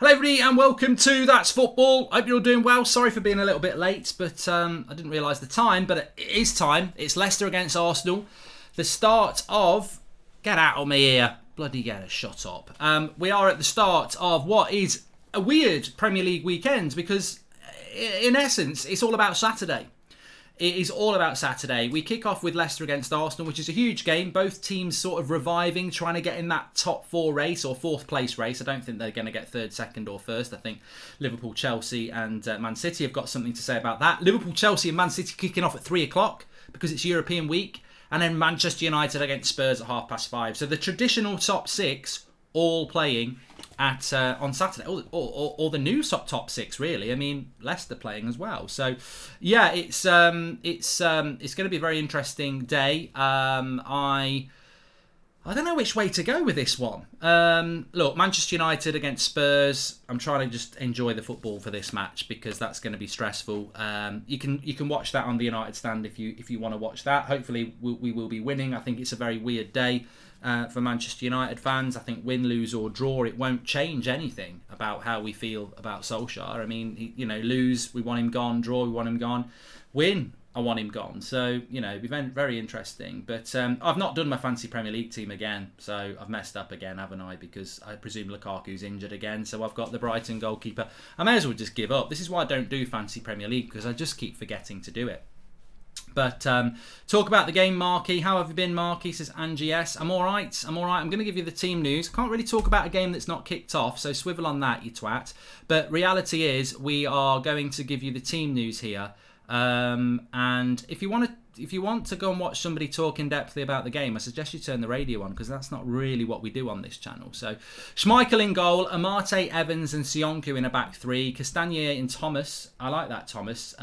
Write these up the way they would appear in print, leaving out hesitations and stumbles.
Hello everybody and welcome to That's Football. Hope you're all doing well. Sorry for being a little bit late, but I didn't realise the time, but it is time. It's Leicester against Arsenal. The start of... Get out of me here. Bloody get a shut up. We are at the start of what is a weird Premier League weekend because in essence it's all about Saturday. It is all about Saturday. We kick off with Leicester against Arsenal, which is a huge game. Both teams sort of reviving, trying to get in that top four race or fourth place race. I don't think they're going to get third, second or first. I think Liverpool, Chelsea and Man City have got something to say about that. Liverpool, Chelsea and Man City kicking off at 3 o'clock because it's European week. And then Manchester United against Spurs at 5:30. So the traditional top six all playing at on Saturday, or the new top six really. I mean, Leicester playing as well. So yeah, it's going to be a very interesting day. I don't know which way to go with this one. Look, Manchester United against Spurs. I'm trying to just enjoy the football for this match because that's going to be stressful. You can watch that on the United stand if you want to watch that. Hopefully we will be winning. I think it's a very weird day for Manchester United fans. I think win, lose or draw, it won't change anything about how we feel about Solskjaer. I mean, lose, we want him gone. Draw, we want him gone. Win, I want him gone. So, it'll be very interesting. But I've not done my fancy Premier League team again. So I've messed up again, haven't I? Because I presume Lukaku's injured again. So I've got the Brighton goalkeeper. I may as well just give up. This is why I don't do fancy Premier League, because I just keep forgetting to do it. But talk about the game, Marky. How have you been, Marky? Says Angie S. I'm all right. I'm going to give you the team news. Can't really talk about a game that's not kicked off, so swivel on that, you twat. But reality is, we are going to give you the team news here. And if you want to go and watch somebody talk in depthly about the game, I suggest you turn the radio on because that's not really what we do on this channel. So Schmeichel in goal, Amate, Evans and Sionku in a back three, Castagnier and Thomas. I like that Thomas.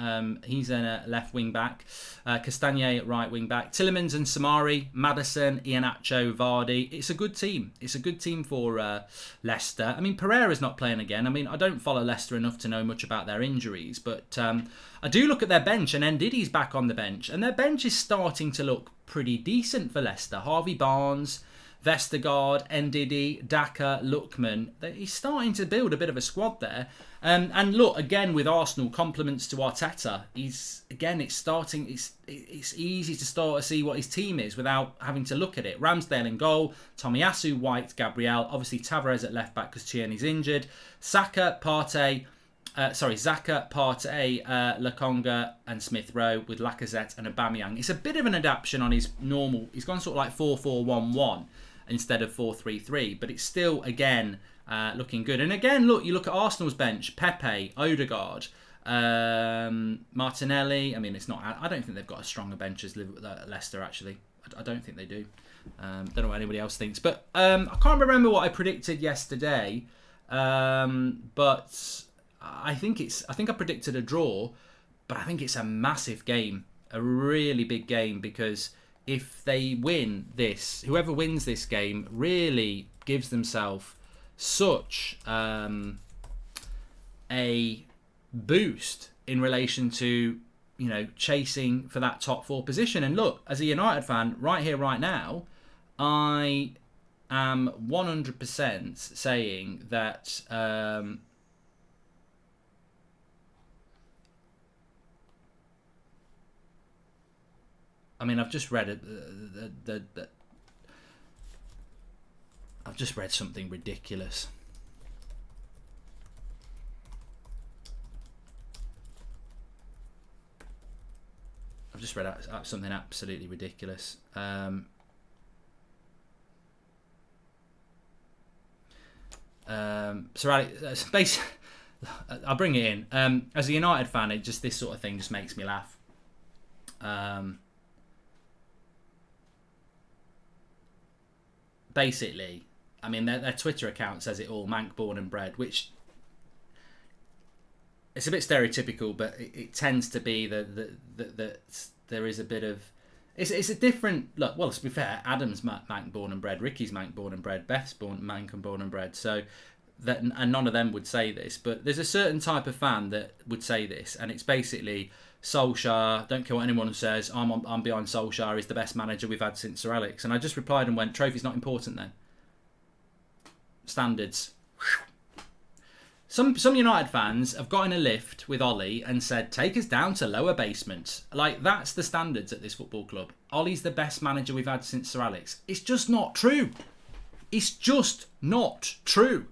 He's in a left wing back. Castagnier at right wing back. Tielemans and Samari, Maddison, Iheanacho, Vardy. It's a good team. It's a good team for Leicester. I mean, Pereira's not playing again. I mean, I don't follow Leicester enough to know much about their injuries, but I do look at their bench, and Ndidi's back on the bench, and their bench is starting to look pretty decent for Leicester. Harvey Barnes, Vestergaard, Ndidi, Daka, Lookman. He's starting to build a bit of a squad there. And look, again with Arsenal, compliments to Arteta. It's easy to start to see what his team is without having to look at it. Ramsdale in goal, Tomiyasu, White, Gabriel. Obviously Tavares at left back because Tierney's injured. Zaka, Partey, Lokonga and Smith Rowe with Lacazette and Aubameyang. It's a bit of an adaptation on his normal. He's gone sort of like 4-4-1-1 instead of 4-3-3, but it's still, again, looking good. And again, look, you look at Arsenal's bench, Pepe, Odegaard, Martinelli. I mean, it's not. I don't think they've got a stronger bench as Leicester, actually. I don't think they do. Don't know what anybody else thinks. But I can't remember what I predicted yesterday, but I think I predicted a draw, but I think it's a massive game, a really big game, because if they win this, whoever wins this game really gives themselves such a boost in relation to chasing for that top four position. And look, as a United fan, right here, right now, I am 100% saying that. I mean, I've just read I've just read something ridiculous. I've just read something absolutely ridiculous. Sir Alex, basically, I'll bring it in. As a United fan, this sort of thing just makes me laugh. Basically, I mean, their Twitter account says it all, Mank born and bred, which it's a bit stereotypical, but it tends to be that there is a bit of... It's a different... Look, well, to be fair, Adam's Mank born and bred, Ricky's Mank born and bred, Beth's Mank and born and bred, so... and none of them would say this, but there's a certain type of fan that would say this, and it's basically... Solskjaer, don't care what anyone says, I'm behind Solskjaer, he's the best manager we've had since Sir Alex. And I just replied and went, trophy's not important then. Standards. Some United fans have got in a lift with Ollie and said, take us down to lower basement. Like, that's the standards at this football club. Ollie's the best manager we've had since Sir Alex. It's just not true. It's just not true.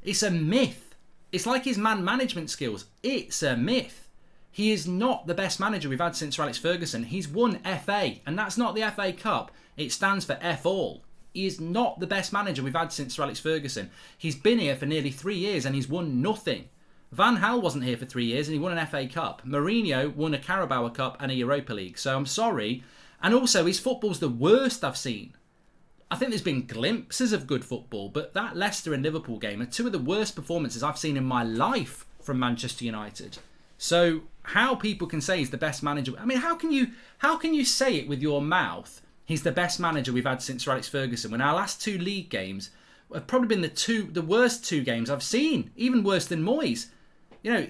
It's a myth. It's like his man management skills. It's a myth. He is not the best manager we've had since Sir Alex Ferguson. He's won FA, and that's not the FA Cup. It stands for F all. He is not the best manager we've had since Sir Alex Ferguson. He's been here for nearly 3 years and he's won nothing. Van Gaal wasn't here for 3 years and he won an FA Cup. Mourinho won a Carabao Cup and a Europa League. So I'm sorry. And also, his football's the worst I've seen. I think there's been glimpses of good football, but that Leicester and Liverpool game are two of the worst performances I've seen in my life from Manchester United. So how people can say he's the best manager... I mean, how can you say it with your mouth? He's the best manager we've had since Sir Alex Ferguson, when our last 2 league games have probably been the worst 2 games I've seen, even worse than Moyes. You know,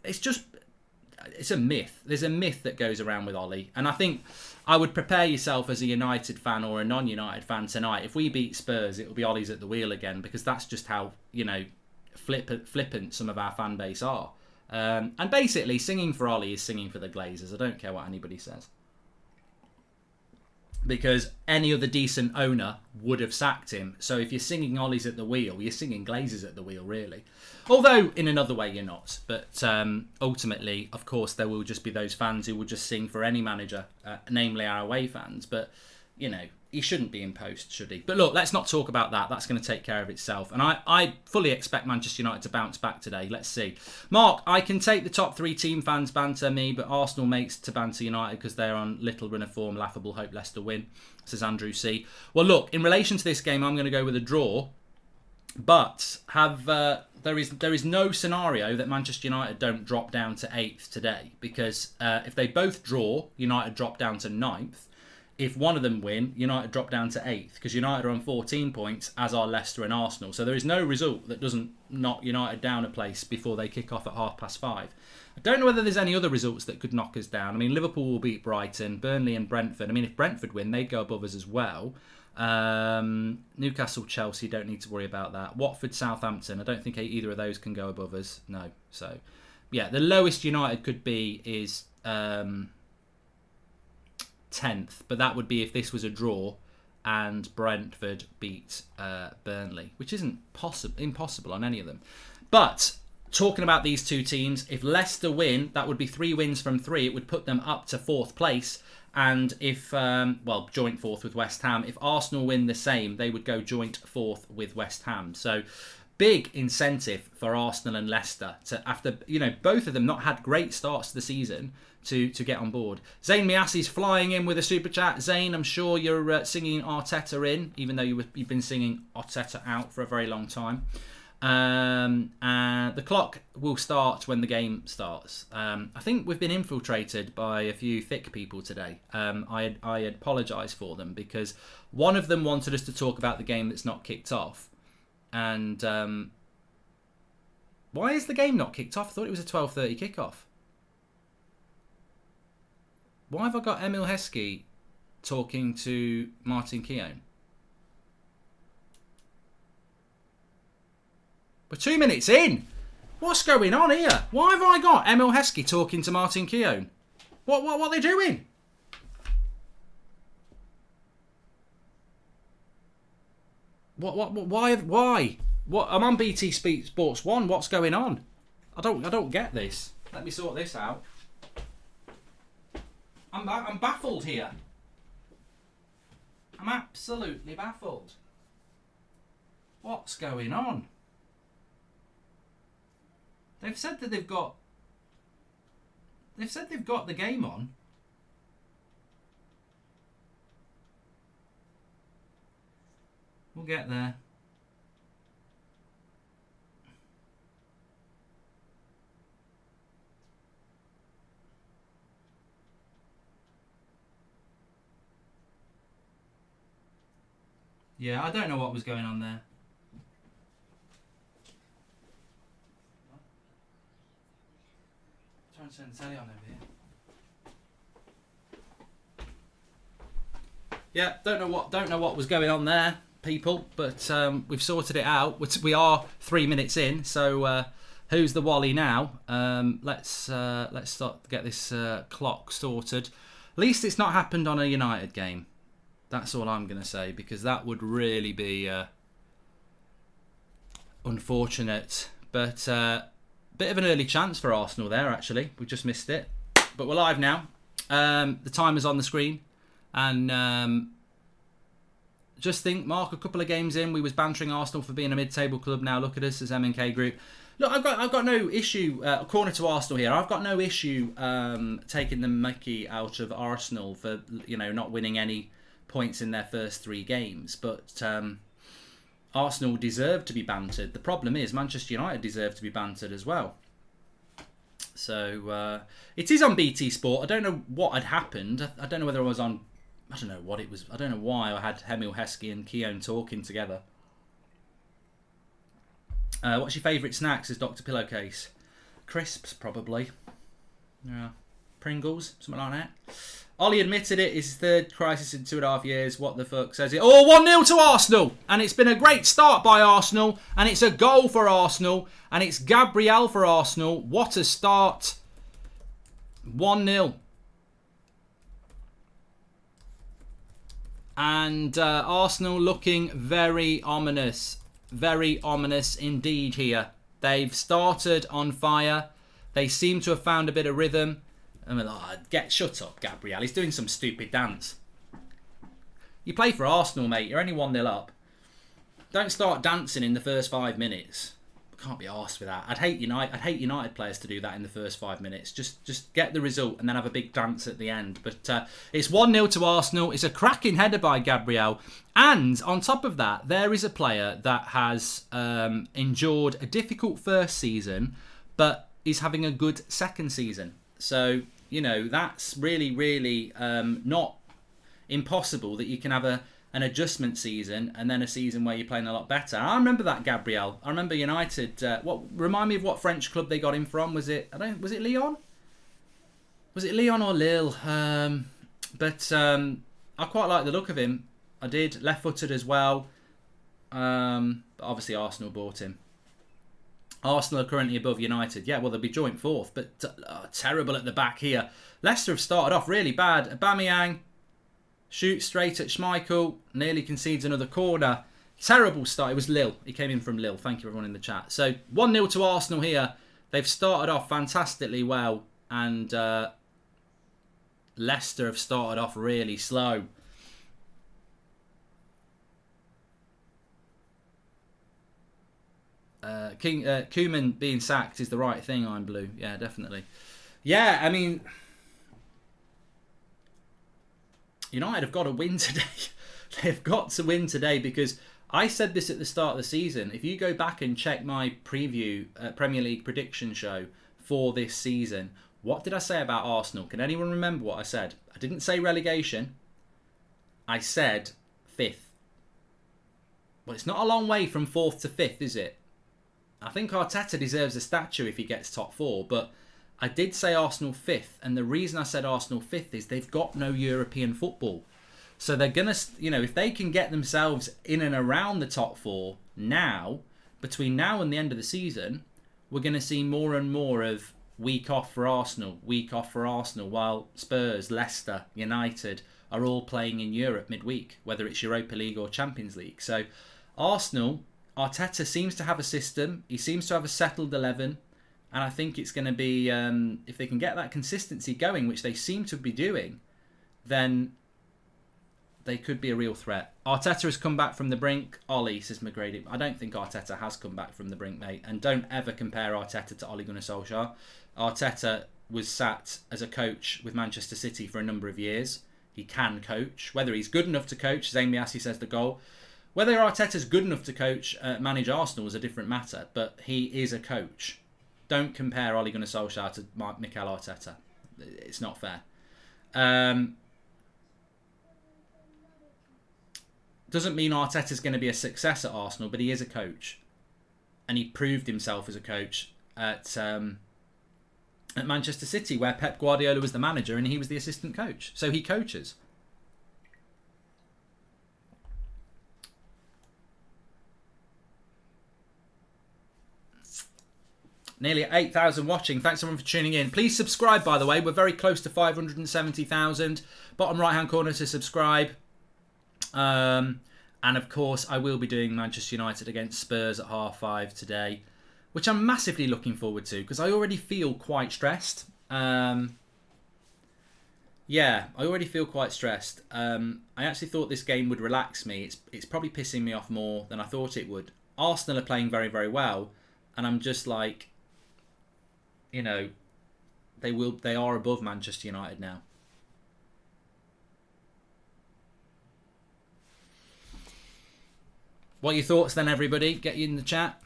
it's a myth. There's a myth that goes around with Ollie, and I think I would prepare yourself as a United fan or a non-United fan tonight. If we beat Spurs, it'll be Ollie's at the wheel again, because that's just how, you know, flippant some of our fan base are. And basically, singing for Ollie is singing for the Glazers. I don't care what anybody says. Because any other decent owner would have sacked him. So if you're singing Ollie's at the wheel, you're singing Glazers at the wheel, really. Although, in another way, you're not. But ultimately, of course, there will just be those fans who will just sing for any manager, namely our away fans. But, you know, he shouldn't be in post, should he? But look, let's not talk about that. That's going to take care of itself. And I fully expect Manchester United to bounce back today. Let's see. Mark, I can take the top 3 team fans banter me, but Arsenal makes to banter United because they're on little run of form. Laughable. Hope Leicester win, says Andrew C. Well, look, in relation to this game, I'm going to go with a draw. But there is no scenario that Manchester United don't drop down to 8th today. Because if they both draw, United drop down to 9th. If one of them win, United drop down to 8th, because United are on 14 points, as are Leicester and Arsenal. So there is no result that doesn't knock United down a place before they kick off at 5:30. I don't know whether there's any other results that could knock us down. I mean, Liverpool will beat Brighton, Burnley and Brentford. I mean, if Brentford win, they'd go above us as well. Newcastle, Chelsea, don't need to worry about that. Watford, Southampton, I don't think either of those can go above us. No. So, yeah, the lowest United could be is... 10th, but that would be if this was a draw and Brentford beat Burnley, which isn't impossible on any of them. But talking about these 2 teams, if Leicester win, that would be 3 wins from 3. It would put them up to 4th place. And if, joint 4th with West Ham. If Arsenal win the same, they would go joint 4th with West Ham. So big incentive for Arsenal and Leicester to, after, you know, both of them not had great starts to the season, to get on board. Zane Miasi's flying in with a super chat. Zane, I'm sure you're singing Arteta in, even though you've been singing Arteta out for a very long time. The clock will start when the game starts. I think we've been infiltrated by a few thick people today. I apologise for them, because one of them wanted us to talk about the game that's not kicked off. And why is the game not kicked off? I thought it was a 12:30 kickoff. Why have I got Emil Heskey talking to Martin Keown? We're 2 minutes in. What's going on here? Why have I got Emil Heskey talking to Martin Keown? What are they doing? Why? What? I'm on BT Sports 1. What's going on? I don't get this. Let me sort this out. I'm baffled here. I'm absolutely baffled. What's going on? They've said that they've got the game on. We'll get there. Yeah, I don't know what was going on there. Trying to turn the telly on over here. Yeah, don't know what was going on there. people, but we've sorted it out. We are 3 minutes in, so who's the Wally now? Let's start get this clock sorted. At least it's not happened on a United game. That's all I'm going to say, because that would really be unfortunate. But bit of an early chance for Arsenal there, actually. We just missed it. But we're live now. The timer's on the screen. And just think, Mark, a couple of games in, we was bantering Arsenal for being a mid-table club. Now look at us as M&K Group. Look, I've got no issue, corner to Arsenal here. I've got no issue taking the mickey out of Arsenal for, not winning any points in their first 3 games. But Arsenal deserve to be bantered. The problem is Manchester United deserve to be bantered as well. So it is on BT Sport. I don't know what had happened. I don't know whether I was on... I don't know what it was. I don't know why I had Hemil Heskey and Keown talking together. What's your favourite snacks? Is Dr. Pillowcase? Crisps, probably. Yeah. Pringles, something like that. Ollie admitted it. His third crisis in 2.5 years. What the fuck says it? Oh, 1-0 to Arsenal. And it's been a great start by Arsenal. And it's a goal for Arsenal. And it's Gabriel for Arsenal. What a start. 1-0. And Arsenal looking very ominous. Very ominous indeed here. They've started on fire. They seem to have found a bit of rhythm. I mean, shut up, Gabriel. He's doing some stupid dance. You play for Arsenal, mate. You're only 1-0 up. Don't start dancing in the first 5 minutes. Can't be arsed with that. I'd hate United players to do that in the first 5 minutes. Just get the result and then have a big dance at the end. But it's 1-0 to Arsenal. It's a cracking header by Gabriel. And on top of that, there is a player that has endured a difficult first season, but is having a good second season. So, that's really, really not impossible that you can have an adjustment season and then a season where you're playing a lot better. I remember that, Gabriel. I remember United. Remind me of what French club they got him from? Was it Lyon? Was it Lyon or Lille? But I quite like the look of him. I did. Left-footed as well. But obviously Arsenal bought him. Arsenal are currently above United. Yeah, well, they'll be joint fourth, but terrible at the back here. Leicester have started off really bad. Aubameyang shoots straight at Schmeichel, nearly concedes another corner. Terrible start. It was Lille. He came in from Lille. Thank you, everyone in the chat. So 1-0 to Arsenal here. They've started off fantastically well, and Leicester have started off really slow. Koeman being sacked is the right thing, I'm blue. Yeah, definitely. Yeah, I mean, United have got to win today. They've got to win today, because I said this at the start of the season. If you go back and check my preview Premier League prediction show for this season, what did I say about Arsenal? Can anyone remember what I said? I didn't say relegation. I said 5th. Well, it's not a long way from 4th to 5th, is it? I think Arteta deserves a statue if he gets top 4, but I did say Arsenal 5th, and the reason I said Arsenal 5th is they've got no European football. So they're going to, if they can get themselves in and around the top 4 now, between now and the end of the season, we're going to see more and more of week off for Arsenal, while Spurs, Leicester, United are all playing in Europe midweek, whether it's Europa League or Champions League. So Arsenal... Arteta seems to have a system. He seems to have a settled 11. And I think it's going to be, if they can get that consistency going, which they seem to be doing, then they could be a real threat. Arteta has come back from the brink. Ollie, says McGrady. I don't think Arteta has come back from the brink, mate. And don't ever compare Arteta to Ole Gunnar Solskjaer. Arteta was sat as a coach with Manchester City for a number of years. He can coach. Whether he's good enough to coach, Zayn Biassi says the goal. Whether Arteta's good enough to manage Arsenal is a different matter, but he is a coach. Don't compare Ole Gunnar Solskjaer to Mikel Arteta. It's not fair. Doesn't mean Arteta's going to be a success at Arsenal, but he is a coach. And he proved himself as a coach at Manchester City, where Pep Guardiola was the manager and he was the assistant coach. So he coaches. Nearly 8,000 watching. Thanks everyone for tuning in. Please subscribe, by the way. We're very close to 570,000. Bottom right-hand corner to subscribe. And of course, I will be doing Manchester United against Spurs at 5:30 today, which I'm massively looking forward to because I already feel quite stressed. Yeah, I already feel quite stressed. I actually thought this game would relax me. It's probably pissing me off more than I thought it would. Arsenal are playing very, very well, and I'm just like, you know, they are above Manchester United now. What are your thoughts then, everybody? Get you in the chat.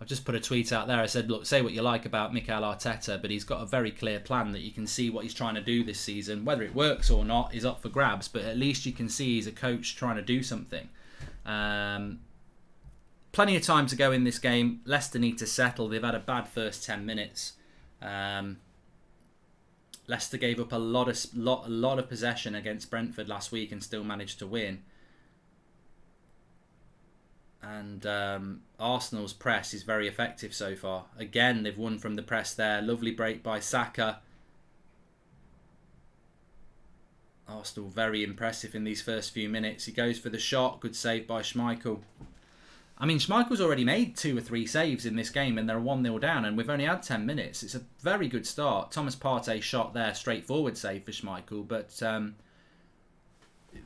I've just put a tweet out there. I said, look, say what you like about Mikel Arteta, but he's got a very clear plan that you can see what he's trying to do this season. Whether it works or not is up for grabs, but at least you can see he's a coach trying to do something. Plenty of time to go in this game. Leicester need to settle. They've had a bad first 10 minutes. Leicester gave up a lot of possession against Brentford last week and still managed to win. And Arsenal's press is very effective so far. Again, they've won from the press there. Lovely break by Saka. Arsenal very impressive in these first few minutes. He goes for the shot. Good save by Schmeichel. I mean, Schmeichel's already made 2 or 3 saves in this game and they're 1-0 down and we've only had 10 minutes. It's a very good start. Thomas Partey's shot there, straightforward save for Schmeichel, but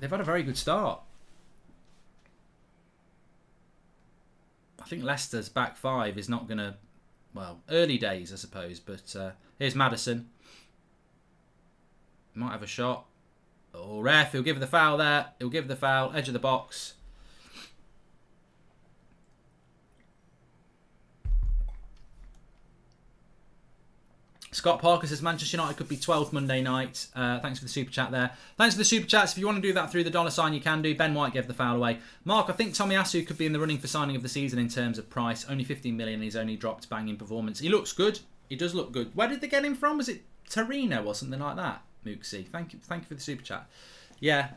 they've had a very good start. I think Leicester's back 5 is not going to, well, early days I suppose, but here's Maddison. Might have a shot. Oh, ref, he'll give the foul there. He'll give the foul, edge of the box. Scott Parker says Manchester United could be 12th Monday night. Thanks for the super chat there. Thanks for the super chats. If you want to do that through the $sign, you can do. Ben White gave the foul away. Mark, I think Tomiyasu could be in the running for signing of the season in terms of price. Only 15 million. He's only dropped banging performance. He looks good. He does look good. Where did they get him from? Was it Torino or something like that? Mooksy. Thank you for the super chat. Yeah.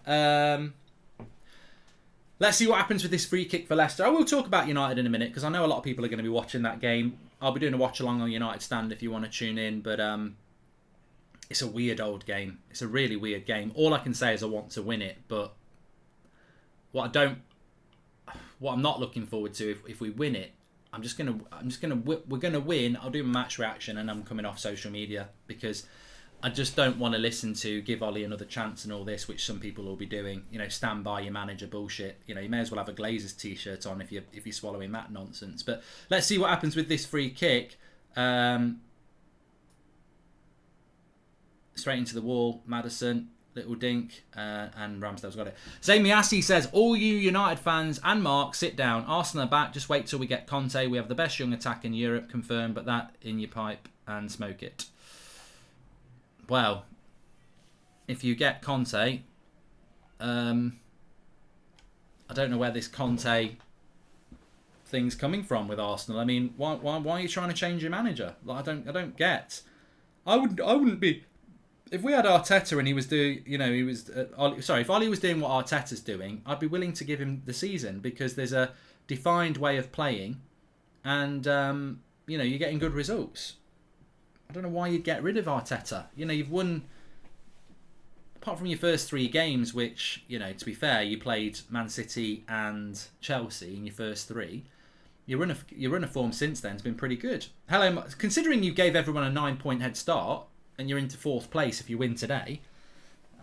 Let's see what happens with this free kick for Leicester. I will talk about United in a minute because I know a lot of people are going to be watching that game. I'll be doing a watch-along on United Stand if you want to tune in. But it's a weird old game. It's a really weird game. All I can say is I want to win it. But what I'm not looking forward to if we win it, we're gonna win. I'll do my match reaction and I'm coming off social media because I just don't want to listen to give Ollie another chance and all this, which some people will be doing. You know, stand by your manager bullshit. You know, you may as well have a Glazers t-shirt on if you're swallowing that nonsense. But let's see what happens with this free kick. Straight into the wall, Maddison, little dink, and Ramsdale's got it. Zamiasi says, all you United fans and Mark, sit down. Arsenal are back. Just wait till we get Conte. We have the best young attack in Europe, confirmed, but that in your pipe and smoke it. Well, if you get Conte, I don't know where this Conte thing's coming from with Arsenal. I mean, why are you trying to change your manager? Like, I don't get. I wouldn't be. If we had Arteta and he was doing, if Ollie was doing what Arteta's doing, I'd be willing to give him the season because there's a defined way of playing, and you're getting good results. I don't know why you'd get rid of Arteta. You know, you've won, apart from your first 3 games, which, you know, to be fair, you played Man City and Chelsea in your first 3. Your run of form since then has been pretty good. Hello, considering you gave everyone a 9-point head start and you're into 4th place if you win today,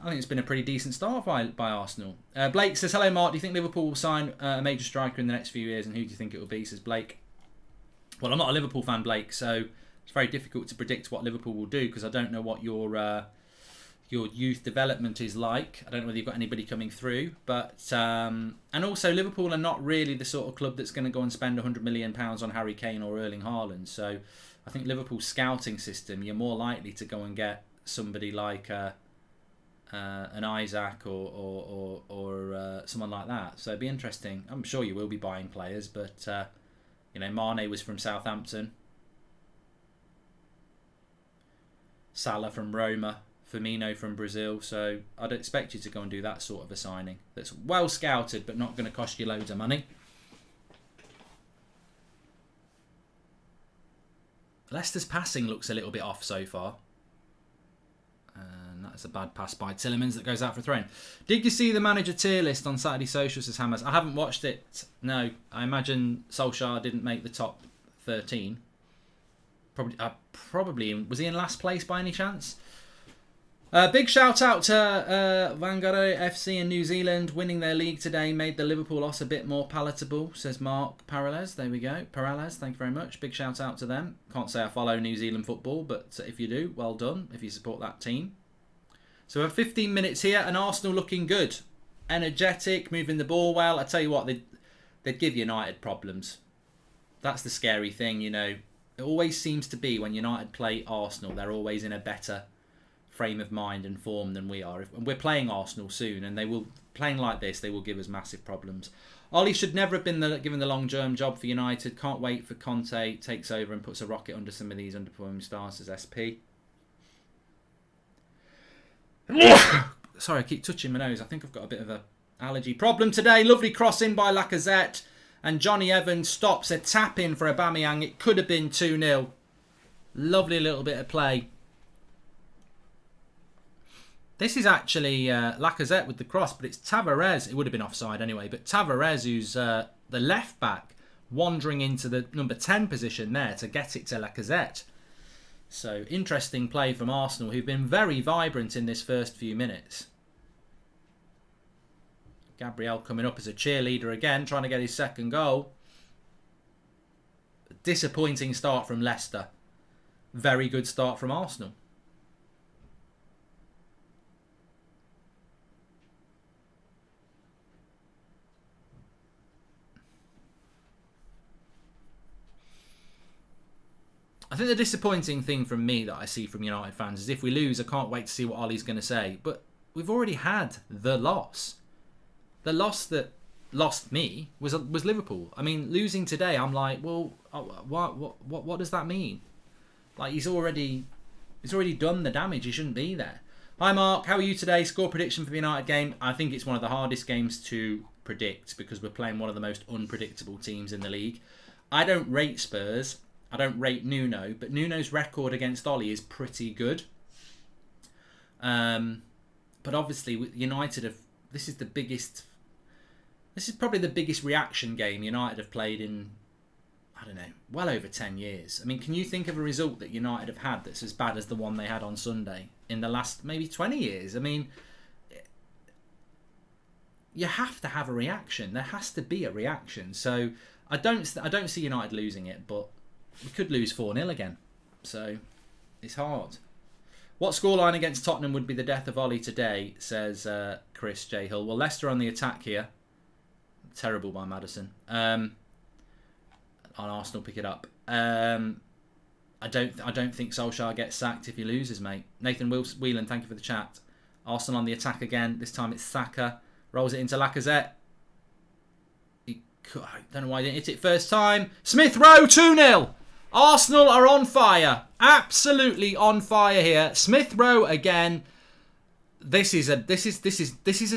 I think it's been a pretty decent start by Arsenal. Blake says, hello Mark, do you think Liverpool will sign a major striker in the next few years and who do you think it will be, says Blake. Well, I'm not a Liverpool fan, Blake, so it's very difficult to predict what Liverpool will do because I don't know what your your youth development is like. I don't know whether you've got anybody coming through, but and also Liverpool are not really the sort of club that's going to go and spend £100 million on Harry Kane or Erling Haaland. So I think Liverpool's scouting system, you're more likely to go and get somebody like an Isaac or someone like that. So it'd be interesting. I'm sure you will be buying players, but Mane was from Southampton, Salah from Roma, Firmino from Brazil. So I'd expect you to go and do that sort of a signing that's well scouted but not going to cost you loads of money. Leicester's passing looks a little bit off so far. And that's a bad pass by Tillemans that goes out for a throw-in. Did you see the manager tier list on Saturday Social, says Hammers? I haven't watched it. No, I imagine Solskjaer didn't make the top 13. Probably was he in last place by any chance? Big shout out to Whangarei FC in New Zealand. Winning their league today made the Liverpool loss a bit more palatable, says Mark Parales. There we go. Parales, thank you very much. Big shout out to them. Can't say I follow New Zealand football, but if you do, well done if you support that team. So we have 15 minutes here and Arsenal looking good. Energetic, moving the ball well. I tell you what, they'd give United problems. That's the scary thing, It always seems to be when United play Arsenal, they're always in a better frame of mind and form than we are. And we're playing Arsenal soon, and playing like this, they will give us massive problems. Ollie should never have been given the long-term job for United. Can't wait for Conte takes over and puts a rocket under some of these underperforming stars as SP. Sorry, I keep touching my nose. I think I've got a bit of an allergy problem today. Lovely crossing by Lacazette, and Johnny Evans stops a tap-in for Aubameyang. It could have been 2-0. Lovely little bit of play. This is actually Lacazette with the cross, but it's Tavares. It would have been offside anyway, but Tavares, who's the left back, wandering into the number 10 position there to get it to Lacazette. So interesting play from Arsenal, who've been very vibrant in this first few minutes. Gabriel coming up as a cheerleader again, trying to get his second goal. Disappointing start from Leicester. Very good start from Arsenal. I think the disappointing thing from me that I see from United fans is if we lose, I can't wait to see what Ollie's going to say. But we've already had the loss. The loss that lost me was Liverpool. I mean, losing today, I'm like, well, what does that mean? Like he's already done the damage. He shouldn't be there. Hi Mark, how are you today? Score prediction for the United game. I think it's one of the hardest games to predict because we're playing one of the most unpredictable teams in the league. I don't rate Spurs. I don't rate Nuno, but Nuno's record against Ollie is pretty good. But obviously, United have. This is probably the biggest reaction game United have played in, I don't know, well over 10 years. I mean, can you think of a result that United have had that's as bad as the one they had on Sunday in the last maybe 20 years? I mean, you have to have a reaction. There has to be a reaction. So I don't see United losing it, but we could lose 4-0 again. So it's hard. What scoreline against Tottenham would be the death of Ollie today, says Chris J. Hill. Well, Leicester on the attack here. Terrible by Maddison. On Arsenal pick it up. I don't think Solskjaer gets sacked if he loses, mate. Nathan Whelan, thank you for the chat. Arsenal on the attack again. This time it's Saka. Rolls it into Lacazette. I don't know why he didn't hit it first time. Smith Rowe 2-0. Arsenal are on fire. Absolutely on fire here. Smith Rowe again. This is a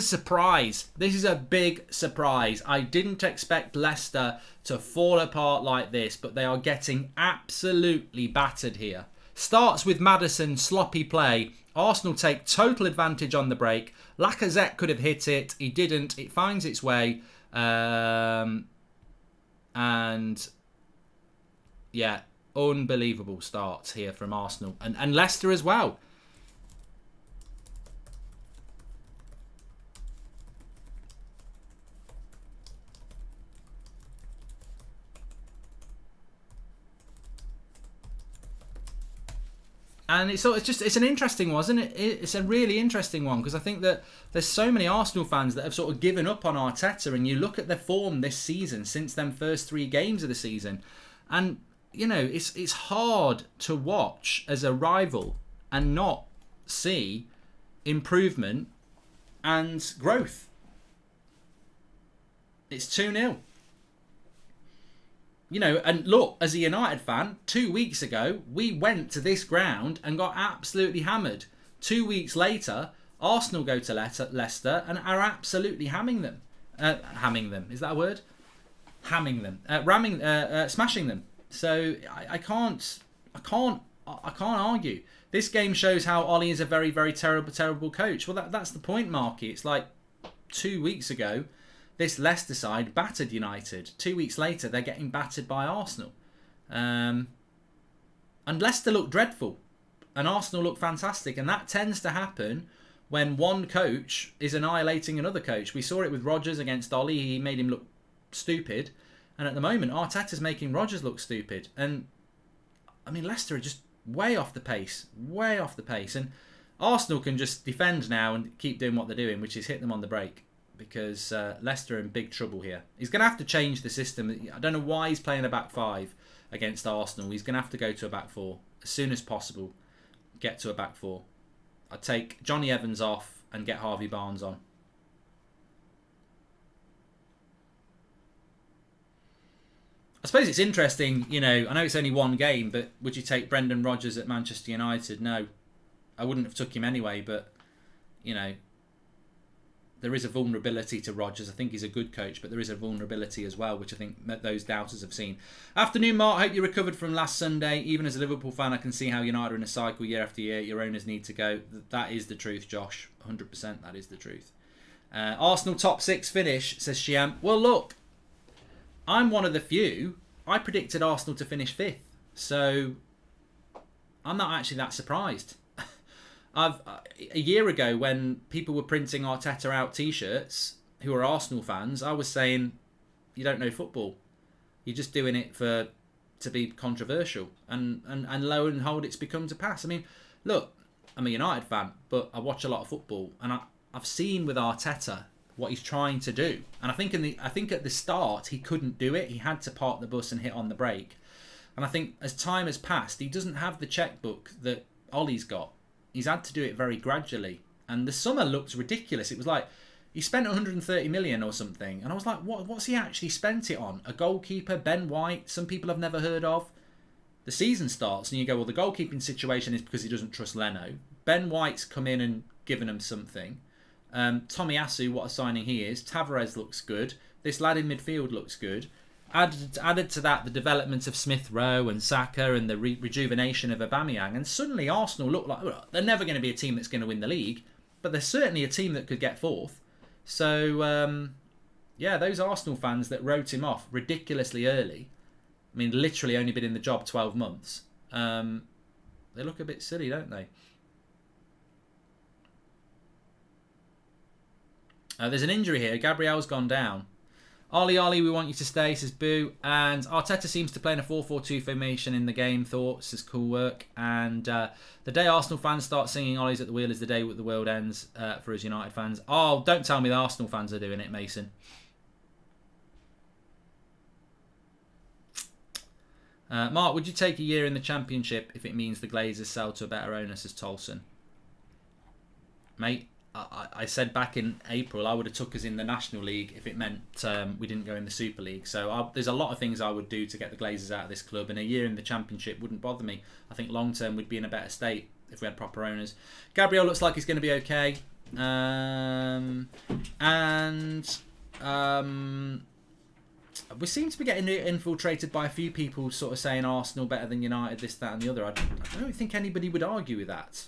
surprise. This is a big surprise. I didn't expect Leicester to fall apart like this, but they are getting absolutely battered here. Starts with Maddison, sloppy play. Arsenal take total advantage on the break. Lacazette could have hit it. He didn't. It finds its way. And yeah, unbelievable starts here from Arsenal and Leicester as well. And it's an interesting one, isn't it? It's a really interesting one because I think that there's so many Arsenal fans that have sort of given up on Arteta, and you look at their form this season since them first 3 games of the season, and you know it's hard to watch as a rival and not see improvement and growth. It's 2-0. You know, and look, as a United fan, 2 weeks ago, we went to this ground and got absolutely hammered. 2 weeks later, Arsenal go to Leicester and are absolutely hamming them. Hamming them, is that a word? Hamming them. Smashing them. So I can't argue. This game shows how Ollie is a very, very terrible coach. Well, that's the point, Marky. It's like 2 weeks ago, this Leicester side battered United. 2 weeks later, they're getting battered by Arsenal. And Leicester look dreadful. And Arsenal look fantastic. And that tends to happen when one coach is annihilating another coach. We saw it with Rodgers against Ollie. He made him look stupid. And at the moment, Arteta's making Rodgers look stupid. And, I mean, Leicester are just way off the pace. Way off the pace. And Arsenal can just defend now and keep doing what they're doing, which is hit them on the break. Because Leicester are in big trouble here. He's going to have to change the system. I don't know why he's playing a back 5 against Arsenal. He's going to have to go to a back 4 as soon as possible. Get to a back 4. I'd take Johnny Evans off and get Harvey Barnes on. I suppose it's interesting, you know, I know it's only one game, but would you take Brendan Rodgers at Manchester United? No. I wouldn't have took him anyway, but, you know, there is a vulnerability to Rodgers. I think he's a good coach, but there is a vulnerability as well, which I think those doubters have seen. Afternoon, Mark. Hope you recovered from last Sunday. Even as a Liverpool fan, I can see how United are in a cycle year after year. Your owners need to go. That is the truth, Josh. 100% that is the truth. Arsenal top 6 finish, says Shiam. Well, look, I'm one of the few. I predicted Arsenal to finish 5th. So I'm not actually that surprised. A year ago, when people were printing Arteta out T-shirts, who are Arsenal fans, I was saying, you don't know football. You're just doing it to be controversial. And lo and behold, it's become to pass. I mean, look, I'm a United fan, but I watch a lot of football, and I've seen with Arteta what he's trying to do. And I think at the start he couldn't do it. He had to park the bus and hit on the brake. And I think as time has passed, he doesn't have the checkbook that Ollie's got. He's had to do it very gradually. And the summer looked ridiculous. It was like he spent 130 million or something. And I was like, what's he actually spent it on? A goalkeeper, Ben White, some people I've never heard of. The season starts and you go, well, the goalkeeping situation is because he doesn't trust Leno. Ben White's come in and given him something. Tomiyasu, what a signing he is. Tavares looks good. This lad in midfield looks good. Added to that the development of Smith Rowe and Saka and the rejuvenation of Aubameyang, and suddenly Arsenal look like they're never going to be a team that's going to win the league, but they're certainly a team that could get 4th. So yeah, those Arsenal fans that wrote him off ridiculously early, I mean literally only been in the job 12 months, they look a bit silly, don't they? There's an injury here. Gabriel's gone down. Ollie, we want you to stay, says Boo. And Arteta seems to play in a 4-4-2 formation in the game. Thoughts, says Cool Work. And the day Arsenal fans start singing Ollie's at the wheel is the day the world ends for us United fans. Oh, don't tell me the Arsenal fans are doing it, Mason. Mark, would you take a year in the Championship if it means the Glazers sell to a better owner, says Tolson? Mate, I said back in April I would have took us in the National League if it meant we didn't go in the Super League. So there's a lot of things I would do to get the Glazers out of this club, and a year in the Championship wouldn't bother me. I think long term we'd be in a better state if we had proper owners. Gabriel looks like he's going to be okay. We seem to be getting infiltrated by a few people sort of saying Arsenal better than United, this, that and the other. I don't think anybody would argue with that.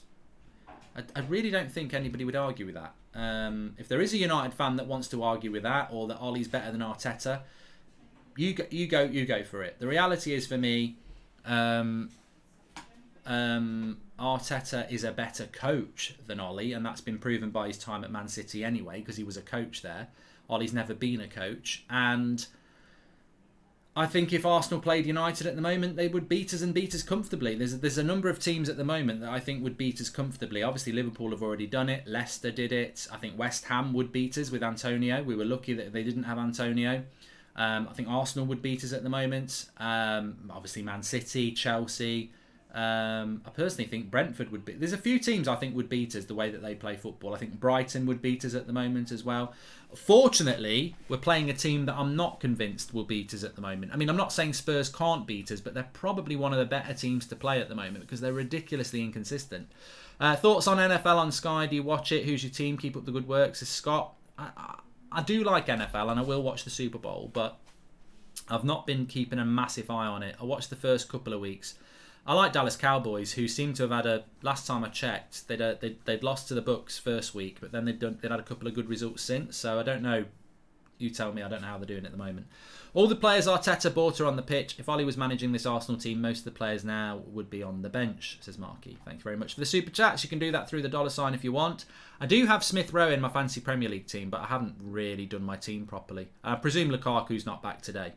I really don't think anybody would argue with that. If there is a United fan that wants to argue with that, or that Ollie's better than Arteta, you go for it. The reality is, for me, Arteta is a better coach than Ollie, and that's been proven by his time at Man City anyway, because he was a coach there. Ollie's never been a coach, and I think if Arsenal played United at the moment, they would beat us and beat us comfortably. There's a number of teams at the moment that I think would beat us comfortably. Obviously, Liverpool have already done it. Leicester did it. I think West Ham would beat us with Antonio. We were lucky that they didn't have Antonio. I think Arsenal would beat us at the moment. Obviously, Man City, Chelsea. I personally think Brentford would beat. There's a few teams I think would beat us the way that they play football. I think Brighton would beat us at the moment as well. Fortunately, we're playing a team that I'm not convinced will beat us at the moment. I mean, I'm not saying Spurs can't beat us, but they're probably one of the better teams to play at the moment because they're ridiculously inconsistent. Thoughts on NFL on Sky? Do you watch it? Who's your team? Keep up the good work, says Scott. I do like NFL and I will watch the Super Bowl, but I've not been keeping a massive eye on it. I watched the first couple of weeks. I like Dallas Cowboys, who seem to have had a. Last time I checked, they'd lost to the Bucks first week, but then they'd had a couple of good results since. So I don't know. You tell me. I don't know how they're doing at the moment. All the players Arteta bought are on the pitch. If Ollie was managing this Arsenal team, most of the players now would be on the bench, says Marky. Thank you very much for the super chats. You can do that through the $sign if you want. I do have Smith Rowe in my fancy Premier League team, but I haven't really done my team properly. I presume Lukaku's not back today.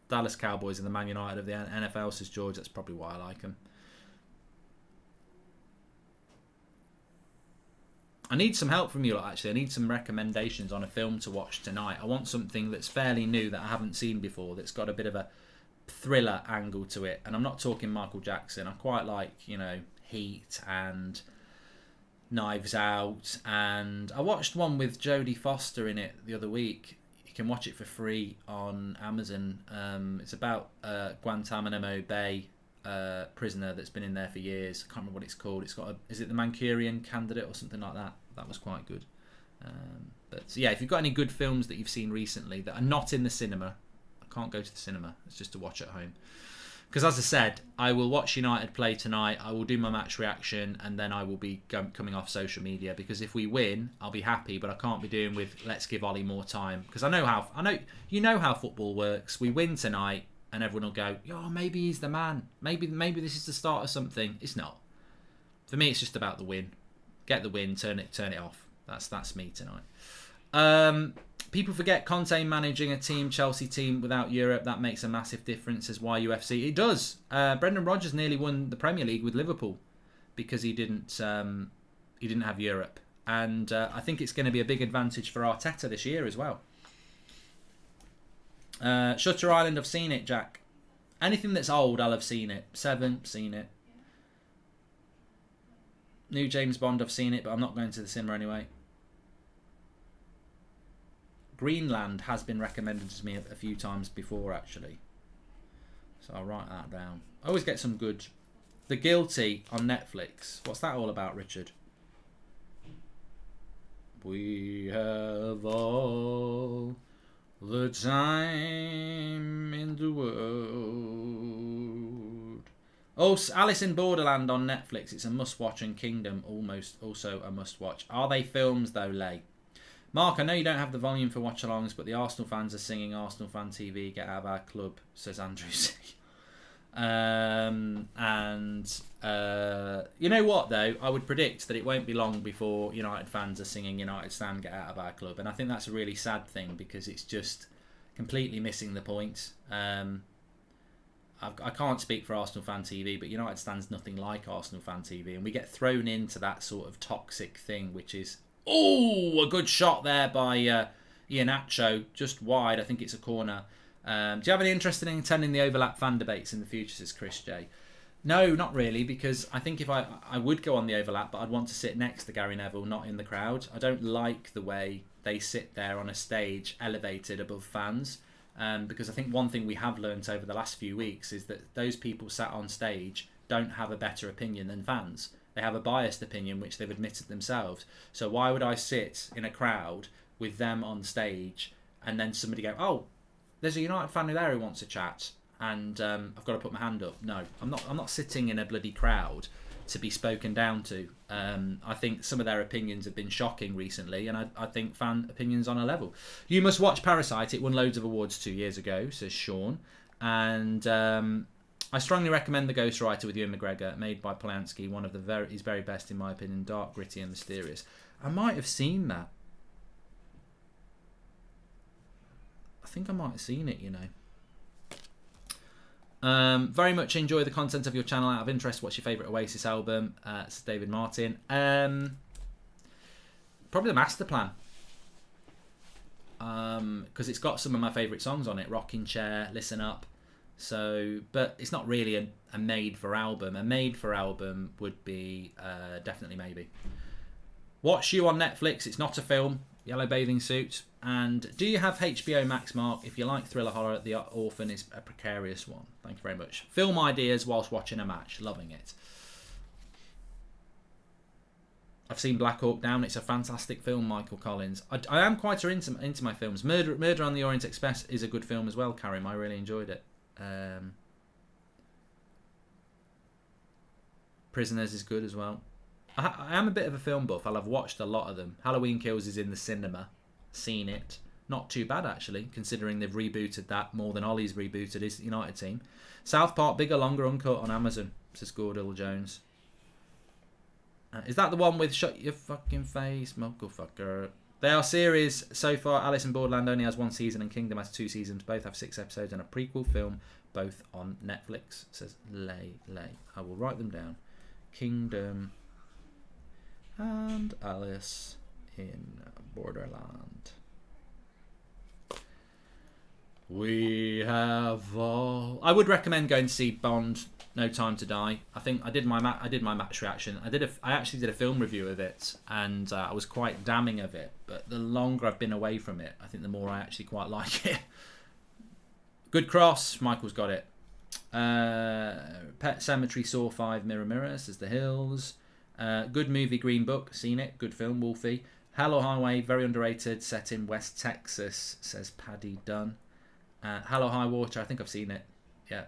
Dallas Cowboys and the Man United of the NFL, says George. That's probably why I like them. I need some help from you lot, actually. I need some recommendations on a film to watch tonight. I want something that's fairly new that I haven't seen before, that's got a bit of a thriller angle to it. And I'm not talking Michael Jackson. I quite like, Heat and Knives Out. And I watched one with Jodie Foster in it the other week. You can watch it for free on Amazon. It's about Guantanamo Bay prisoner that's been in there for years. I can't remember what it's called. Is it the Manchurian Candidate or something like that? That was quite good. But yeah, if you've got any good films that you've seen recently that are not in the cinema, I can't go to the cinema. It's just to watch at home. Because as I said, I will watch United play tonight. I will do my match reaction, and then I will be coming off social media. Because if we win, I'll be happy. But I can't be doing with let's give Ollie more time. Because I know how football works. We win tonight, and everyone will go, "Oh, maybe he's the man. Maybe this is the start of something." It's not. For me, it's just about the win. Get the win, turn it off. That's me tonight. People forget Conte managing a Chelsea team without Europe. That makes a massive difference as YUFC. It does. Brendan Rodgers nearly won the Premier League with Liverpool because he didn't have Europe. And I think it's going to be a big advantage for Arteta this year as well. Shutter Island, I've seen it, Jack. Anything that's old, I'll have seen it. Seven, seen it. New James Bond, I've seen it, but I'm not going to the cinema anyway. Greenland has been recommended to me a few times before, actually. So I'll write that down. I always get some good... The Guilty on Netflix. What's that all about, Richard? We have all the time in the world. Oh, Alice in Borderland on Netflix. It's a must-watch, and Kingdom also a must-watch. Are they films, though, Lay? Mark, I know you don't have the volume for watch-alongs, but the Arsenal fans are singing Arsenal Fan TV, get out of our club, says Andrew C. You know what, though? I would predict that it won't be long before United fans are singing United Stand, get out of our club. And I think that's a really sad thing because it's just completely missing the point. I can't speak for Arsenal Fan TV, but United Stand's nothing like Arsenal Fan TV. And we get thrown into that sort of toxic thing, which is... Oh, a good shot there by Iheanacho, just wide. I think it's a corner. Do you have any interest in attending the overlap fan debates in the future, says Chris J? No, not really, because I think if I would go on the overlap, but I'd want to sit next to Gary Neville, not in the crowd. I don't like the way they sit there on a stage elevated above fans, because I think one thing we have learnt over the last few weeks is that those people sat on stage don't have a better opinion than fans. They have a biased opinion, which they've admitted themselves. So why would I sit in a crowd with them on stage and then somebody go, "Oh, there's a United fan there who wants to chat, and I've got to put my hand up"? No, I'm not sitting in a bloody crowd to be spoken down to. I think some of their opinions have been shocking recently, and I think fan opinions on a level. You must watch Parasite. It won loads of awards 2 years ago, says Sean. And I strongly recommend The Ghostwriter with Ewan McGregor, made by Polanski, one of his very best in my opinion, dark, gritty and mysterious. I might have seen that. think I might have seen it, you know. Very much enjoy the content of your channel. Out of interest, what's your favourite Oasis album? It's David Martin. Probably the Master Plan. Because it's got some of my favourite songs on it. Rocking Chair, Listen Up. So, but it's not really a made for album. A made for album would be definitely Maybe. Watch You on Netflix. It's not a film. Yellow bathing suit. And do you have HBO Max, Mark? If you like thriller horror, The Orphan is a precarious one. Thank you very much. Film ideas whilst watching a match. Loving it. I've seen Black Hawk Down. It's a fantastic film, Michael Collins. I am quite into my films. Murder on the Orient Express is a good film as well, Karim. I really enjoyed it. Prisoners is good as well. I am a bit of a film buff. I'll have watched a lot of them. Halloween Kills is in the cinema. Seen it. Not too bad, actually, considering they've rebooted that more than Ollie's rebooted his United team. South Park, Bigger, Longer, Uncut on Amazon, says Gordell Jones. Is that the one with Shut Your Fucking Face, motherfucker? They are series so far. Alice in Borderland only has 1 season and Kingdom has 2 seasons. Both have 6 episodes and a prequel film, both on Netflix, says Lay. I will write them down. Kingdom and Alice in Borderland. We have all... I would recommend going to see Bond No Time to Die. I think I did my match reaction. I actually did a film review of it, and I was quite damning of it. But the longer I've been away from it, I think the more I actually quite like it. Good cross. Michael's got it. Pet Sematary, Saw 5, Mirror, says The Hills. Good movie, Green Book. Seen it. Good film, Wolfie. Hello Highway, very underrated. Set in West Texas, says Paddy Dunn. Hello High Water, I think I've seen it. Yeah.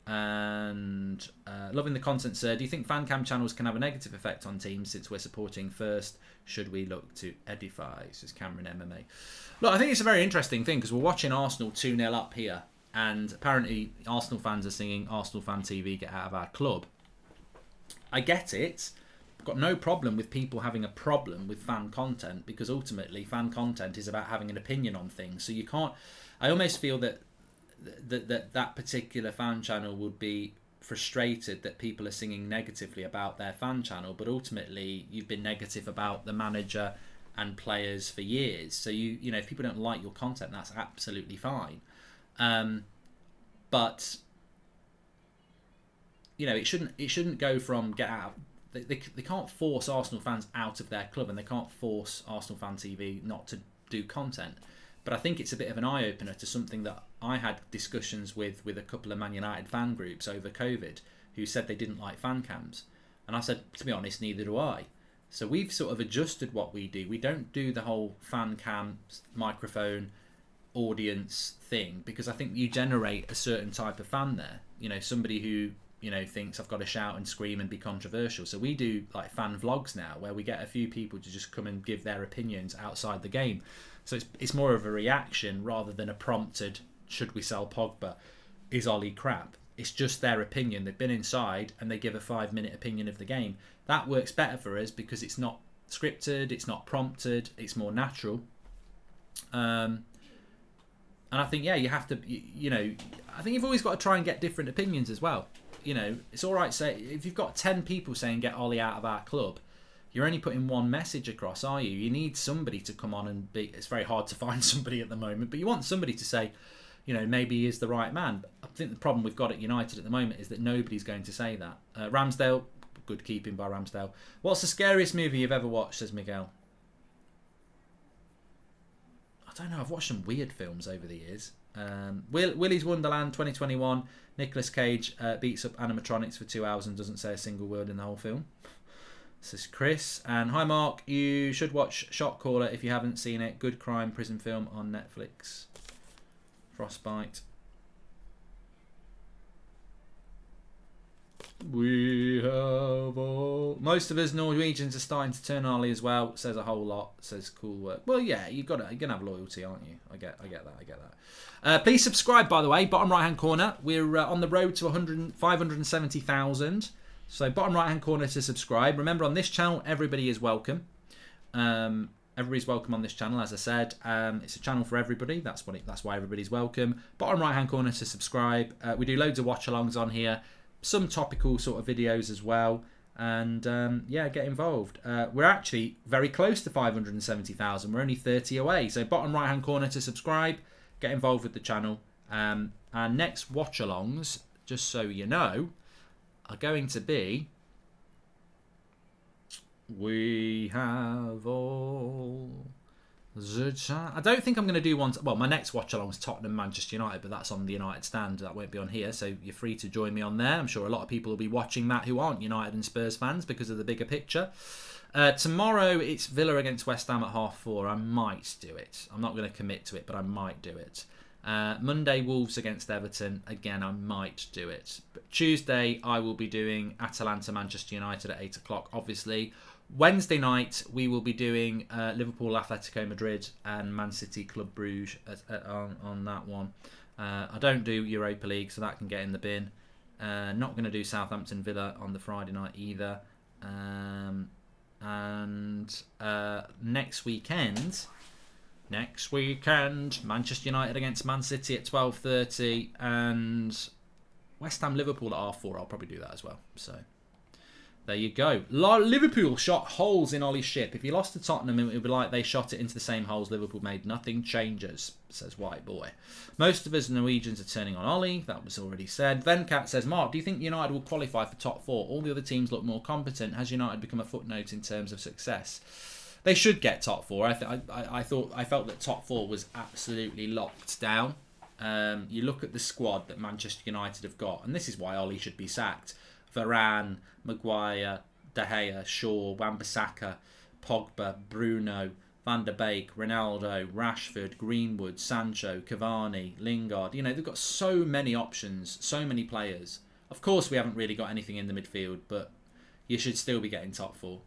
And loving the content, sir. Do you think fan cam channels can have a negative effect on teams since we're supporting first? Should we look to edify? Says Cameron MMA. Look, I think it's a very interesting thing because we're watching Arsenal 2-0 up here, and apparently Arsenal fans are singing Arsenal Fan TV, get out of our club. I get it. I've got no problem with people having a problem with fan content because ultimately fan content is about having an opinion on things. So you can't... I almost feel that that particular fan channel would be frustrated that people are singing negatively about their fan channel, but ultimately you've been negative about the manager and players for years. So you know, if people don't like your content, that's absolutely fine. But you know, it shouldn't go from get out. They can't force Arsenal fans out of their club, and they can't force Arsenal Fan TV not to do content. But I think it's a bit of an eye-opener to something that I had discussions with a couple of Man United fan groups over COVID who said they didn't like fan cams. And I said, to be honest, neither do I. So we've sort of adjusted what we do. We don't do the whole fan cam, microphone, audience thing because I think you generate a certain type of fan there. You know, somebody who, you know, thinks I've got to shout and scream and be controversial. So we do like fan vlogs now where we get a few people to just come and give their opinions outside the game. So it's more of a reaction rather than a prompted, should we sell Pogba? Is Ollie crap? It's just their opinion. They've been inside and they give a 5-minute opinion of the game. That works better for us because it's not scripted, it's not prompted, it's more natural. And I think, yeah, you have to, you know, I think you've always got to try and get different opinions as well. You know, it's all right, say, if you've got 10 people saying get Ollie out of our club, you're only putting one message across, are you? You need somebody to come on and be... It's very hard to find somebody at the moment, but you want somebody to say, you know, maybe he is the right man. I think the problem we've got at United at the moment is that nobody's going to say that. Ramsdale, good keeping by Ramsdale. What's the scariest movie you've ever watched, says Miguel? I don't know, I've watched some weird films over the years. Willy's Wonderland 2021. Nicolas Cage beats up animatronics for 2 hours and doesn't say a single word in the whole film. This is Chris. And hi Mark, you should watch Shot Caller if you haven't seen it. Good crime prison film on Netflix. Frostbite. We have all... Most of us Norwegians are starting to turn Ollie as well. Says a whole lot. Says cool work. Well, yeah, you're gonna have loyalty, aren't you? I get that. Please subscribe, by the way. Bottom right hand corner. We're on the road to 570,000. So bottom right hand corner to subscribe. Remember, on this channel, everybody is welcome. And Everybody's welcome on this channel, as I said. It's a channel for everybody. That's why everybody's welcome. Bottom right-hand corner to subscribe. We do loads of watch-alongs on here. Some topical sort of videos as well. And yeah, get involved. We're actually very close to 570,000. We're only 30 away. So bottom right-hand corner to subscribe. Get involved with the channel. Our next watch-alongs, just so you know, are going to be... We have all the time. I don't think I'm going to do one. Well, my next watch along is Tottenham Manchester United, but that's on the United stand. That won't be on here, so you're free to join me on there. I'm sure a lot of people will be watching that who aren't United and Spurs fans because of the bigger picture. Tomorrow it's Villa against West Ham at 4:30. I might do it. I'm not going to commit to it, but I might do it. Monday Wolves against Everton. Again, I might do it. But Tuesday I will be doing Atalanta Manchester United at 8 o'clock, obviously. Wednesday night we will be doing Liverpool Atletico Madrid and Man City Club Brugge on that one. I don't do Europa League, so that can get in the bin. Not going to do Southampton Villa on the Friday night either. And next weekend, Manchester United against Man City at 12:30 and West Ham Liverpool at 4:30. I'll probably do that as well. So there you go. Liverpool shot holes in Ollie's ship. If you lost to Tottenham, it would be like they shot it into the same holes Liverpool made. Nothing changes, says White Boy. Most of us Norwegians are turning on Ollie. That was already said. Venkat says, Mark, do you think United will qualify for top 4? All the other teams look more competent. Has United become a footnote in terms of success? They should get top 4. I felt that top 4 was absolutely locked down. You look at the squad that Manchester United have got, and this is why Ollie should be sacked. Varane, Maguire, De Gea, Shaw, Wan-Bissaka, Pogba, Bruno, Van der Beek, Ronaldo, Rashford, Greenwood, Sancho, Cavani, Lingard. You know, they've got so many options, so many players. Of course, we haven't really got anything in the midfield, but you should still be getting top 4.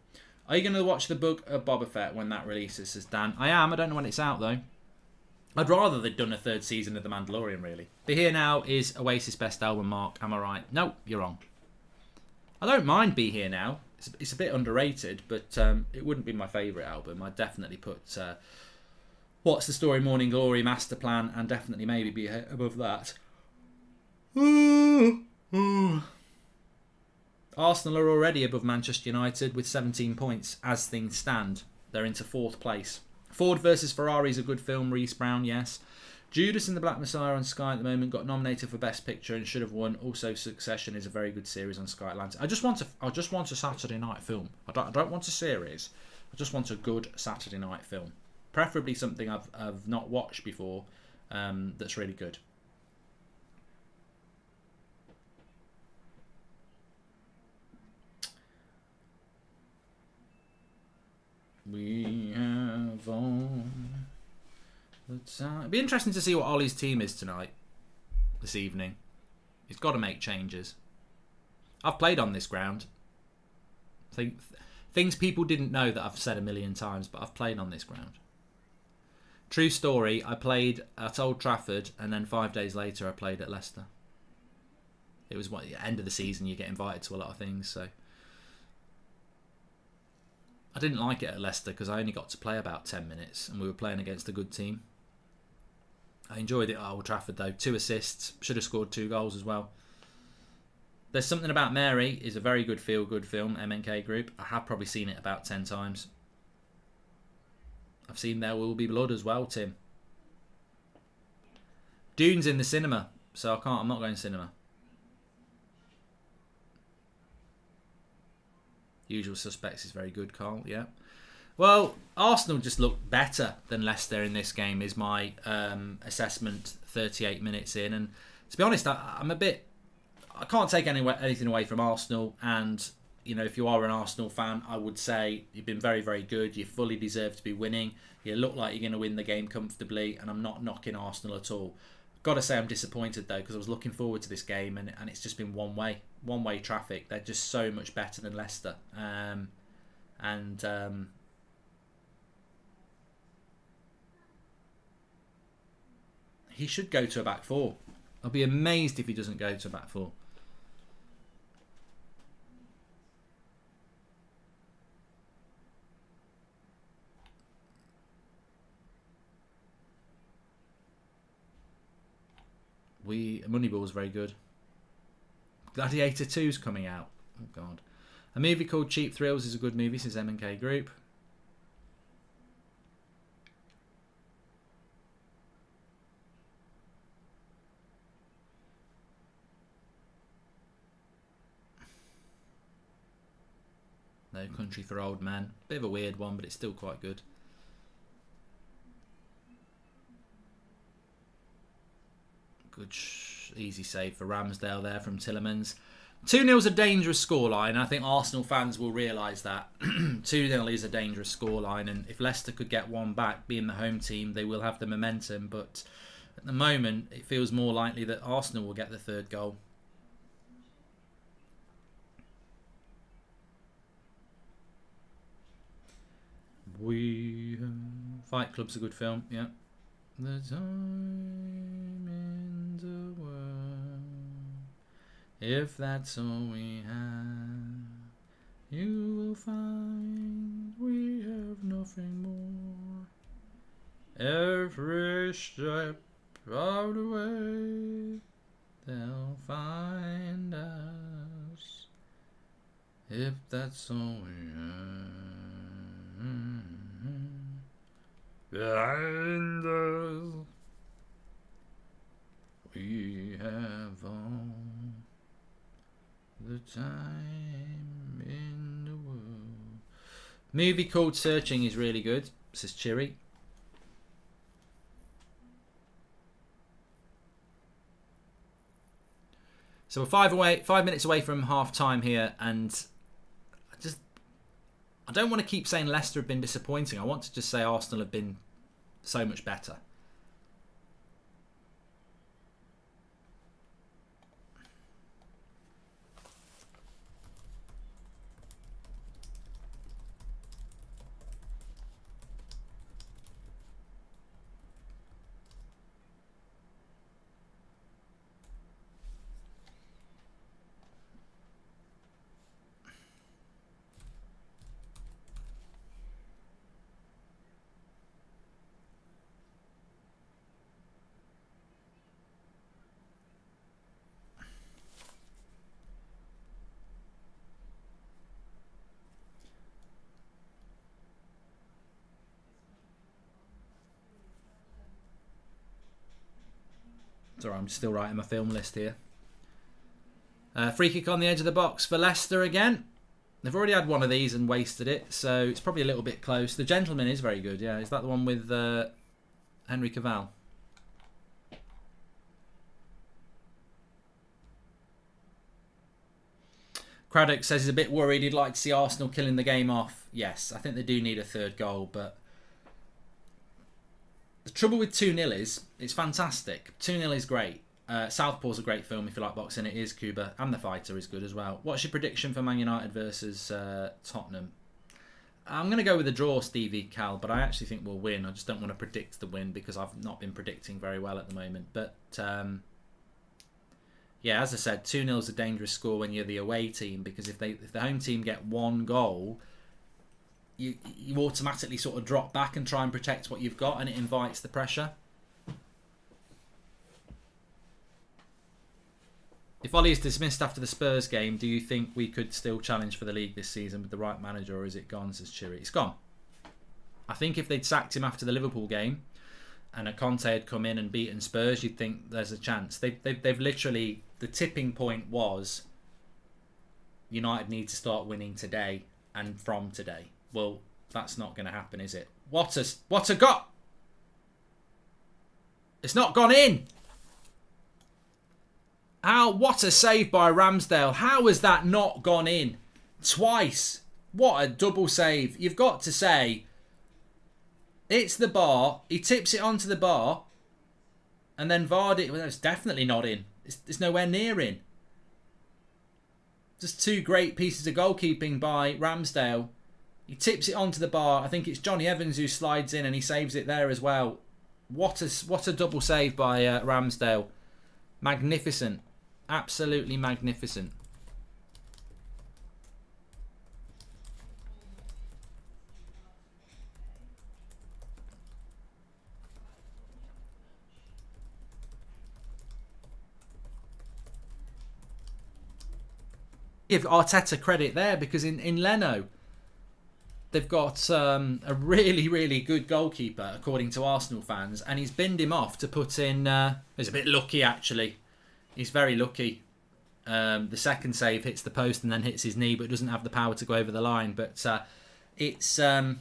Are you going to watch the book of Boba Fett when that releases, says Dan? I am. I don't know when it's out, though. I'd rather they'd done a 3rd season of The Mandalorian, really. Be Here Now is Oasis' best album, Mark. Am I right? No, you're wrong. I don't mind Be Here Now. It's a bit underrated, but it wouldn't be my favourite album. I'd definitely put What's the Story, Morning Glory, Master Plan, and definitely maybe be above that. Arsenal are already above Manchester United with 17 points as things stand. They're into 4th place. Ford versus Ferrari is a good film, Reese Brown, yes. Judas and the Black Messiah on Sky at the moment got nominated for Best Picture and should have won. Also, Succession is a very good series on Sky Atlantic. I just want a Saturday night film. I don't want a series. I just want a good Saturday night film, preferably something I've not watched before that's really good. We have on the time. It'd be interesting to see what Ollie's team is tonight, this evening. He's got to make changes. I've played on this ground. Things people didn't know that I've said a million times, but I've played on this ground. True story, I played at Old Trafford and then 5 days later I played at Leicester. It was at the end of the season, you get invited to a lot of things, so... I didn't like it at Leicester because I only got to play about 10 minutes and we were playing against a good team. I enjoyed it at Old Trafford though. 2 assists, should have scored 2 goals as well. There's Something About Mary is a very good feel-good film, MNK Group. I have probably seen it about 10 times. I've seen There Will Be Blood as well, Tim. Dune's in the cinema, so I'm not going to cinema. Usual Suspects is very good, Carl. Yeah. Well, Arsenal just looked better than Leicester in this game, is my assessment 38 minutes in. And to be honest, I'm a bit... I can't take anything away from Arsenal. And, you know, if you are an Arsenal fan, I would say you've been very, very good. You fully deserve to be winning. You look like you're going to win the game comfortably. And I'm not knocking Arsenal at all. Got to say I'm disappointed, though, because I was looking forward to this game. And it's just been one-way traffic. They're just so much better than Leicester. He should go to a back 4. I'll be amazed if he doesn't go to a back 4. Moneyball's very good. Gladiator 2's coming out. Oh God. A movie called Cheap Thrills is a good movie, says M&K Group. No Country for Old Men. Bit of a weird one, but it's still quite good. Good, easy save for Ramsdale there from Tillemans. 2-0's a dangerous scoreline. I think Arsenal fans will realise that. 2-0 is a dangerous scoreline, and if Leicester could get one back, being the home team, they will have the momentum. But at the moment, it feels more likely that Arsenal will get the third goal. Fight Club's a good film, yeah. The time in the world, if that's all we have, you will find we have nothing more. Every step of the way, they'll find us, if that's all we have. Behind us, we have all the time in the world. Movie called Searching is really good, says Chiri. So we're 5 minutes away from half time here, and I don't want to keep saying Leicester have been disappointing. I want to just say Arsenal have been so much better. Sorry, I'm still writing my film list here. Free kick on the edge of the box for Leicester again. They've already had one of these and wasted it, so it's probably a little bit close. The Gentleman is very good, yeah. Is that the one with Henry Cavill? Craddock says he's a bit worried. He'd like to see Arsenal killing the game off. Yes, I think they do need a third goal, but the trouble with 2-0 is, it's fantastic. 2-0 is great. Southpaw's a great film if you like boxing. It is, Cuba. And The Fighter is good as well. What's your prediction for Man United versus Tottenham? I'm going to go with a draw, Stevie Cal, but I actually think we'll win. I just don't want to predict the win because I've not been predicting very well at the moment. But, yeah, as I said, 2-0 is a dangerous score when you're the away team, because if the home team get one goal, you automatically sort of drop back and try and protect what you've got, and it invites the pressure. If Ollie is dismissed after the Spurs game, do you think we could still challenge for the league this season with the right manager, or is it gone, says Chiri? It's gone. I think if they'd sacked him after the Liverpool game and a Conte had come in and beaten Spurs, you'd think there's a chance. They've literally, the tipping point was United need to start winning today and from today. Well, that's not going to happen, is it? What a got? It's not gone in. What a save by Ramsdale. How has that not gone in? Twice. What a double save. You've got to say, it's the bar. He tips it onto the bar. And then Vardy, well, it's definitely not in. It's nowhere near in. Just two great pieces of goalkeeping by Ramsdale. He tips it onto the bar. I think it's Johnny Evans who slides in and he saves it there as well. What a double save by Ramsdale. Magnificent. Absolutely magnificent. give Arteta credit there, because in Leno, they've got a really, really good goalkeeper, according to Arsenal fans, and he's binned him off to put in... he's a bit lucky, actually. He's very lucky. The second save hits the post and then hits his knee, but doesn't have the power to go over the line. But it's on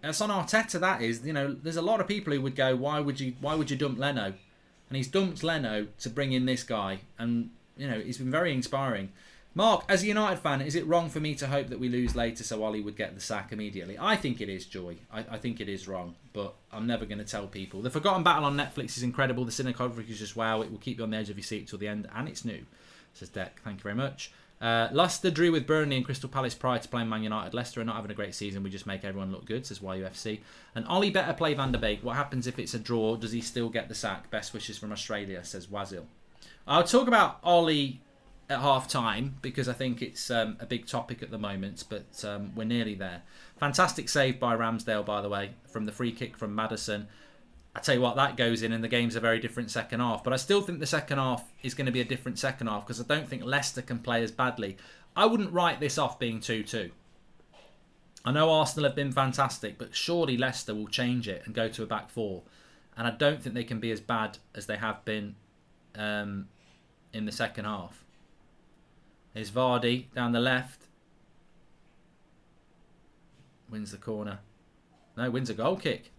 Arteta, that is. You know, there's a lot of people who would go, why would you dump Leno? And he's dumped Leno to bring in this guy. And, you know, he's been very inspiring. Mark, as a United fan, is it wrong for me to hope that we lose later so Ollie would get the sack immediately? I think it is, Joy. I think it is wrong, but I'm never going to tell people. The Forgotten Battle on Netflix is incredible. The cinematography is just wow. It will keep you on the edge of your seat till the end, and it's new, says Deck. Thank you very much. Leicester drew with Burnley and Crystal Palace prior to playing Man United. Leicester are not having a great season. We just make everyone look good, says YUFC. And Ollie better play Van der Beek. What happens if it's a draw? Does he still get the sack? Best wishes from Australia, says Wazil. I'll talk about Ollie at half time, because I think it's a big topic at the moment, but we're nearly there. Fantastic save by Ramsdale, by the way, from the free kick from Maddison. I tell you what, that goes in and the game's a very different second half, but I still think the second half is going to be a different second half, because I don't think Leicester can play as badly. I wouldn't write this off being 2-2. I know Arsenal have been fantastic, but surely Leicester will change it and go to a back four, and I don't think they can be as bad as they have been in the second half. Here's Vardy down the left. Wins the corner. No, wins a goal kick.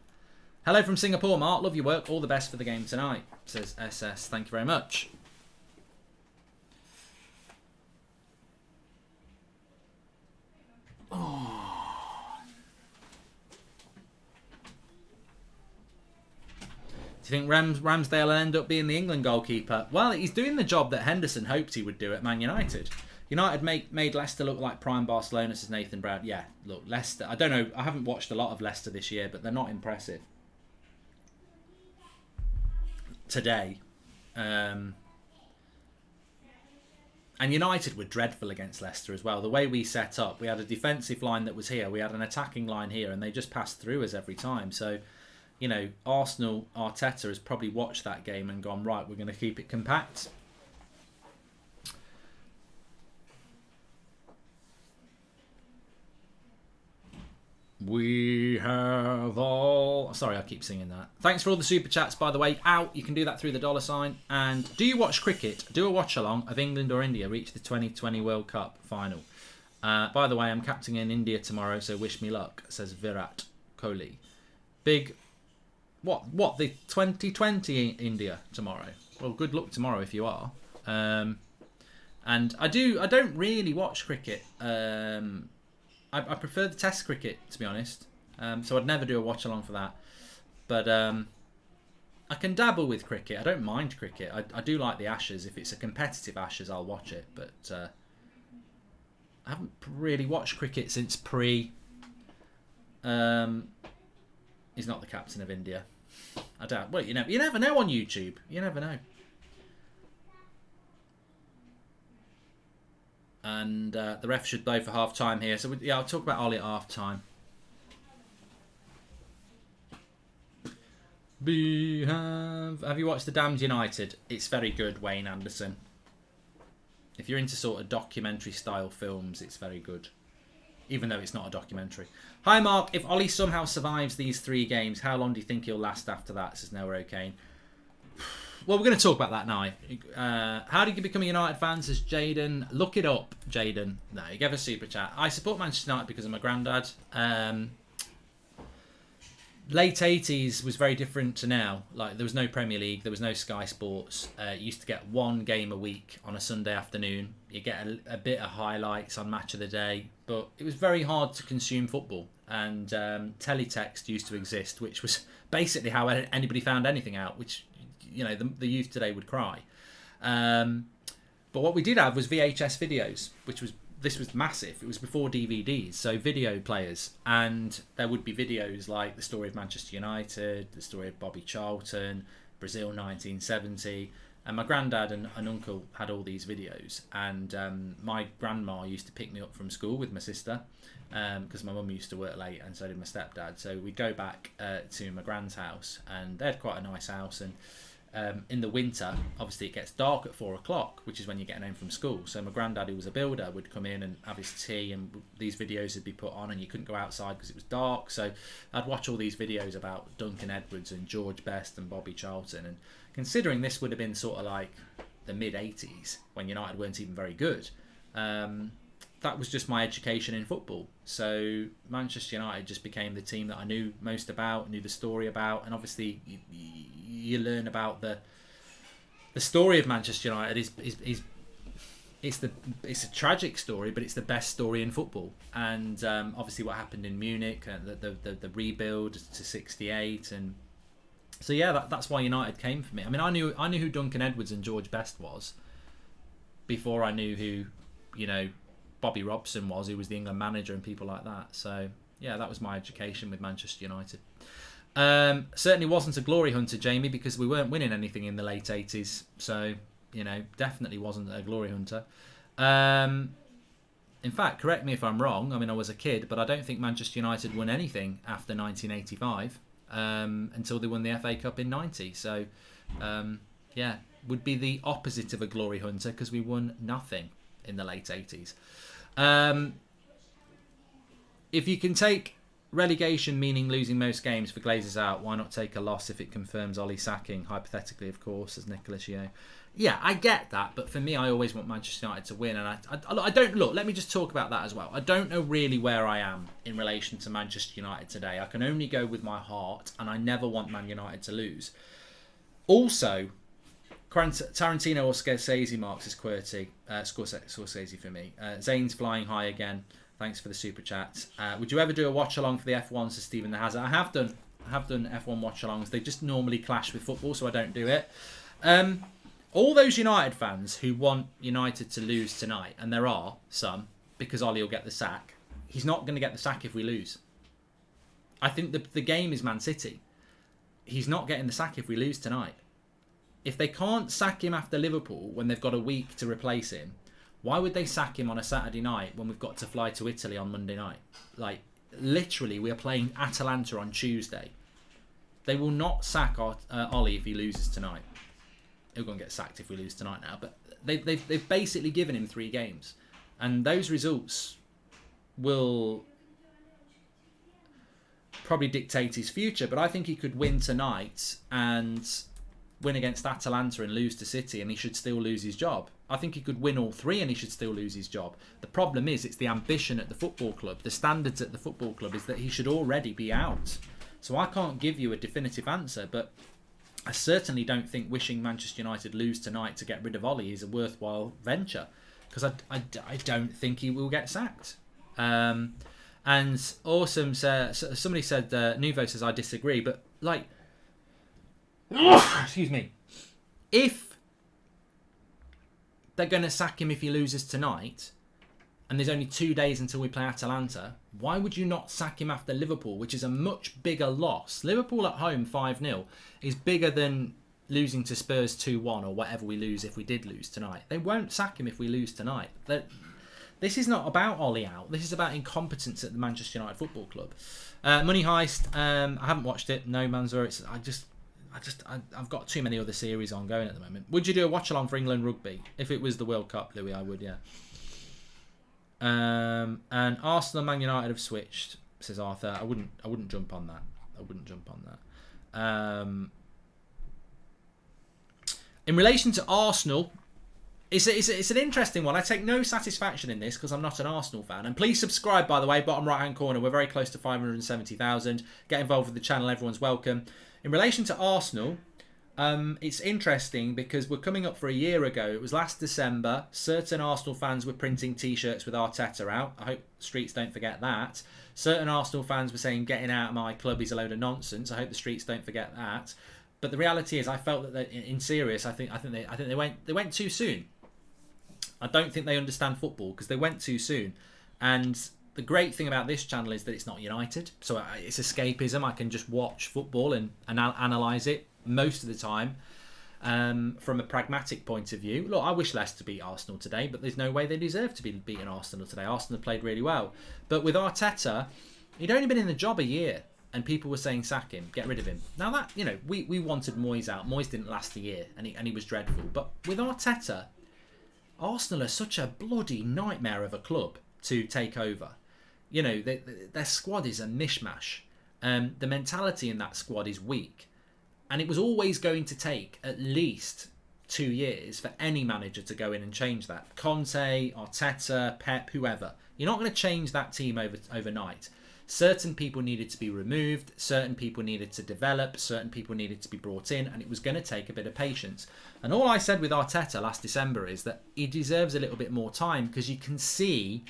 Hello from Singapore, Mark. Love your work. All the best for the game tonight, says SS. Thank you very much. Do you think Ramsdale will end up being the England goalkeeper? Well, he's doing the job that Henderson hoped he would do at Man United. United made Leicester look like prime Barcelona, says Nathan Brown. Yeah, look, Leicester, I don't know, I haven't watched a lot of Leicester this year, but they're not impressive. Today. And United were dreadful against Leicester as well. The way we set up, we had a defensive line that was here, we had an attacking line here, and they just passed through us every time. So, you know, Arsenal, Arteta has probably watched that game and gone, right, we're going to keep it compact. We have all... Sorry, I keep singing that. Thanks for all the super chats, by the way. Out, you can do that through the $sign. And do you watch cricket? Do a watch along of England or India reach the 2020 World Cup final. By the way, I'm captaining India tomorrow, so wish me luck, says Virat Kohli. Big... What? The 2020 India tomorrow? Well, good luck tomorrow if you are. And I don't really watch cricket. I prefer the Test cricket, to be honest. So I'd never do a watch along for that. But I can dabble with cricket. I don't mind cricket. I do like the Ashes. If it's a competitive Ashes, I'll watch it. But I haven't really watched cricket since pre. He's not the captain of India. I doubt. Well, you never know on YouTube. You never know. And the ref should blow for half time here. So I'll talk about Ollie at half time. Have you watched The Damned United? It's very good, Wayne Anderson. If you're into sort of documentary style films, it's very good. Even though it's not a documentary. Hi Mark, if Ollie somehow survives these 3 games, how long do you think he'll last after that? Says Noah O'Kane. Well, we're going to talk about that now. How did you become a United fan? Says Jaden. Look it up, Jaden. No, you gave a super chat. I support Manchester United because of my granddad. Late 80s was very different to now. Like, there was no Premier League, there was no Sky Sports. You used to get 1 game a week on a Sunday afternoon. You get a bit of highlights on Match of the Day, but it was very hard to consume football. And teletext used to exist, which was basically how anybody found anything out, which, you know, the youth today would cry. But what we did have was VHS videos, this was massive. It was before DVDs, so video players. And there would be videos like the story of Manchester United, the story of Bobby Charlton, Brazil 1970. And my granddad and uncle had all these videos. And my grandma used to pick me up from school with my sister, because my mum used to work late and so did my stepdad. So we'd go back to my grand's house, and they had quite a nice house. And in the winter, obviously it gets dark at 4 o'clock, which is when you're getting home from school. So my granddad, who was a builder, would come in and have his tea, and these videos would be put on, and you couldn't go outside because it was dark. So I'd watch all these videos about Duncan Edwards and George Best and Bobby Charlton. And considering this would have been sort of like the mid-80s, when United weren't even very good, that was just my education in football. So Manchester United just became the team that I knew most about, knew the story about, and obviously you learn about the story of Manchester United is it's a tragic story, but it's the best story in football. And obviously what happened in Munich, the rebuild to '68, and so yeah, that's why United came for me. I mean, I knew who Duncan Edwards and George Best was before I knew who, Bobby Robson was, who was the England manager, and people like that. So yeah, that was my education with Manchester United. Certainly wasn't a glory hunter, Jamie, because we weren't winning anything in the late 80s. So, definitely wasn't a glory hunter. In fact, correct me if I'm wrong. I mean, I was a kid, but I don't think Manchester United won anything after 1985 until they won the FA Cup in 90. So, yeah, would be the opposite of a glory hunter because we won nothing in the late 80s. If you can take relegation, meaning losing most games, for Glazers out, why not take a loss if it confirms Ollie sacking? Hypothetically, of course, as Nicholas Yeo. Yeah, I get that, but for me, I always want Manchester United to win, and I don't look. Let me just talk about that as well. I don't know really where I am in relation to Manchester United today. I can only go with my heart, and I never want Man United to lose. Also, Tarantino or Scorsese marks his QWERTY. Scorsese for me. Zane's flying high again. Thanks for the super chat. Would you ever do a watch along for the F1s to Stephen the Hazard? I have done F1 watch alongs. They just normally clash with football, so I don't do it. All those United fans who want United to lose tonight, and there are some, because Ollie will get the sack. He's not going to get the sack if we lose. I think the game is Man City. He's not getting the sack if we lose tonight. If they can't sack him after Liverpool when they've got a week to replace him, why would they sack him on a Saturday night when we've got to fly to Italy on Monday night? Like, literally, we are playing Atalanta on Tuesday. They will not sack Ollie if he loses tonight. He'll go and get sacked if we lose tonight now. But they've basically given him 3 games. And those results will probably dictate his future. But I think he could win tonight and win against Atalanta and lose to City, and he should still lose his job. I think he could win all 3 and he should still lose his job. The problem is, it's the ambition at the football club. The standards at the football club is that he should already be out. So I can't give you a definitive answer, but I certainly don't think wishing Manchester United lose tonight to get rid of Ollie is a worthwhile venture, because I don't think he will get sacked. And Awesome says, somebody said, Nuvo says, I disagree, but like, excuse me, if they're going to sack him if he loses tonight, and there's only 2 days until we play Atalanta, why would you not sack him after Liverpool, which is a much bigger loss? Liverpool at home 5-0 is bigger than losing to Spurs 2-1 or whatever we lose if we did lose tonight. They won't sack him if we lose tonight. This is not about Ollie out. This is about incompetence at the Manchester United Football Club. Money Heist, I haven't watched it. No, Manzur. I've got too many other series ongoing at the moment. Would you do a watch along for England rugby if it was the World Cup, Louis? I would, yeah. And Arsenal and Man United have switched, says Arthur. I wouldn't jump on that. In relation to Arsenal, it's an interesting one. I take no satisfaction in this because I'm not an Arsenal fan. And please subscribe, by the way, bottom right hand corner. We're very close to 570,000. Get involved with the channel. Everyone's welcome. In relation to Arsenal, it's interesting because we're coming up for a year ago. It was last December. Certain Arsenal fans were printing T-shirts with Arteta out. I hope the streets don't forget that. Certain Arsenal fans were saying getting out of my club is a load of nonsense. I hope the streets don't forget that. But the reality is, I felt that in serious, I think they went too soon. I don't think they understand football because they went too soon. And the great thing about this channel is that it's not United, so it's escapism. I can just watch football and analyse it most of the time from a pragmatic point of view. Look, I wish Leicester beat Arsenal today, but there's no way they deserve to be beating Arsenal today. Arsenal played really well. But with Arteta, he'd only been in the job a year. and people were saying sack him, get rid of him. Now that, we wanted Moyes out. Moyes didn't last a year, and he was dreadful. But with Arteta, Arsenal are such a bloody nightmare of a club to take over. Their squad is a mishmash. The mentality in that squad is weak. And it was always going to take at least 2 years for any manager to go in and change that. Conte, Arteta, Pep, whoever. You're not going to change that team overnight. Certain people needed to be removed, certain people needed to develop, certain people needed to be brought in, and it was going to take a bit of patience. And all I said with Arteta last December is that he deserves a little bit more time, because you can see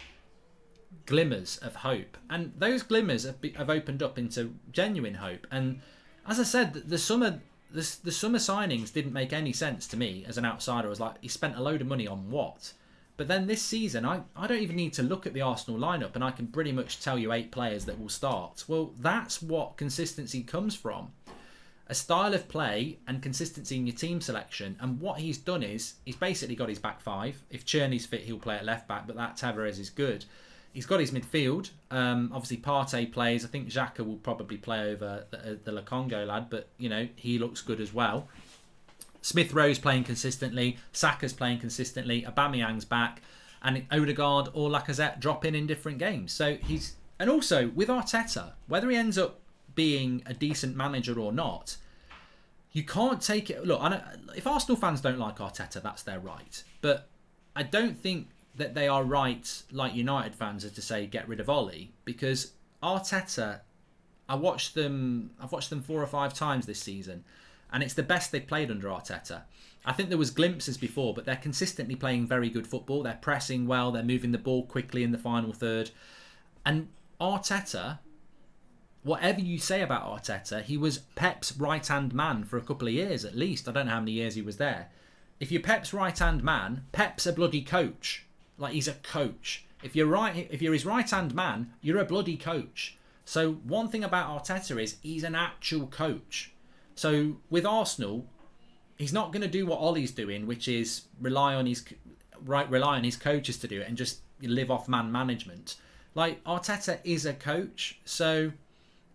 glimmers of hope. And those glimmers have opened up into genuine hope. And as I said, the summer signings didn't make any sense to me as an outsider. I was like, he spent a load of money on what? But then this season, I don't even need to look at the Arsenal lineup, and I can pretty much tell you 8 players that will start. Well, that's what consistency comes from. A style of play and consistency in your team selection. And what he's done is, he's basically got his back 5. If Tierney's fit, he'll play at left back, but that Tavares is good. He's got his midfield. Obviously, Partey plays. I think Xhaka will probably play over the Lokongo lad, but, he looks good as well. Smith Rowe's playing consistently, Saka's playing consistently, Aubameyang's back, and Odegaard or Lacazette drop in different games. So and also with Arteta, whether he ends up being a decent manager or not, you can't take it. Look, if Arsenal fans don't like Arteta, that's their right, but I don't think that they are right, like United fans are, to say get rid of Ollie, because Arteta, I've watched them 4 or 5 times this season. And it's the best they've played under Arteta. I think there was glimpses before, but they're consistently playing very good football. They're pressing well. They're moving the ball quickly in the final third. And Arteta, whatever you say about Arteta, he was Pep's right-hand man for a couple of years at least. I don't know how many years he was there. If you're Pep's right-hand man, Pep's a bloody coach. Like, he's a coach. If you're his right-hand man, you're a bloody coach. So one thing about Arteta is he's an actual coach. So with Arsenal, he's not going to do what Ollie's doing, which is rely on his coaches to do it and just live off man management. Like, Arteta is a coach, so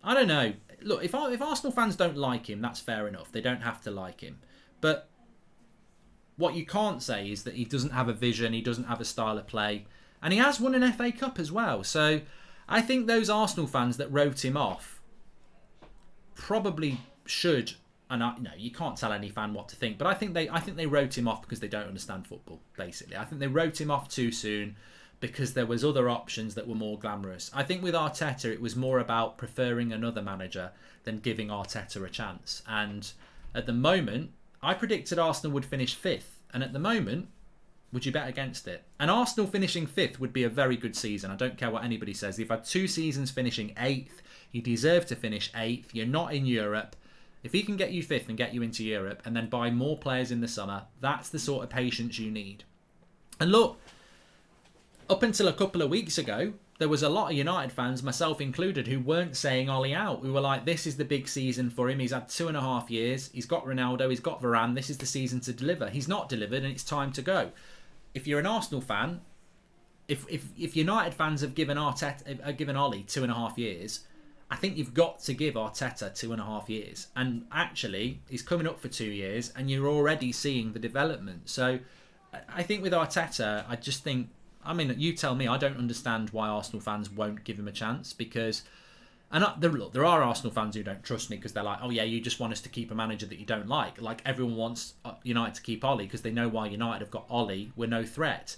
I don't know. Look, if Arsenal fans don't like him, that's fair enough. They don't have to like him. But what you can't say is that he doesn't have a vision, he doesn't have a style of play, and he has won an FA Cup as well. So I think those Arsenal fans that wrote him off probably should, and you can't tell any fan what to think, but I think they wrote him off because they don't understand football, basically. I think they wrote him off too soon because there was other options that were more glamorous. I think with Arteta, it was more about preferring another manager than giving Arteta a chance. And at the moment, I predicted Arsenal would finish 5th, and at the moment, would you bet against it? And Arsenal finishing 5th would be a very good season. I don't care what anybody says. You've had 2 seasons finishing 8th. You deserve to finish 8th. You're not in Europe. If he can get you 5th and get you into Europe and then buy more players in the summer, that's the sort of patience you need. And look, up until a couple of weeks ago, there was a lot of United fans, myself included, who weren't saying Ollie out. We were like, this is the big season for him. He's had 2.5 years. He's got Ronaldo. He's got Varane. This is the season to deliver. He's not delivered, and it's time to go. If you're an Arsenal fan, if United fans have given Ollie 2.5 years, I think you've got to give Arteta 2.5 years. And actually, he's coming up for 2 years, and you're already seeing the development. So I think with Arteta, I just think, you tell me, I don't understand why Arsenal fans won't give him a chance, because, and there are Arsenal fans who don't trust me because they're like, oh yeah, you just want us to keep a manager that you don't like. Like, everyone wants United to keep Ollie because they know why United have got Ollie. We're no threat.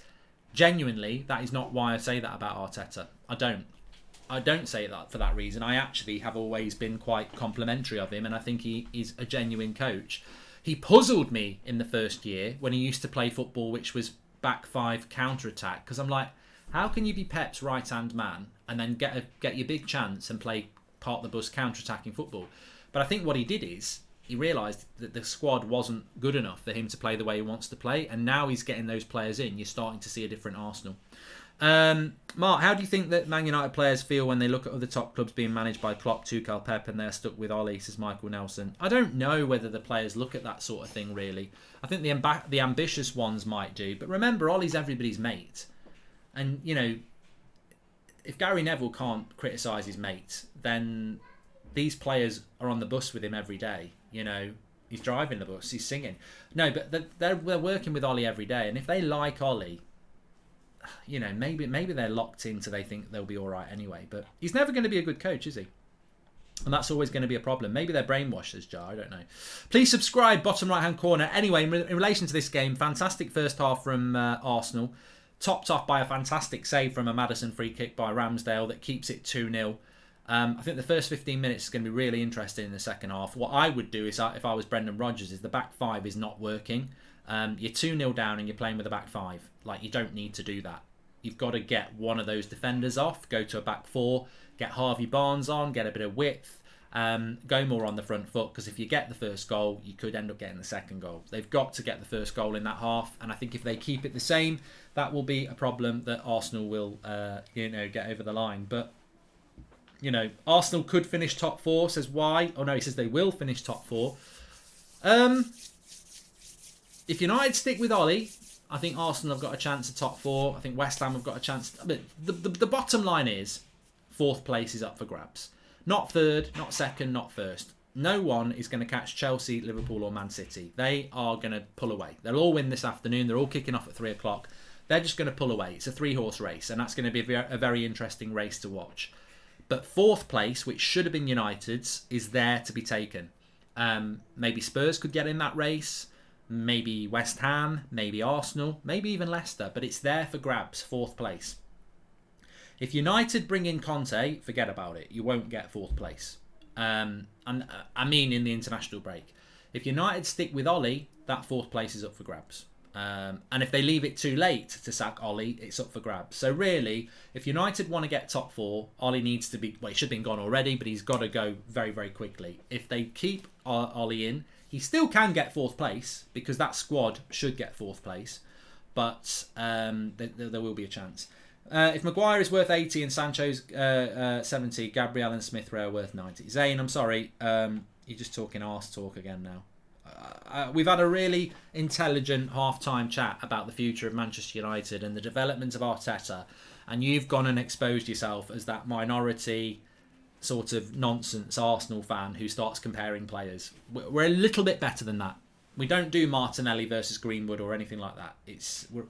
Genuinely, that is not why I say that about Arteta. I don't say that for that reason. I actually have always been quite complimentary of him, and I think he is a genuine coach. He puzzled me in the first year when he used to play football which was back 5 counter-attack, because I'm like, how can you be Pep's right-hand man and then get your big chance and play part the bus counter-attacking football? But I think what he did is he realised that the squad wasn't good enough for him to play the way he wants to play, and now he's getting those players in. You're starting to see a different Arsenal. Mark, how do you think that Man United players feel when they look at other top clubs being managed by Klopp, Tuchel, Pep, and they're stuck with Ollie, says Michael Nelson? I don't know whether the players look at that sort of thing, really. I think the ambitious ones might do, but remember, Ollie's everybody's mate. And, if Gary Neville can't criticise his mate, then these players are on the bus with him every day. You know, he's driving the bus, he's singing. No, but they're working with Ollie every day, and if they like Ollie, you know, maybe they're locked into, they think they'll be all right anyway. But he's never going to be a good coach, is he? And that's always going to be a problem. Maybe they're brainwashed, as Jar, I don't know. Please subscribe, bottom right-hand corner. Anyway, in relation to this game, fantastic first half from Arsenal. Topped off by a fantastic save from a Maddison free kick by Ramsdale that keeps it 2-0. I think the first 15 minutes is going to be really interesting in the second half. What I would do is, if I was Brendan Rodgers, is the back five is not working. You're 2-0 down and you're playing with a back five. Like, you don't need to do that. You've got to get one of those defenders off, go to a back four, get Harvey Barnes on, get a bit of width, go more on the front foot, because if you get the first goal, you could end up getting the second goal. They've got to get the first goal in that half, and I think if they keep it the same, that will be a problem that Arsenal will, get over the line. But, you know, Arsenal could finish top four, says why? Oh no, he says they will finish top four. If United stick with Ollie, I think Arsenal have got a chance at top four. I think West Ham have got a chance. But the bottom line is, fourth place is up for grabs. Not third, not second, not first. No one is going to catch Chelsea, Liverpool or Man City. They are going to pull away. They'll all win this afternoon. They're all kicking off at 3 o'clock. They're just going to pull away. It's a 3-horse race, and that's going to be a very interesting race to watch. But fourth place, which should have been United's, is there to be taken. Maybe Spurs could get in that race. Maybe West Ham, maybe Arsenal, maybe even Leicester. But it's there for grabs, fourth place. If United bring in Conte, forget about it. You won't get fourth place. And I mean in the international break. If United stick with Ollie, that fourth place is up for grabs. And if they leave it too late to sack Ollie, it's up for grabs. So really, if United want to get top four, Ollie needs to be... Well, he should have been gone already, but he's got to go very, very quickly. If they keep Ollie in, he still can get fourth place, because that squad should get fourth place. But there will be a chance. If Maguire is worth 80 and Sancho's 70, Gabriel and Smith Rowe are worth 90. Zane, I'm sorry, you're just talking arse talk again now. We've had a really intelligent half-time chat about the future of Manchester United and the development of Arteta, and you've gone and exposed yourself as that minority sort of nonsense Arsenal fan who starts comparing players. We're a little bit better than that. We don't do Martinelli versus Greenwood or anything like that.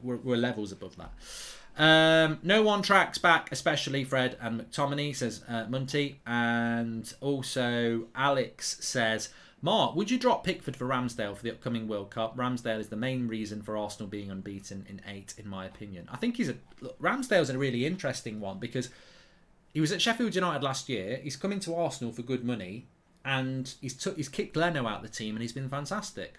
We're levels above that. No one tracks back, especially Fred and McTominay, says Munty. And also Alex says, Mark, would you drop Pickford for Ramsdale for the upcoming World Cup? Ramsdale is the main reason for Arsenal being unbeaten in 8, in my opinion. I think Ramsdale's a really interesting one, because he was at Sheffield United last year. He's come into Arsenal for good money, and he's kicked Leno out of the team, and he's been fantastic.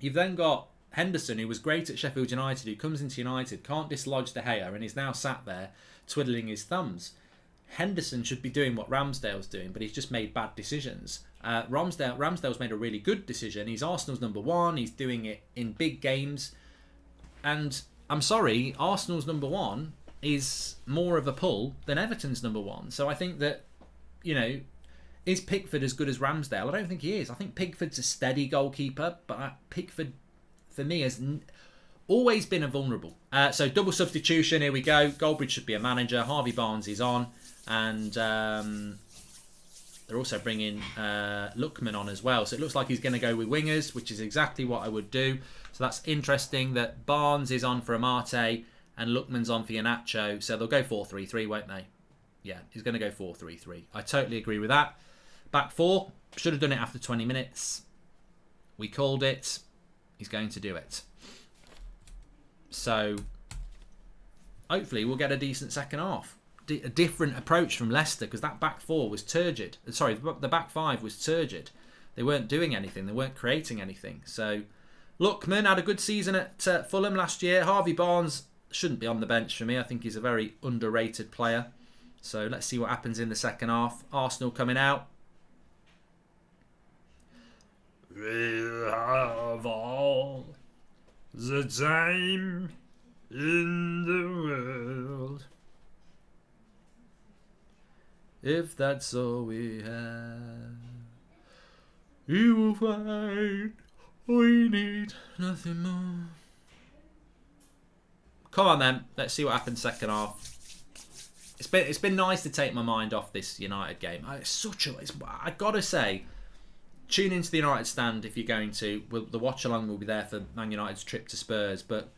You've then got Henderson, who was great at Sheffield United, who comes into United, can't dislodge De Gea, and is now sat there twiddling his thumbs. Henderson should be doing what Ramsdale's doing, but he's just made bad decisions. Ramsdale's made a really good decision. He's Arsenal's number one. He's doing it in big games. And I'm sorry, Arsenal's number one is more of a pull than Everton's number one. So I think that, is Pickford as good as Ramsdale? I don't think he is. I think Pickford's a steady goalkeeper, but Pickford, for me, has always been a vulnerable. So double substitution, here we go. Goldbridge should be a manager. Harvey Barnes is on. And they're also bringing Lookman on as well. So it looks like he's going to go with wingers, which is exactly what I would do. So that's interesting that Barnes is on for Amate and Lookman's on for Iheanacho. So they'll go 4-3-3, won't they? Yeah, he's going to go 4-3-3. I totally agree with that. Back four. Should have done it after 20 minutes. We called it. He's going to do it. So hopefully we'll get a decent second half. A different approach from Leicester, because that back four was turgid. Sorry, the back five was turgid. They weren't doing anything. They weren't creating anything. So Lookman had a good season at Fulham last year. Harvey Barnes shouldn't be on the bench for me. I think he's a very underrated player. So let's see what happens in the second half. Arsenal coming out. We have all the time in the world, if that's all we have. You will find we need nothing more. Come on then, let's see what happens second half. it's been nice to take my mind off this United game. I gotta say, tune into the United stand if you're going to. The watch along will be there for Man United's trip to Spurs, but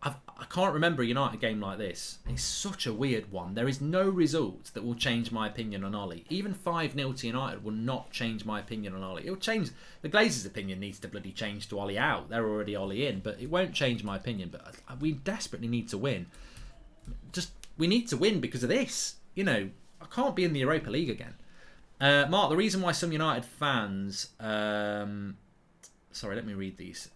I can't remember a United game like this. It's such a weird one. There is no result that will change my opinion on Ollie. Even 5-0 to United will not change my opinion on Ollie. It'll change. The Glazers' opinion needs to bloody change to Ollie out. They're already Ollie in, but it won't change my opinion. But we desperately need to win. We need to win because of this. You know, I can't be in the Europa League again. Mark, the reason why some United fans... sorry, let me read these.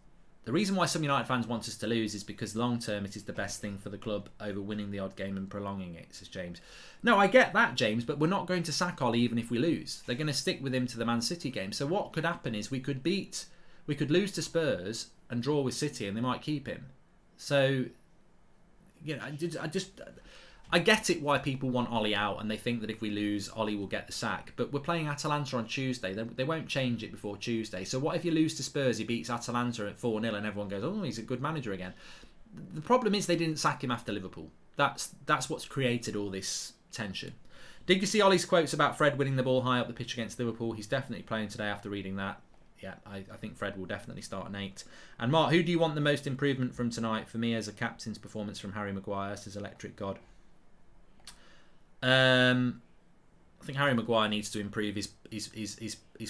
The reason why some United fans want us to lose is because long term it is the best thing for the club over winning the odd game and prolonging it, says James. No, I get that, James, but we're not going to sack Ollie even if we lose. They're going to stick with him to the Man City game. So what could happen is we could lose to Spurs and draw with City and they might keep him. So, you know, I get it why people want Ollie out and they think that if we lose, Ollie will get the sack. But we're playing Atalanta on Tuesday. They won't change it before Tuesday. So what if you lose to Spurs, he beats Atalanta at 4-0 and everyone goes, oh, he's a good manager again. The problem is they didn't sack him after Liverpool. That's what's created all this tension. Did you see Ollie's quotes about Fred winning the ball high up the pitch against Liverpool? He's definitely playing today after reading that. Yeah, I think Fred will definitely start an 8. And Mark, who do you want the most improvement from tonight? For me, as a captain's performance from Harry Maguire, says Electric God. I think Harry Maguire needs to improve his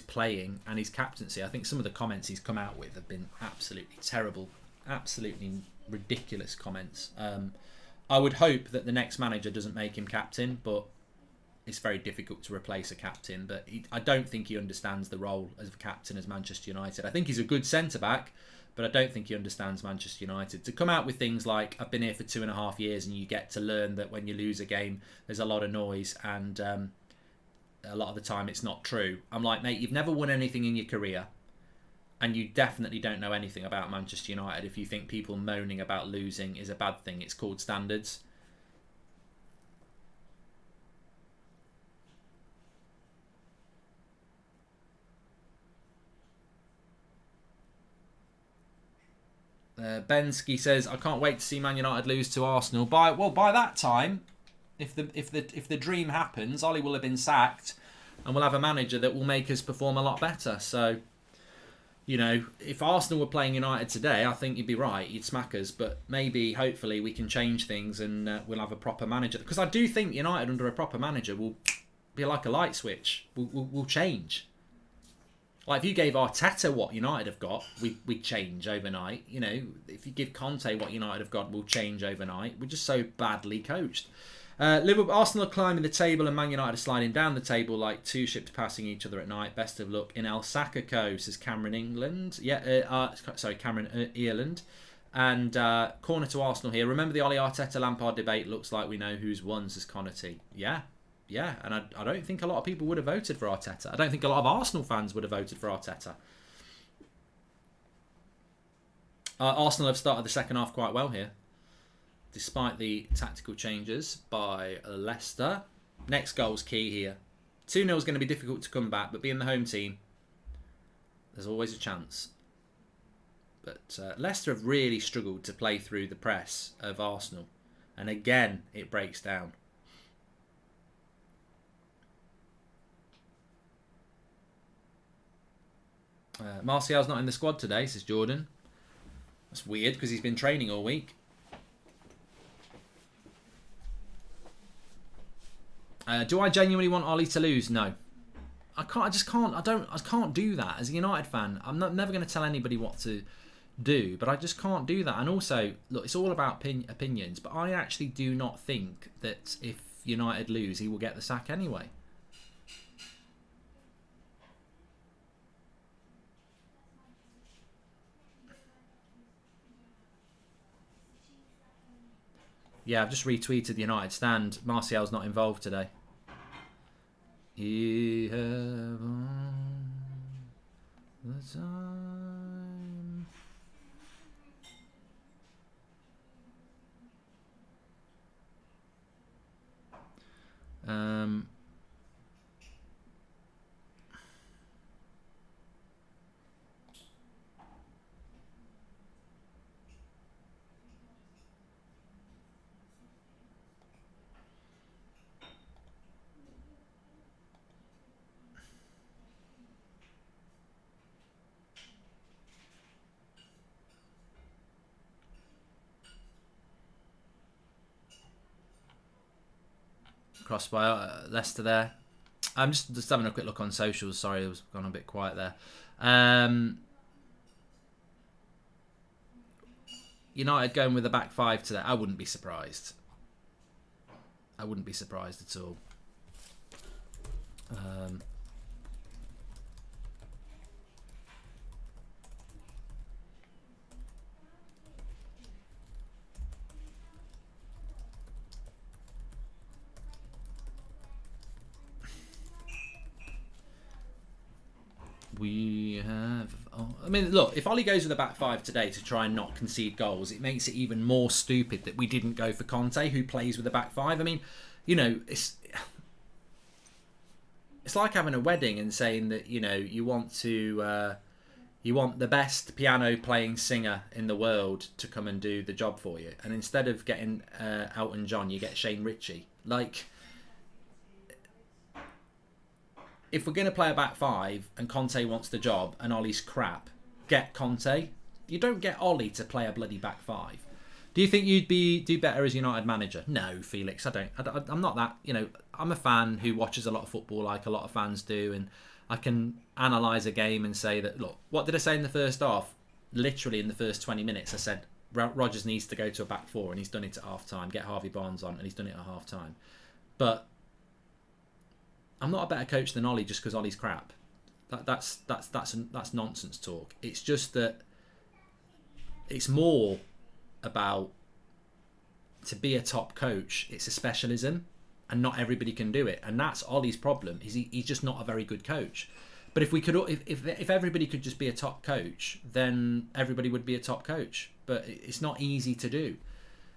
playing and his captaincy. I think some of the comments he's come out with have been absolutely terrible, absolutely ridiculous comments. I would hope that the next manager doesn't make him captain, but it's very difficult to replace a captain. But I don't think he understands the role as a captain as Manchester United. I think he's a good centre-back, but I don't think he understands Manchester United. To come out with things like, I've been here for 2.5 years and you get to learn that when you lose a game, there's a lot of noise and a lot of the time it's not true. I'm like, mate, you've never won anything in your career and you definitely don't know anything about Manchester United if you think people moaning about losing is a bad thing. It's called standards. Bensky says, I can't wait to see Man United lose to Arsenal. By that time, if the dream happens, Ollie will have been sacked and we'll have a manager that will make us perform a lot better. So, you know, if Arsenal were playing United today, I think you'd be right. You'd smack us. But maybe, hopefully, we can change things and we'll have a proper manager. Because I do think United under a proper manager will be like a light switch. We'll change. Like, if you gave Arteta what United have got, we'd change overnight. You know, if you give Conte what United have got, we'll change overnight. We're just so badly coached. Arsenal are climbing the table and Man United are sliding down the table like two ships passing each other at night. Best of luck in El Sacco, says Cameron England. Cameron Ireland. And corner to Arsenal here. Remember the Ollie Arteta-Lampard debate? Looks like we know who's won, says Connor T. Yeah, and I don't think a lot of people would have voted for Arteta. I don't think a lot of Arsenal fans would have voted for Arteta. Arsenal have started the second half quite well here, despite the tactical changes by Leicester. Next goal's key here. 2-0 is going to be difficult to come back, but being the home team, there's always a chance. But Leicester have really struggled to play through the press of Arsenal. And again, it breaks down. Martial's not in the squad today, says Jordan. That's weird because he's been training all week. Do I genuinely want Ollie to lose? No. I can't do that as a United fan. I'm never going to tell anybody what to do, but I just can't do that. And also, look, it's all about opinions, but I actually do not think that if United lose, he will get the sack anyway. Yeah, I've just retweeted the United stand. Martial's not involved today. You have all the time. across by Leicester there. I'm just having a quick look on socials. Sorry, it was gone a bit quiet there. United going with the back five today. I wouldn't be surprised. I wouldn't be surprised at all. We have... I mean, look, if Ollie goes with the back five today to try and not concede goals, it makes it even more stupid that we didn't go for Conte, who plays with the back five. I mean, you know, it's like having a wedding and saying that, you know, you want the best piano playing singer in the world to come and do the job for you, and instead of getting Elton John, you get Shane Ritchie. Like, if we're going to play a back five and Conte wants the job and Ollie's crap, get Conte. You don't get Ollie to play a bloody back five. Do you think you'd do better as United manager? No, Felix, I don't. I'm not that. You know, I'm a fan who watches a lot of football, like a lot of fans do, and I can analyse a game and say that, look, what did I say in the first half? Literally in the first 20 minutes, I said Rodgers needs to go to a back four, and he's done it at half time. Get Harvey Barnes on, and he's done it at half time. But I'm not a better coach than Ollie just because Ollie's crap. That's nonsense talk. It's just that it's more about, to be a top coach, it's a specialism, and not everybody can do it. And that's Ollie's problem. He's just not a very good coach. But if we could, if everybody could just be a top coach, then everybody would be a top coach. But it's not easy to do.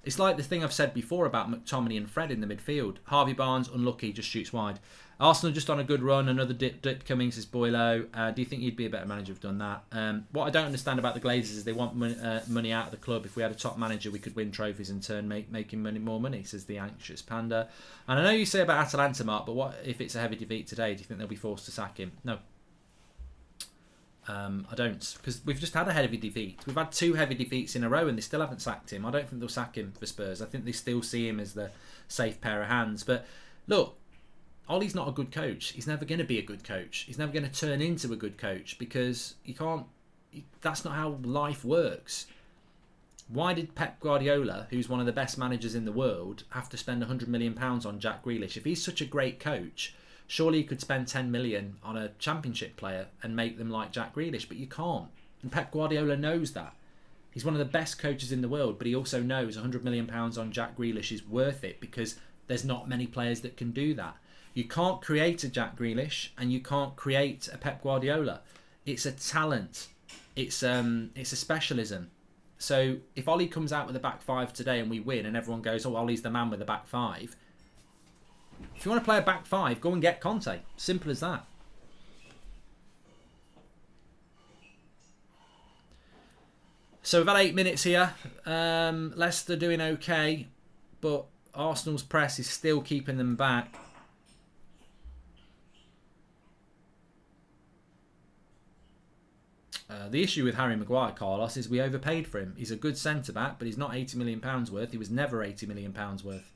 It's like the thing I've said before about McTominay and Fred in the midfield. Harvey Barnes, unlucky, just shoots wide. Arsenal just on a good run. Another dip coming, says Boylo. Do you think you'd be a better manager if you've done that? What I don't understand about the Glazers is they want money out of the club. If we had a top manager, we could win trophies and turn making more money, says the anxious panda. And I know you say about Atalanta, Mark, but what if it's a heavy defeat today? Do you think they'll be forced to sack him? No. I don't, because we've just had a heavy defeat. We've had 2 heavy defeats in a row and they still haven't sacked him. I don't think they'll sack him for Spurs. I think they still see him as the safe pair of hands. But look, Ollie's not a good coach. He's never going to be a good coach. He's never going to turn into a good coach because you can't. That's not how life works. Why did Pep Guardiola, who's one of the best managers in the world, have to spend £100 million on Jack Grealish? If he's such a great coach, surely you could spend 10 million on a championship player and make them like Jack Grealish, but you can't. And Pep Guardiola knows that. He's one of the best coaches in the world, but he also knows £100 million on Jack Grealish is worth it because there's not many players that can do that. You can't create a Jack Grealish and you can't create a Pep Guardiola. It's a talent. It's a specialism. So if Ollie comes out with a back five today and we win and everyone goes, oh, Ollie's the man with the back five. If you want to play a back five, go and get Conte. Simple as that. So we've had 8 minutes here. Leicester doing okay, but Arsenal's press is still keeping them back. The issue with Harry Maguire, Carlos, is we overpaid for him. He's a good centre-back, but he's not £80 million worth. He was never £80 million worth.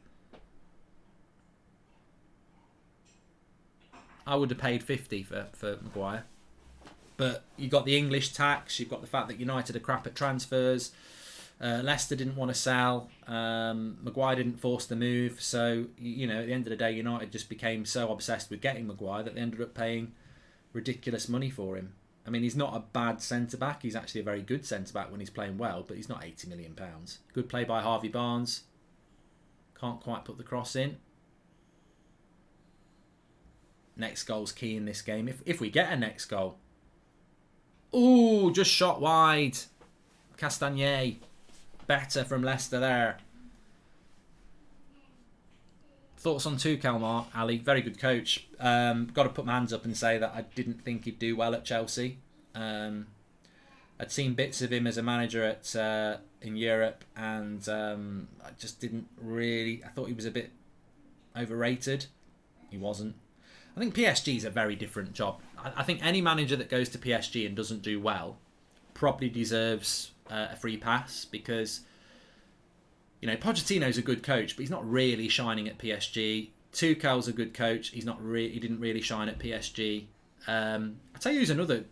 I would have paid 50 for Maguire. But you've got the English tax. You've got the fact that United are crap at transfers. Leicester didn't want to sell. Maguire didn't force the move. So, you know, at the end of the day, United just became so obsessed with getting Maguire that they ended up paying ridiculous money for him. I mean, he's not a bad centre-back. He's actually a very good centre-back when he's playing well, but he's not £80 million. Good play by Harvey Barnes. Can't quite put the cross in. Next goal's key in this game. If we get a next goal. Ooh, just shot wide. Castagnier. Better from Leicester there. Thoughts on Tuchel, Mark? Ali, very good coach. Got to put my hands up and say that I didn't think he'd do well at Chelsea. I'd seen bits of him as a manager in Europe, and I just didn't really. I thought he was a bit overrated. He wasn't. I think PSG is a very different job. I think any manager that goes to PSG and doesn't do well probably deserves a free pass because, you know, Pochettino's a good coach, but he's not really shining at PSG. Tuchel's a good coach. He didn't really shine at PSG. I'll tell you who's another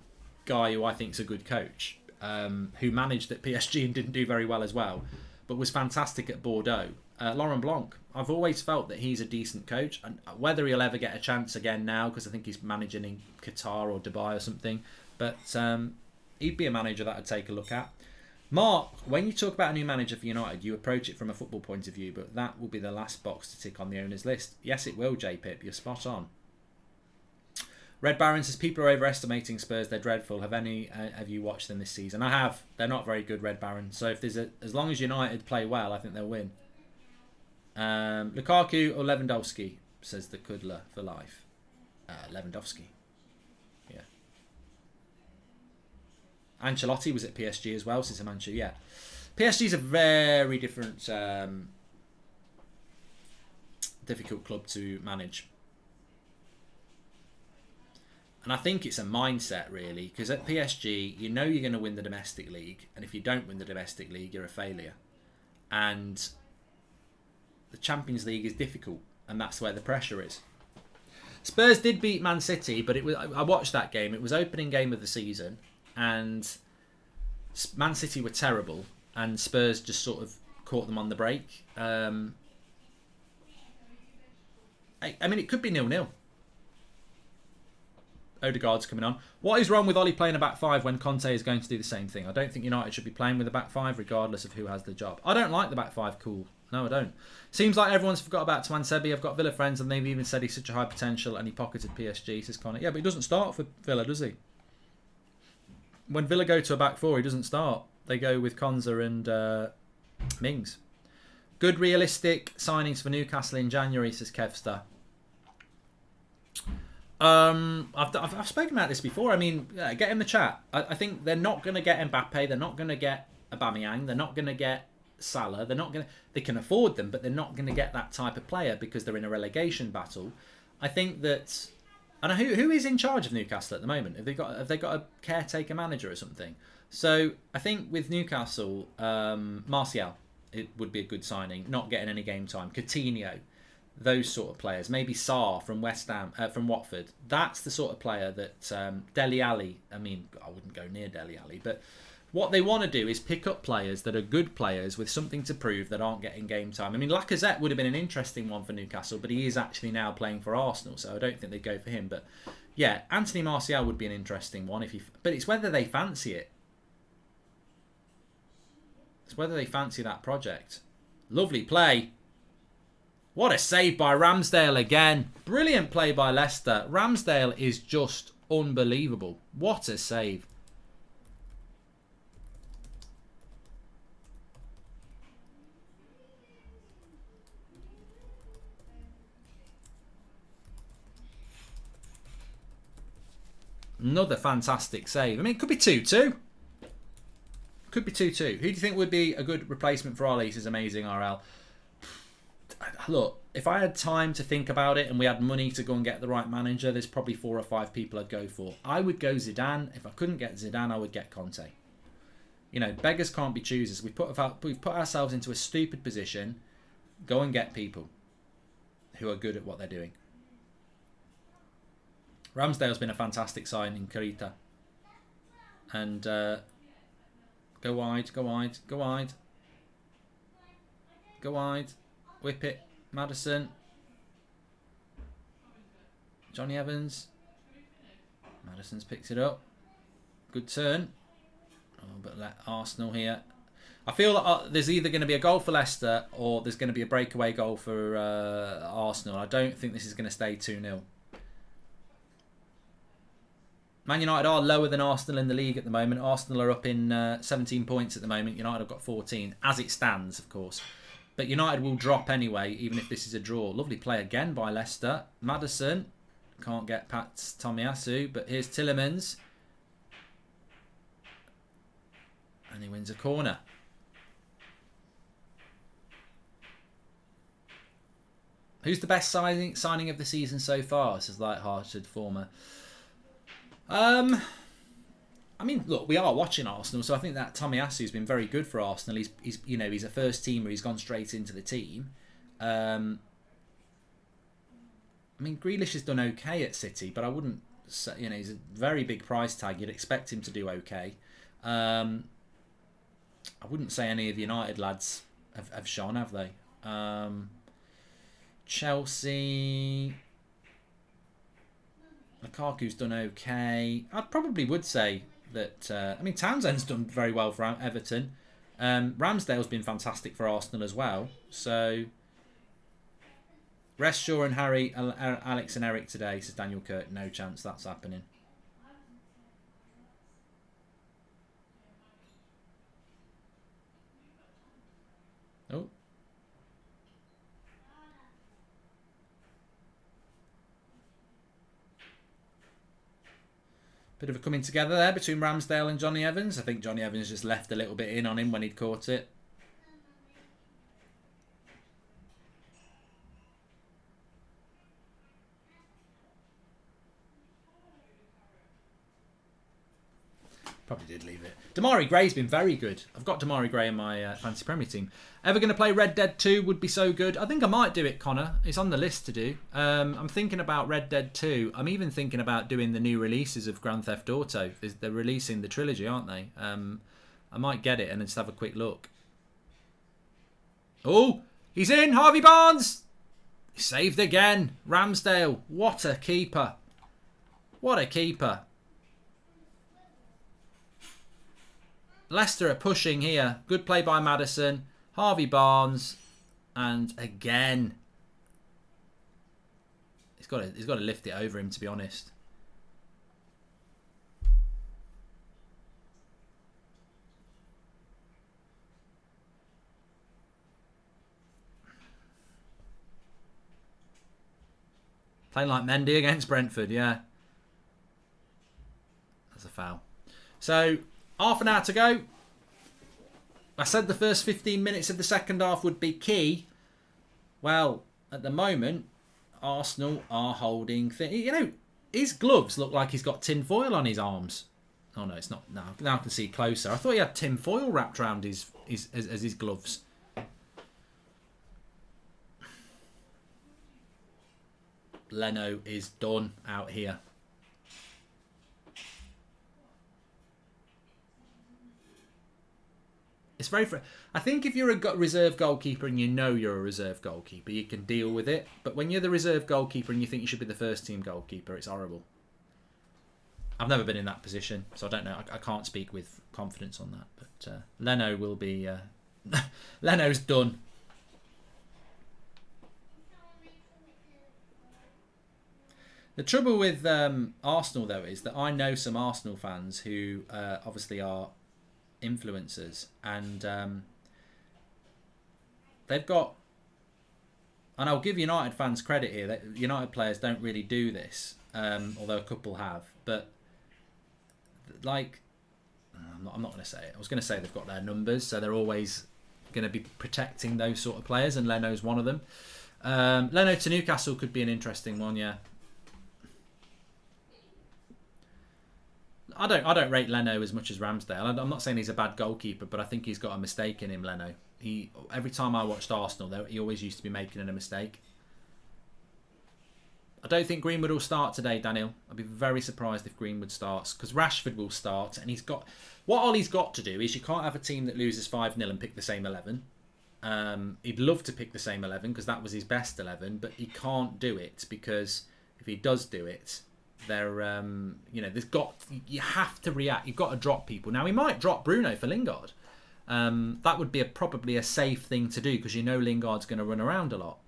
guy who I think is a good coach, who managed at PSG and didn't do very well as well, but was fantastic at Bordeaux. Laurent Blanc. I've always felt that he's a decent coach, and whether he'll ever get a chance again now, because I think he's managing in Qatar or Dubai or something, but he'd be a manager that I'd take a look at. Mark, when you talk about a new manager for United, you approach it from a football point of view, but that will be the last box to tick on the owners list. Yes, it will, J-Pip. You're spot on. Red Baron says, people are overestimating Spurs. They're dreadful. Have you watched them this season? I have. They're not very good, Red Baron. So if as long as United play well, I think they'll win. Lukaku or Lewandowski, says the Cuddler for life. Lewandowski. Yeah. Ancelotti was at PSG as well, says Himanshu. Yeah. PSG's a very different, difficult club to manage. And I think it's a mindset, really, because at PSG, you know you're going to win the domestic league, and if you don't win the domestic league, you're a failure. And the Champions League is difficult, and that's where the pressure is. Spurs did beat Man City, but I watched that game. It was opening game of the season, and Man City were terrible, and Spurs just sort of caught them on the break. I mean, it could be 0-0. Odegaard's coming on. What is wrong with Ollie playing a back five when Conte is going to do the same thing? I don't think United should be playing with a back five regardless of who has the job. I don't like the back five. Cool. No, I don't. Seems like everyone's forgot about Tuanzebe. I've got Villa friends and they've even said he's such a high potential and he pocketed PSG, says Connor. Yeah, but he doesn't start for Villa, does he? When Villa go to a back four, he doesn't start. They go with Konza and Mings. Good realistic signings for Newcastle in January, says Kevster. I've spoken about this before. I mean, get in the chat. I think they're not going to get Mbappe. They're not going to get Aubameyang. They're not going to get Salah. They can afford them, but they're not going to get that type of player because they're in a relegation battle. I think that. And who is in charge of Newcastle at the moment? Have they got a caretaker manager or something? So I think with Newcastle, Martial, it would be a good signing. Not getting any game time. Coutinho. Those sort of players, maybe Sarr from West Ham, from Watford. That's the sort of player that Dele Alli. I mean, I wouldn't go near Dele Alli, but what they want to do is pick up players that are good players with something to prove that aren't getting game time. I mean, Lacazette would have been an interesting one for Newcastle, but he is actually now playing for Arsenal, so I don't think they'd go for him. But yeah, Anthony Martial would be an interesting one but it's whether they fancy it. It's whether they fancy that project. Lovely play. What a save by Ramsdale again. Brilliant play by Leicester. Ramsdale is just unbelievable. What a save. Another fantastic save. I mean, it could be 2-2. Could be 2-2. Who do you think would be a good replacement for Ollie? This is amazing, RL. Look, if I had time to think about it and we had money to go and get the right manager, there's probably 4 or 5 people I'd go for. I would go Zidane. If I couldn't get Zidane, I would get Conte. You know, beggars can't be choosers. We've put ourselves into a stupid position. Go and get people who are good at what they're doing. Ramsdale's been a fantastic signing, Carita. And go wide, go wide, go wide. Go wide. Whip it. Maddison. Johnny Evans. Maddison's picked it up. Good turn. Oh, but let Arsenal here. I feel that there's either going to be a goal for Leicester or there's going to be a breakaway goal for Arsenal. I don't think this is going to stay 2-0. Man United are lower than Arsenal in the league at the moment. Arsenal are up in 17 points at the moment. United have got 14, as it stands, of course. But United will drop anyway, even if this is a draw. Lovely play again by Leicester. Maddison. Can't get past Tomiyasu, but here's Tielemans. And he wins a corner. Who's the best signing of the season so far? Says light-hearted former. I mean, look, we are watching Arsenal, so I think that Tomiyasu's been very good for Arsenal. He's a first teamer. He's gone straight into the team. I mean, Grealish has done okay at City, but I wouldn't say, he's a very big price tag. You'd expect him to do okay. I wouldn't say any of the United lads have shone, have they? Chelsea, Lukaku's done okay. I probably would say that. I mean, Townsend's done very well for Everton. Ramsdale's been fantastic for Arsenal as well. So, rest Shaw and Harry, Alex and Eric today, says Daniel Kirk. No chance that's happening. Oh. Bit of a coming together there between Ramsdale and Johnny Evans. I think Johnny Evans just left a little bit in on him when he'd caught it. Probably did leave it. Damari Gray's been very good. I've got Damari Gray in my Fantasy Premier team. Ever going to play Red Dead 2 would be so good. I think I might do it, Connor. It's on the list to do. I'm thinking about Red Dead 2. I'm even thinking about doing the new releases of Grand Theft Auto. They're releasing the trilogy, aren't they? I might get it and just have a quick look. Oh, he's in. Harvey Barnes. Saved again. Ramsdale. What a keeper. What a keeper. Leicester are pushing here. Good play by Maddison. Harvey Barnes. And again. He's got to lift it over him, to be honest. Playing like Mendy against Brentford, yeah. That's a foul. So, half an hour to go. I said the first 15 minutes of the second half would be key. Well, at the moment, Arsenal are holding his gloves look like he's got tin foil on his arms. Oh no, it's not. Now I can see closer. I thought he had tin foil wrapped around his gloves. Leno is done out here. It's very. I think if you're a reserve goalkeeper and you know you're a reserve goalkeeper, you can deal with it. But when you're the reserve goalkeeper and you think you should be the first team goalkeeper, it's horrible. I've never been in that position, so I don't know. I can't speak with confidence on that. But Leno will be. Leno's done. The trouble with Arsenal, though, is that I know some Arsenal fans who obviously are influencers, and they've got, and I'll give United fans credit here, that United players don't really do this, although a couple have, but like, I'm not going to say it. I was going to say they've got their numbers, so they're always going to be protecting those sort of players, and Leno's one of them. Leno to Newcastle could be an interesting one, yeah. I don't rate Leno as much as Ramsdale. I'm not saying he's a bad goalkeeper, but I think he's got a mistake in him, Leno. Every time I watched Arsenal, though, he always used to be making a mistake. I don't think Greenwood will start today, Daniel. I'd be very surprised if Greenwood starts, because Rashford will start, and what Ollie's got to do is you can't have a team that loses 5-0 and pick the same 11. He'd love to pick the same 11 because that was his best 11, but he can't do it because if he does do it, you have to react. You've got to drop people. Now he might drop Bruno for Lingard. That would be probably a safe thing to do because Lingard's going to run around a lot.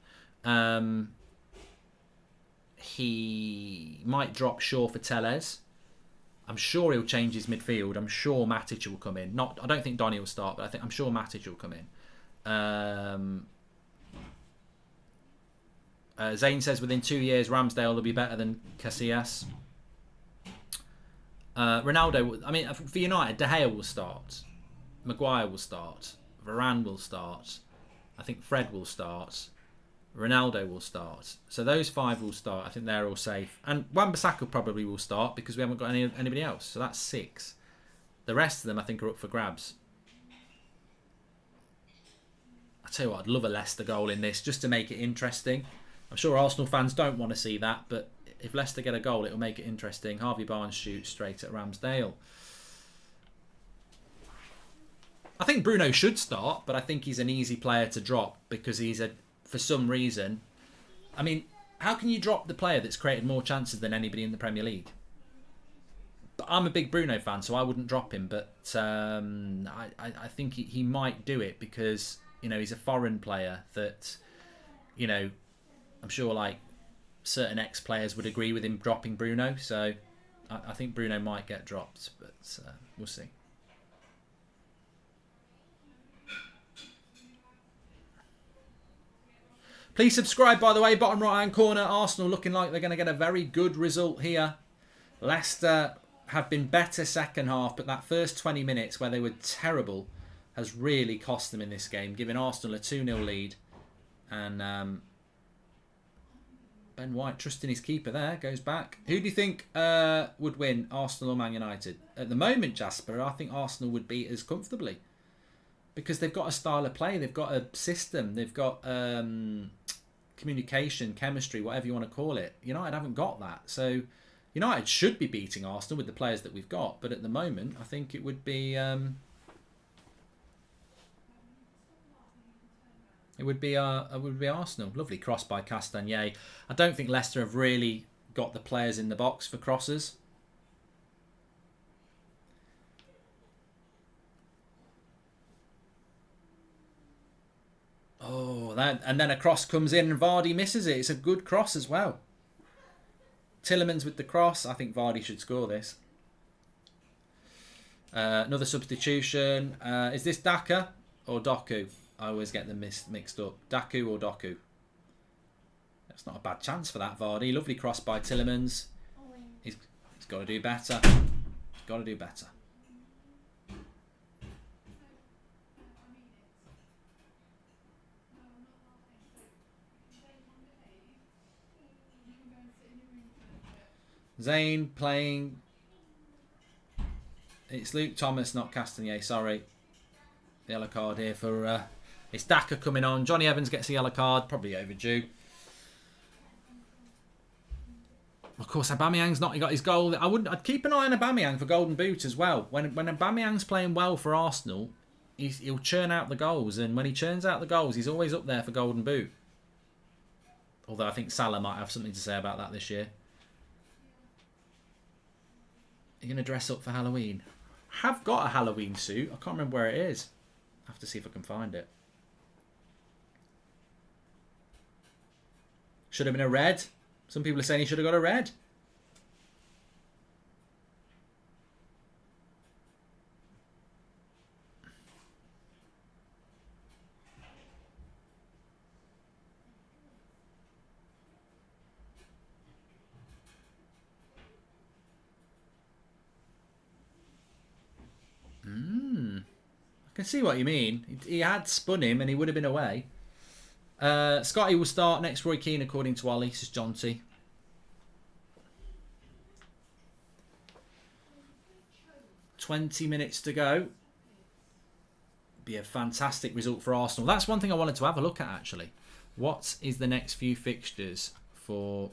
He might drop Shaw for Telles. I'm sure he'll change his midfield. I'm sure Matic will come in. I don't think Donny will start, but I'm sure Matic will come in. Zane says within 2 years Ramsdale will be better than Casillas. Ronaldo, I mean, for United, De Gea will start. Maguire will start. Varane will start. I think Fred will start. Ronaldo will start. So those 5 will start. I think they're all safe. And Wan-Bissaka probably will start because we haven't got anybody else. So that's 6. The rest of them I think are up for grabs. I tell you what, I'd love a Leicester goal in this just to make it interesting. I'm sure Arsenal fans don't want to see that, but if Leicester get a goal, it'll make it interesting. Harvey Barnes shoots straight at Ramsdale. I think Bruno should start, but I think he's an easy player to drop because for some reason, I mean, how can you drop the player that's created more chances than anybody in the Premier League? But I'm a big Bruno fan, so I wouldn't drop him. But I think he might do it because, you know, he's a foreign player that, you know, I'm sure like certain ex-players would agree with him dropping Bruno. So I think Bruno might get dropped, but we'll see. Please subscribe, by the way. Bottom right-hand corner, Arsenal looking like they're going to get a very good result here. Leicester have been better second half, but that first 20 minutes where they were terrible has really cost them in this game, giving Arsenal a 2-0 lead. And Ben White trusting his keeper there, goes back. Who do you think would win, Arsenal or Man United? At the moment, Jasper, I think Arsenal would beat us comfortably. Because they've got a style of play, they've got a system, they've got communication, chemistry, whatever you want to call it. United haven't got that. So United should be beating Arsenal with the players that we've got. But at the moment, I think it would be Arsenal. Lovely cross by Castagne. I don't think Leicester have really got the players in the box for crosses. Oh, and then a cross comes in and Vardy misses it. It's a good cross as well. Tielemans with the cross. I think Vardy should score this. Another substitution. Is this Daka or Doku? I always get them mixed up. Daku or Doku? That's not a bad chance for that, Vardy. Lovely cross by Tielemans. He's got to do better. Got to do better. Zane playing. It's Luke Thomas, not Castagne. Sorry. The yellow card here for. It's Daka coming on. Johnny Evans gets a yellow card. Probably overdue. Of course, Aubameyang's not got his goal. I'd keep an eye on Aubameyang for Golden Boot as well. When Aubameyang's playing well for Arsenal, he'll churn out the goals, and when he churns out the goals, he's always up there for Golden Boot. Although I think Salah might have something to say about that this year. You're going to dress up for Halloween? Have got a Halloween suit. I can't remember where it is. I have to see if I can find it. Should have been a red. Some people are saying he should have got a red. I can see what you mean. He had spun him and he would have been away. Scotty will start next. Roy Keane, according to Ollie. This is John T. $20 minutes to go. Be a fantastic result for Arsenal. That's one thing I wanted to have a look at, actually. What is the next few fixtures for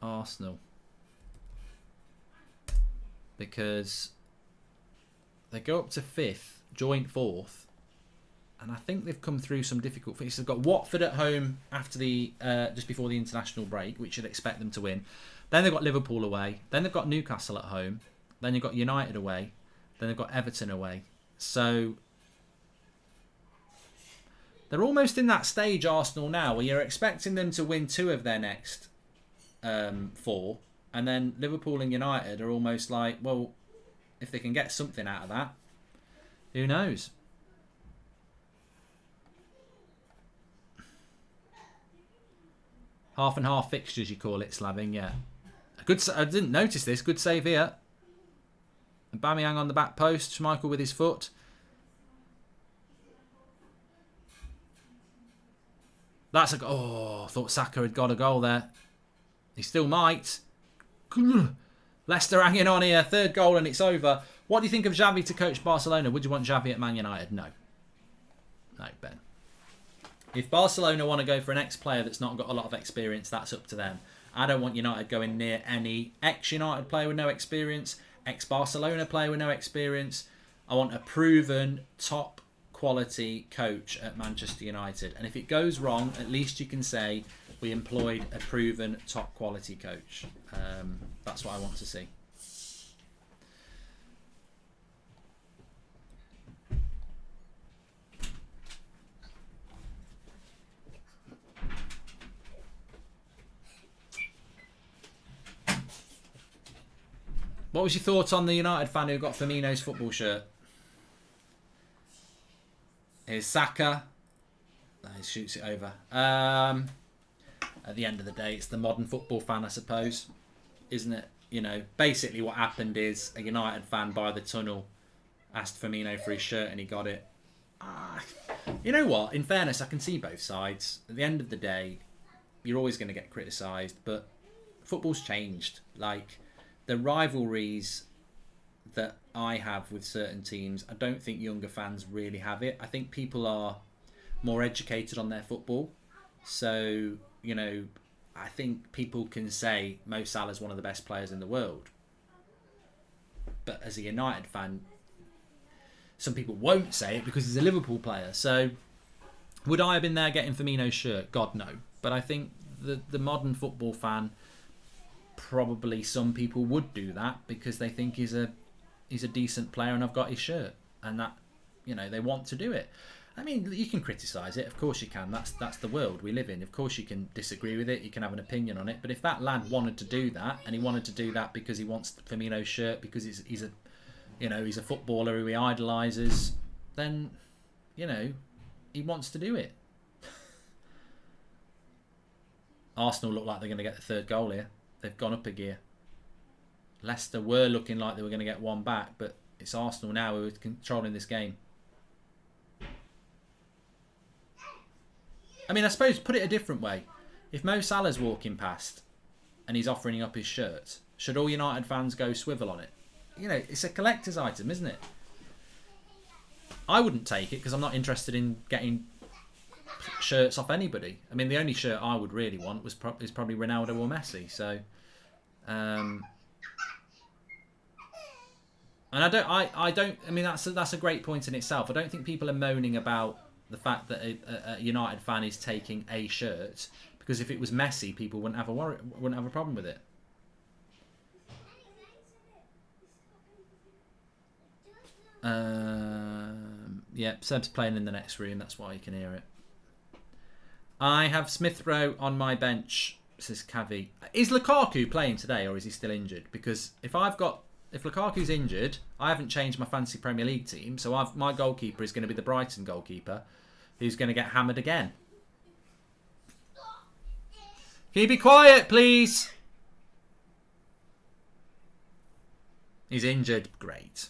Arsenal? Because they go up to 5th, joint 4th, and I think they've come through some difficult fixtures. They've got Watford at home after the just before the international break, which you'd expect them to win. Then they've got Liverpool away. Then they've got Newcastle at home. Then you've got United away. Then they've got Everton away. So they're almost in that stage, Arsenal, now, where you're expecting them to win 2 of their next 4. And then Liverpool and United are almost like, well, if they can get something out of that, who knows? Half and half fixtures, you call it, Slaving, yeah. I didn't notice this. Good save here. Aubameyang on the back post. Schmeichel with his foot. That's a... Oh, I thought Saka had got a goal there. He still might. Leicester hanging on here. 3rd goal and it's over. What do you think of Xavi to coach Barcelona? Would you want Xavi at Man United? No. No, Ben. If Barcelona want to go for an ex-player that's not got a lot of experience, that's up to them. I don't want United going near any ex-United player with no experience, ex-Barcelona player with no experience. I want a proven, top-quality coach at Manchester United. And if it goes wrong, at least you can say we employed a proven, top-quality coach. That's what I want to see. What was your thoughts on the United fan who got Firmino's football shirt? Here's Saka. He shoots it over. At the end of the day, it's the modern football fan, I suppose, isn't it? You know, basically what happened is a United fan by the tunnel asked Firmino for his shirt and he got it. You know what? In fairness, I can see both sides. At the end of the day, you're always going to get criticised, but football's changed. Like, the rivalries that I have with certain teams, I don't think younger fans really have it. I think people are more educated on their football. So, you know, I think people can say Mo Salah's one of the best players in the world. But as a United fan, some people won't say it because he's a Liverpool player. So, would I have been there getting Firmino's shirt? God, no. But I think the modern football fan, probably some people would do that because they think he's a decent player and I've got his shirt, and that, you know, they want to do it. I mean, you can criticise it, of course you can. That's the world we live in. Of course you can disagree with it, you can have an opinion on it. But if that lad wanted to do that, and he wanted to do that because he wants Firmino's shirt, because he's a footballer who he idolises, then, you know, he wants to do it. Arsenal look like they're going to get the third goal here. They've gone up a gear. Leicester were looking like they were going to get one back, but it's Arsenal now who are controlling this game. I mean, I suppose, put it a different way. If Mo Salah's walking past and he's offering up his shirt, should all United fans go swivel on it? You know, it's a collector's item, isn't it? I wouldn't take it because I'm not interested in getting shirts off anybody. I mean, the only shirt I would really want is probably Ronaldo or Messi. So, and I don't. I mean, that's a great point in itself. I don't think people are moaning about the fact that a United fan is taking a shirt, because if it was Messi, people wouldn't have a problem with it. Yeah, Seb's playing in the next room. That's why you can hear it. I have Smith Rowe on my bench, says Cavi. Is Lukaku playing today, or is he still injured? Because if Lukaku's injured, I haven't changed my fantasy Premier League team, so my goalkeeper is going to be the Brighton goalkeeper, who's going to get hammered again. Can you be quiet, please? He's injured. Great.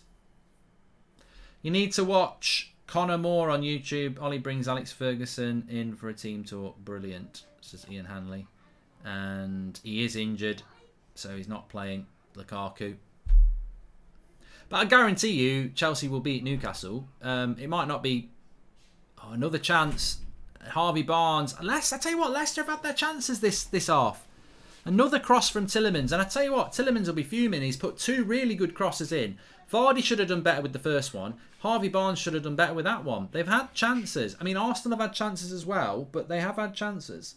You need to watch Connor Moore on YouTube. Ollie brings Alex Ferguson in for a team talk. Brilliant, says Ian Hanley. And he is injured, so he's not playing Lukaku. But I guarantee you, Chelsea will beat Newcastle. It might not be another chance. Harvey Barnes. I tell you what, Leicester have had their chances this half. Another cross from Tielemans. And I tell you what, Tielemans will be fuming. He's put two really good crosses in. Vardy should have done better with the first one. Harvey Barnes should have done better with that one. They've had chances. I mean, Arsenal have had chances as well, but they have had chances.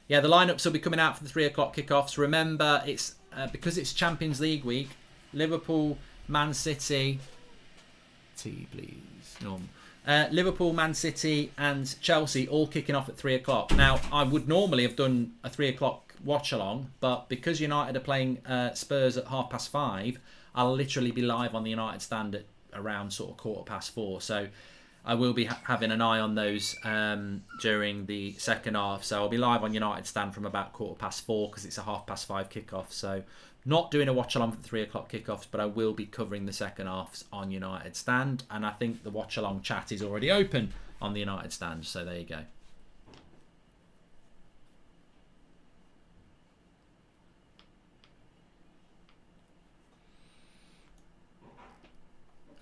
Yeah, the lineups will be coming out for the 3 o'clock kickoffs. Remember, it's because it's Champions League week. Liverpool, Man City. Tea, please. Norm. Liverpool, Man City and Chelsea all kicking off at 3 o'clock. Now, I would normally have done a 3 o'clock watch-along, but because United are playing Spurs at 5:30, I'll literally be live on the United stand at around sort of 4:15. So I will be having an eye on those during the second half. So I'll be live on United stand from about 4:15 because it's a 5:30 kickoff. So not doing a watch-along for the 3 o'clock kickoffs, but I will be covering the second halves on United stand. And I think the watch-along chat is already open on the United stand. So there you go.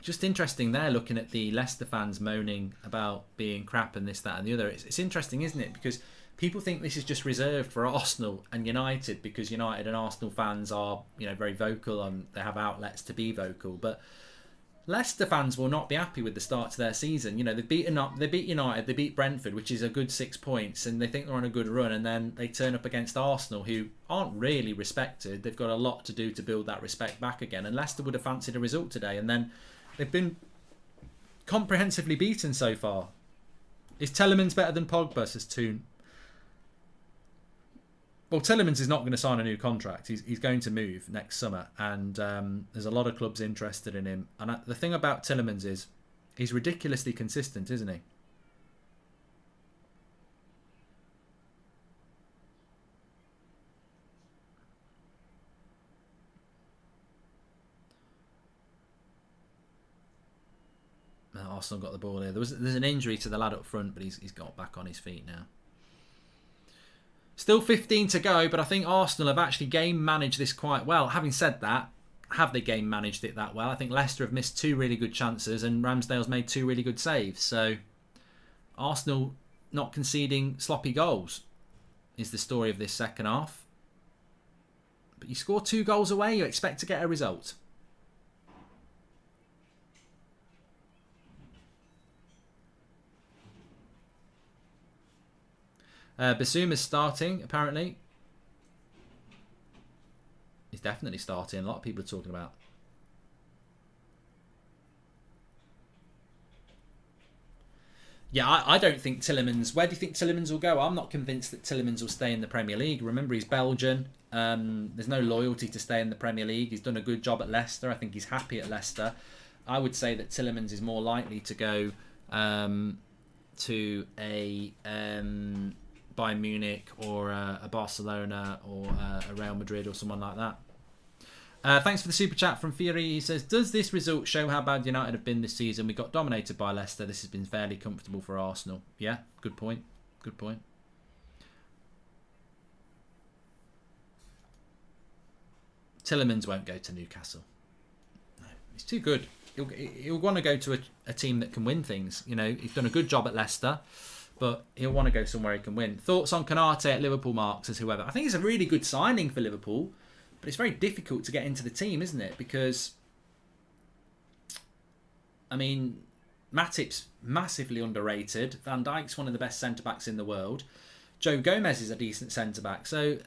just interesting there, looking at the Leicester fans moaning about being crap and this, that and the other. It's interesting, isn't it? Because people think this is just reserved for Arsenal and United, because United and Arsenal fans are, very vocal and they have outlets to be vocal. But Leicester fans will not be happy with the start to their season. They beat United, they beat Brentford, which is a good 6 points, and they think they're on a good run, and then they turn up against Arsenal, who aren't really respected. They've got a lot to do to build that respect back again, and Leicester would have fancied a result today, and then they've been comprehensively beaten so far. Is Telemans better than Pogba, says Toon? Well, Telemans is not going to sign a new contract. He's going to move next summer, and there's a lot of clubs interested in him. And the thing about Telemans is he's ridiculously consistent, isn't he? Arsenal got the ball here. There's an injury to the lad up front, but he's got back on his feet now. Still 15 to go, but I think Arsenal have actually game managed this quite well. Having said that, have they game managed it that well? I think Leicester have missed 2 really good chances and Ramsdale's made 2 really good saves. So Arsenal not conceding sloppy goals is the story of this second half. But you score 2 goals away, you expect to get a result. Basuma's starting, apparently. He's definitely starting. A lot of people are talking about. Yeah, I don't think Tielemans... Where do you think Tielemans will go? I'm not convinced that Tielemans will stay in the Premier League. Remember, he's Belgian. There's no loyalty to stay in the Premier League. He's done a good job at Leicester. I think he's happy at Leicester. I would say that Tielemans is more likely to go to a... Bayern Munich or a Barcelona or a Real Madrid or someone like that. Thanks for the super chat from Fury. He says, does this result show how bad United have been this season? We got dominated by Leicester. This has been fairly comfortable for Arsenal. Yeah, good point. Good point. Tielemans won't go to Newcastle. No, he's too good. He'll want to go to a team that can win things. He's done a good job at Leicester, but he'll want to go somewhere he can win. Thoughts on Konate at Liverpool, Mark, says whoever. I think it's a really good signing for Liverpool, but it's very difficult to get into the team, isn't it? Because, Matip's massively underrated. Van Dijk's one of the best centre-backs in the world. Joe Gomez is a decent centre-back. So,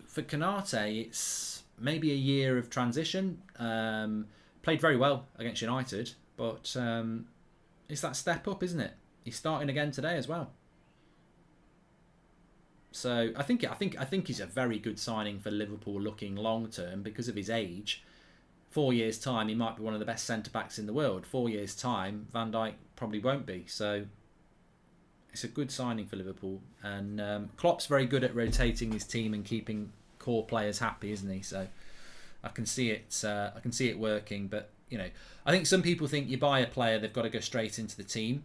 for Konate, it's maybe a year of transition. Played very well against United, but it's that step up, isn't it? He's starting again today as well. So I think he's a very good signing for Liverpool looking long term because of his age. 4 years' time, he might be one of the best centre-backs in the world. 4 years' time, Van Dijk probably won't be. So it's a good signing for Liverpool. And Klopp's very good at rotating his team and keeping core players happy, isn't he? So I can see it working. But I think some people think you buy a player, they've got to go straight into the team.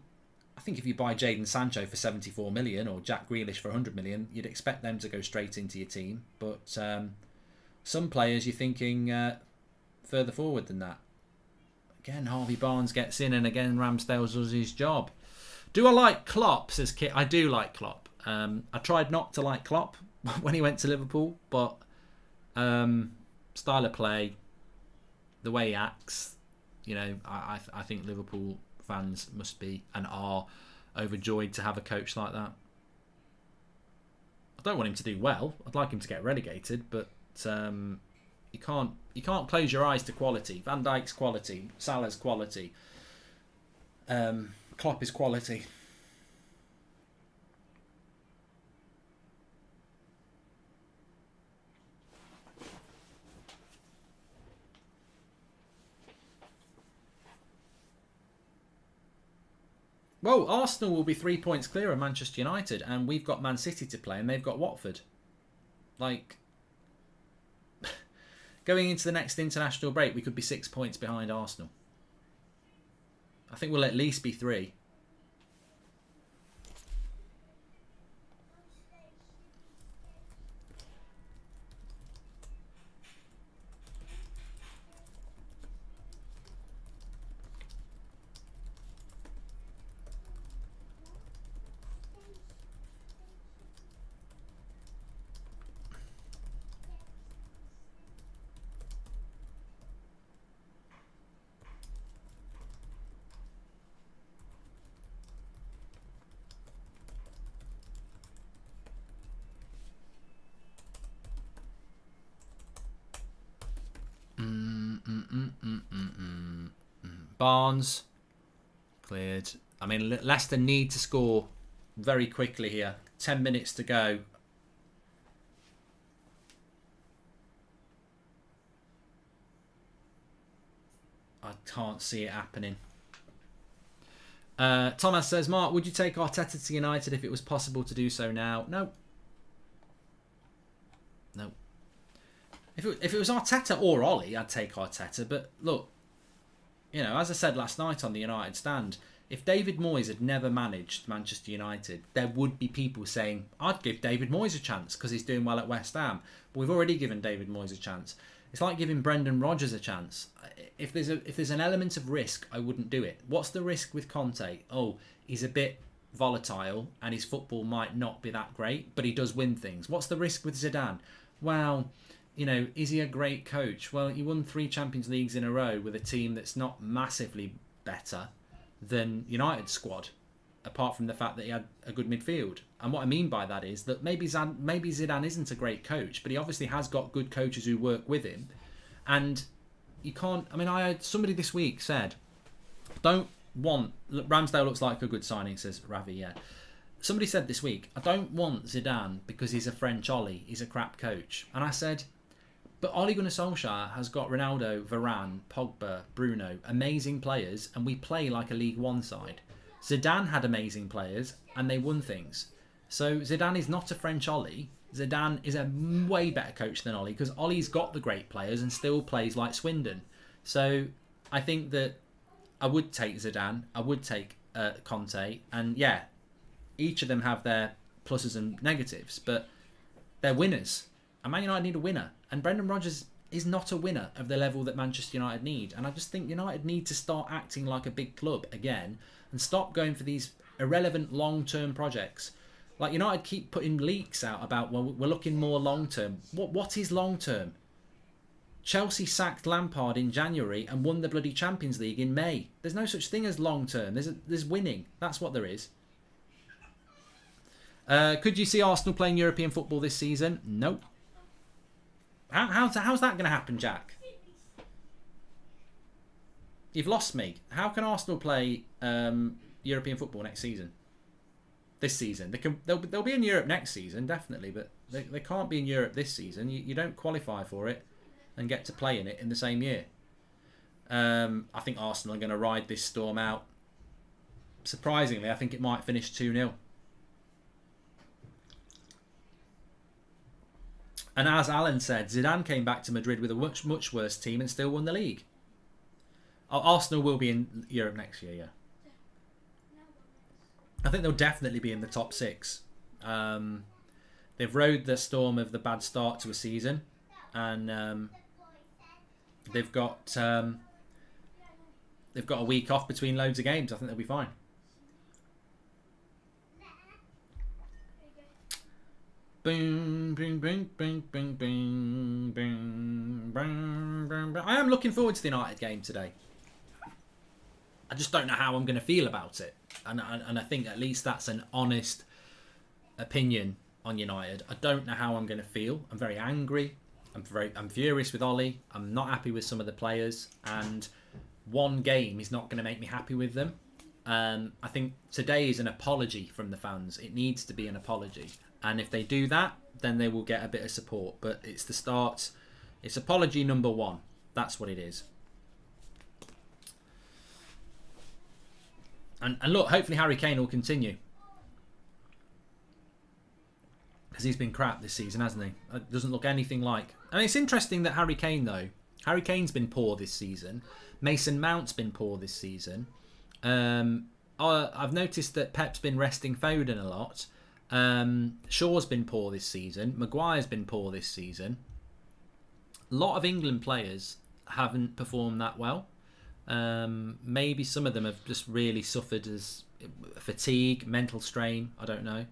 I think if you buy Jadon Sancho for 74 million or Jack Grealish for 100 million, you'd expect them to go straight into your team. But some players you're thinking further forward than that. Again, Harvey Barnes gets in, and again Ramsdale does his job. Do I like Klopp, says Kit? I do like Klopp. I tried not to like Klopp when he went to Liverpool, but style of play, the way he acts, I think Liverpool fans must be and are overjoyed to have a coach like that. I don't want him to do well. I'd like him to get relegated, but you can't close your eyes to quality. Van Dijk's quality, Salah's quality, Klopp is quality. Well, Arsenal will be 3 points clear of Manchester United, and we've got Man City to play, and they've got Watford. Going into the next international break, we could be 6 points behind Arsenal. I think we'll at least be 3. Barnes. Cleared. I mean, Leicester need to score very quickly here. 10 minutes to go. I can't see it happening. Thomas says, Mark, would you take Arteta to United if it was possible to do so now? No. No. If it was Arteta or Ollie, I'd take Arteta. But look, you know, as I said last night on the United stand, if David Moyes had never managed Manchester United, there would be people saying, I'd give David Moyes a chance because he's doing well at West Ham. But we've already given David Moyes a chance. It's like giving Brendan Rodgers a chance. If there's an element of risk, I wouldn't do it. What's the risk with Conte? Oh, he's a bit volatile and his football might not be that great, but he does win things. What's the risk with Zidane? Well, you know, is he a great coach? Well, he won 3 Champions Leagues in a row with a team that's not massively better than United's squad, apart from the fact that he had a good midfield. And what I mean by that is that maybe Zidane isn't a great coach, but he obviously has got good coaches who work with him. And you can't... I mean, I heard somebody this week said, Ramsdale looks like a good signing, says Ravi, yeah. Somebody said this week, I don't want Zidane because he's a French Ollie, he's a crap coach. And I said, but Ole Gunnar Solskjaer has got Ronaldo, Varane, Pogba, Bruno, amazing players, and we play like a League One side. Zidane had amazing players, and they won things. So Zidane is not a French Ollie. Zidane is a way better coach than Ollie, because Ollie's got the great players and still plays like Swindon. So I think that I would take Zidane, I would take Conte, and yeah, each of them have their pluses and negatives, but they're winners. And Man United need a winner. And Brendan Rodgers is not a winner of the level that Manchester United need. And I just think United need to start acting like a big club again and stop going for these irrelevant long-term projects. Like United keep putting leaks out about, well, we're looking more long-term. What is long-term? Chelsea sacked Lampard in January and won the bloody Champions League in May. There's no such thing as long-term. There's winning. That's what there is. Could you see Arsenal playing European football this season? Nope. How's that going to happen, Jack? You've lost me. How can Arsenal play European football next season? This season, they'll be in Europe next season, definitely, but they can't be in Europe this season. You don't qualify for it and get to play in it in the same year. I think Arsenal are going to ride this storm out. Surprisingly, I think it might finish 2-0. And as Alan said, Zidane came back to Madrid with a much worse team and still won the league. Arsenal will be in Europe next year, yeah. I think they'll definitely be in the top 6. They've rode the storm of the bad start to a season, and they've got a week off between loads of games. I think they'll be fine. Boom, boom, boom, boom, boom, boom, boom, boom, boom. I am looking forward to the United game today. I just don't know how I'm going to feel about it, and I think at least that's an honest opinion on United. I don't know how I'm going to feel. I'm very angry. I'm furious with Ollie. I'm not happy with some of the players, and one game is not going to make me happy with them. I think today is an apology from the fans. It needs to be an apology. And if they do that, then they will get a bit of support. But it's the start. It's apology number 1. That's what it is. And look, hopefully Harry Kane will continue. Because he's been crap this season, hasn't he? It doesn't look anything like... And it's interesting that Harry Kane, though. Harry Kane's been poor this season. Mason Mount's been poor this season. I've noticed that Pep's been resting Foden a lot. Shaw's been poor this season. Maguire's been poor this season. A lot of England players haven't performed that well. Maybe some of them have just really suffered as fatigue, mental strain. I don't know.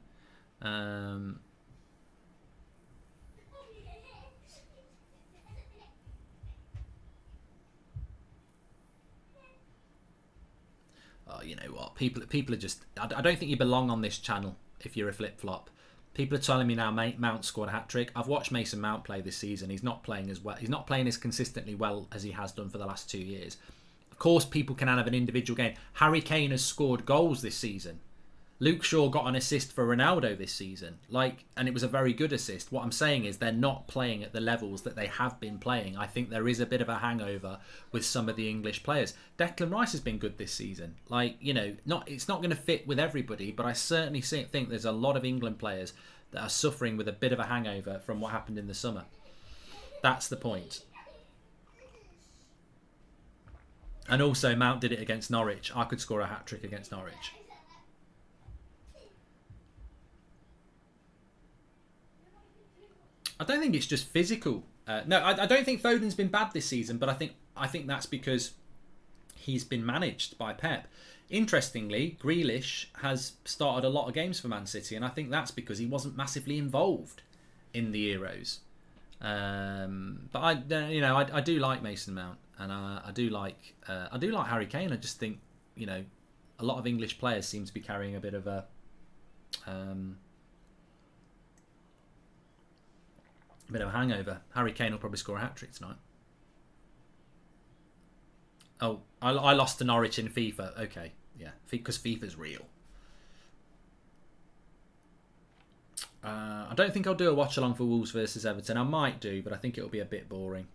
Oh, you know what? People are just... I don't think you belong on this channel if you're a flip-flop. People are telling me now Mount scored a hat-trick. I've watched Mason Mount play this season. He's not playing as well. He's not playing as consistently well as he has done for the last 2 years. Of course, people can have an individual game. Harry Kane has scored goals this season. Luke Shaw got an assist for Ronaldo this season, and it was a very good assist. What I'm saying is they're not playing at the levels that they have been playing. I think there is a bit of a hangover with some of the English players. Declan Rice has been good this season. It's not going to fit with everybody, but I certainly think there's a lot of England players that are suffering with a bit of a hangover from what happened in the summer. That's the point. And also, Mount did it against Norwich. I could score a hat-trick against Norwich. I don't think it's just physical. No, I don't think Foden's been bad this season, but I think that's because he's been managed by Pep. Interestingly, Grealish has started a lot of games for Man City, and I think that's because he wasn't massively involved in the Euros. But I do like Mason Mount, and I do like Harry Kane. I just think a lot of English players seem to be carrying a bit of a hangover. Harry Kane will probably score a hat-trick tonight. Oh, I lost to Norwich in FIFA. Okay, yeah, because FIFA's real. I don't think I'll do a watch-along for Wolves versus Everton. I might do, but I think it'll be a bit boring.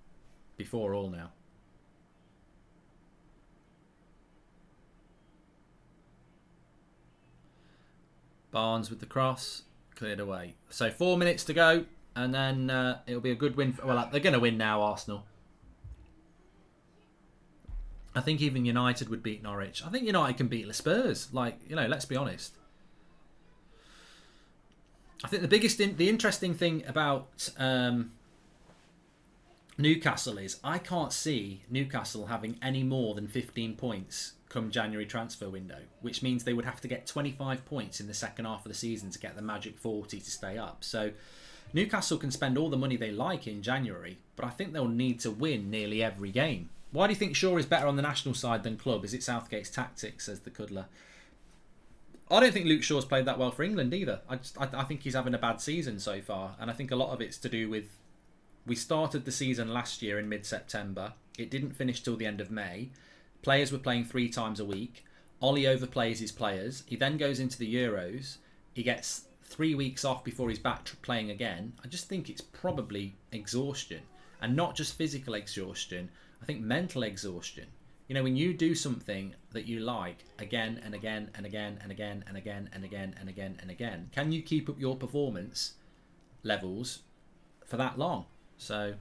Before all now. Barnes with the cross. Cleared away. So 4 minutes to go. And then it'll be a good win. Well, they're going to win now, Arsenal. I think even United would beat Norwich. I think United can beat the Spurs. Let's be honest. I think the interesting thing about Newcastle is I can't see Newcastle having any more than 15 points come January transfer window, which means they would have to get 25 points in the second half of the season to get the magic 40 to stay up. So Newcastle can spend all the money they like in January, but I think they'll need to win nearly every game. Why do you think Shaw is better on the national side than club? Is it Southgate's tactics, says the Cuddler? I don't think Luke Shaw's played that well for England either. I think he's having a bad season so far, and I think a lot of it's to do with we started the season last year in mid-September. It didn't finish till the end of May. Players were playing 3 times a week. Ollie overplays his players. He then goes into the Euros. He gets 3 weeks off before he's back playing again. I just think it's probably exhaustion, and not just physical exhaustion. I think mental exhaustion. When you do something that you like again and again and again and again and again and again and again and again, can you keep up your performance levels for that long? So,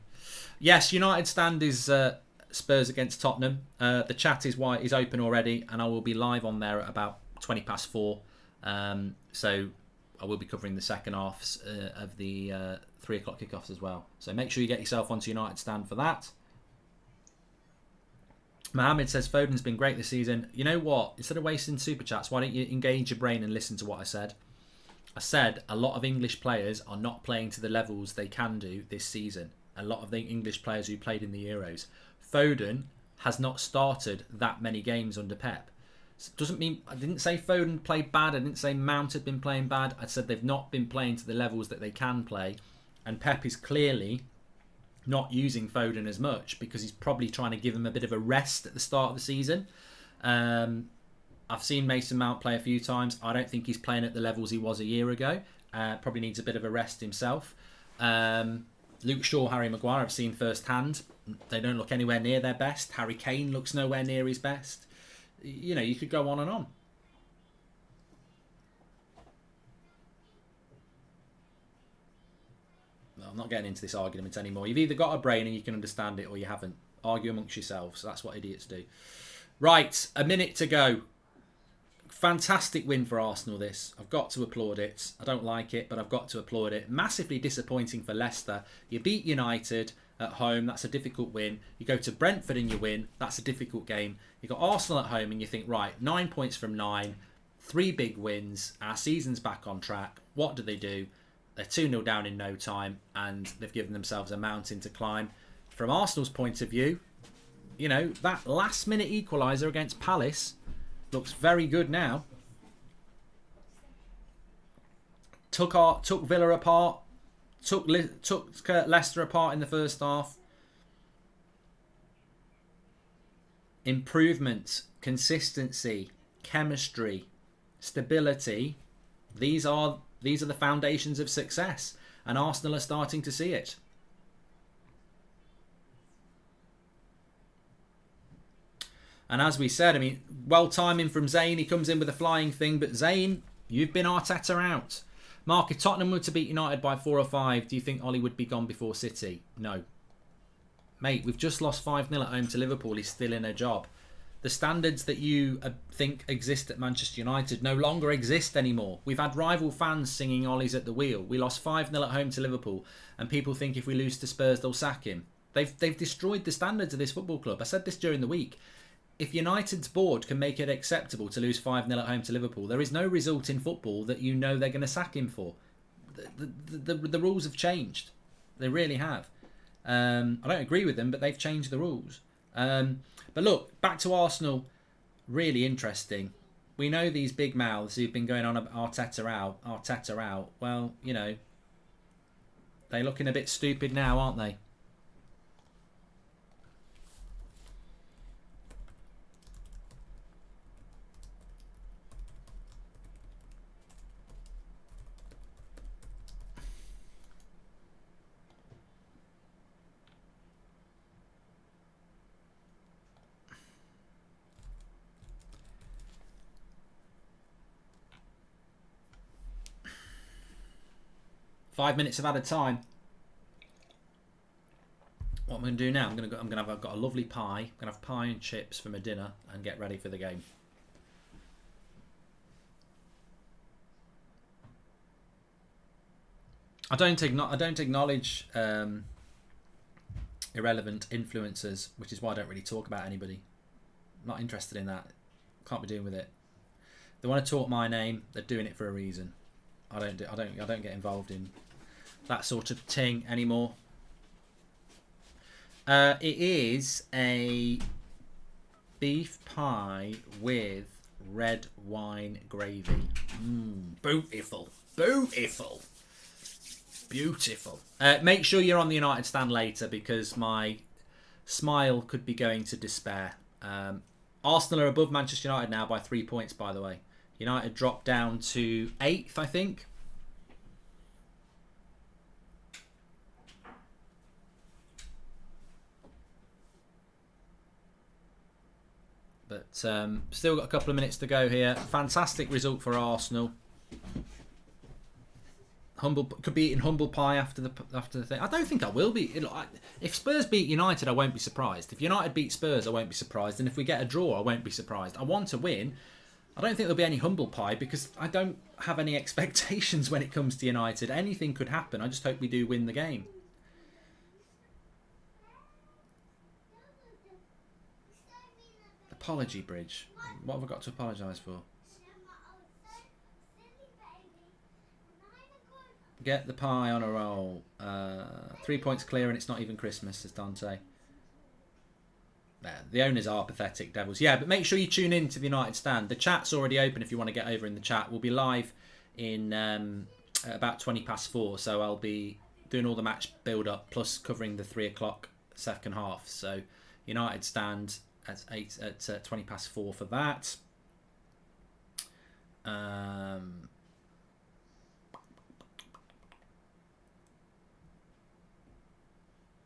yes, United stand is Spurs against Tottenham. The chat is open already, and I will be live on there at about 20 past 4. So I will be covering the second halves of the 3 o'clock kickoffs as well. So make sure you get yourself onto United stand for that. Mohammed says Foden's been great this season. You know what? Instead of wasting super chats, why don't you engage your brain and listen to what I said? I said a lot of English players are not playing to the levels they can do this season. A lot of the English players who played in the Euros. Foden has not started that many games under Pep. Doesn't mean I didn't say Foden played bad. I didn't say Mount had been playing bad. I said they've not been playing to the levels that they can play, and Pep is clearly not using Foden as much because he's probably trying to give him a bit of a rest at the start of the season. I've seen Mason Mount play a few times. I don't think he's playing at the levels he was a year ago. Probably needs a bit of a rest himself. Luke Shaw, Harry Maguire, I've seen firsthand. They don't look anywhere near their best. Harry Kane looks nowhere near his best. You could go on and on. No, I'm not getting into this argument anymore. You've either got a brain and you can understand it, or you haven't. Argue amongst yourselves. That's what idiots do. Right, a minute to go. Fantastic win for Arsenal, this. I've got to applaud it. I don't like it, but I've got to applaud it. Massively disappointing for Leicester. You beat United at home. That's a difficult win. You go to Brentford and you win. That's a difficult game. You got Arsenal at home and you think, right, 9 points from 9. 3 big wins. Our season's back on track. What do? They're 2-0 down in no time, and they've given themselves a mountain to climb. From Arsenal's point of view, that last-minute equaliser against Palace looks very good now. Took Villa apart. Took Leicester apart in the first half. improvement, consistency, chemistry, stability. These are the foundations of success, and Arsenal are starting to see it. And as we said, I mean, well timing from Zayn. He comes in with a flying thing, but Zayn, you've been Arteta out. Mark, if Tottenham were to beat United by 4 or 5, do you think Ollie would be gone before City? No. Mate, we've just lost 5-0 at home to Liverpool. He's still in a job. The standards that you think exist at Manchester United no longer exist anymore. We've had rival fans singing Ollie's at the wheel. We lost 5-0 at home to Liverpool, and people think if we lose to Spurs, they'll sack him. They've destroyed the standards of this football club. I said this during the week. If United's board can make it acceptable to lose 5-0 at home to Liverpool, there is no result in football that you know they're going to sack him for. The rules have changed. They really have. I don't agree with them, but they've changed the rules. But look, back to Arsenal. Really interesting. We know these big mouths who've been going on about Arteta out. Well, you know, they're looking a bit stupid now, aren't they? Five minutes of added time. What I'm going to do now, I've got a lovely pie. I'm going to have pie and chips for my dinner and get ready for the game. I don't acknowledge irrelevant influencers, which is why I don't really talk about anybody. I'm not interested in that. Can't be doing with it. They want to talk my name. They're doing it for a reason. I don't get involved in that sort of thing anymore. It is a beef pie with red wine gravy. Beautiful. Make sure you're on the United stand later, because my smile could be going to despair. Arsenal are above Manchester United now by 3 points, by the way. United dropped down to 8th, I think. But still got a couple of minutes to go here. Fantastic result for Arsenal. Could be eating humble pie after the thing. I don't think I will be. If Spurs beat United, I won't be surprised. If United beat Spurs, I won't be surprised. And if we get a draw, I won't be surprised. I want to win. I don't think there'll be any humble pie, because I don't have any expectations when it comes to United. Anything could happen. I just hope we do win the game. Apology bridge. What have I got to apologise for? Get the pie on a roll. 3 points clear, and it's not even Christmas, says Dante. The owners are pathetic devils. Yeah, but make sure you tune in to the United stand. The chat's already open if you want to get over in the chat. We'll be live in about 4:20, so I'll be doing all the match build-up, plus covering the 3 o'clock second half. So United stand at 4:20 for that.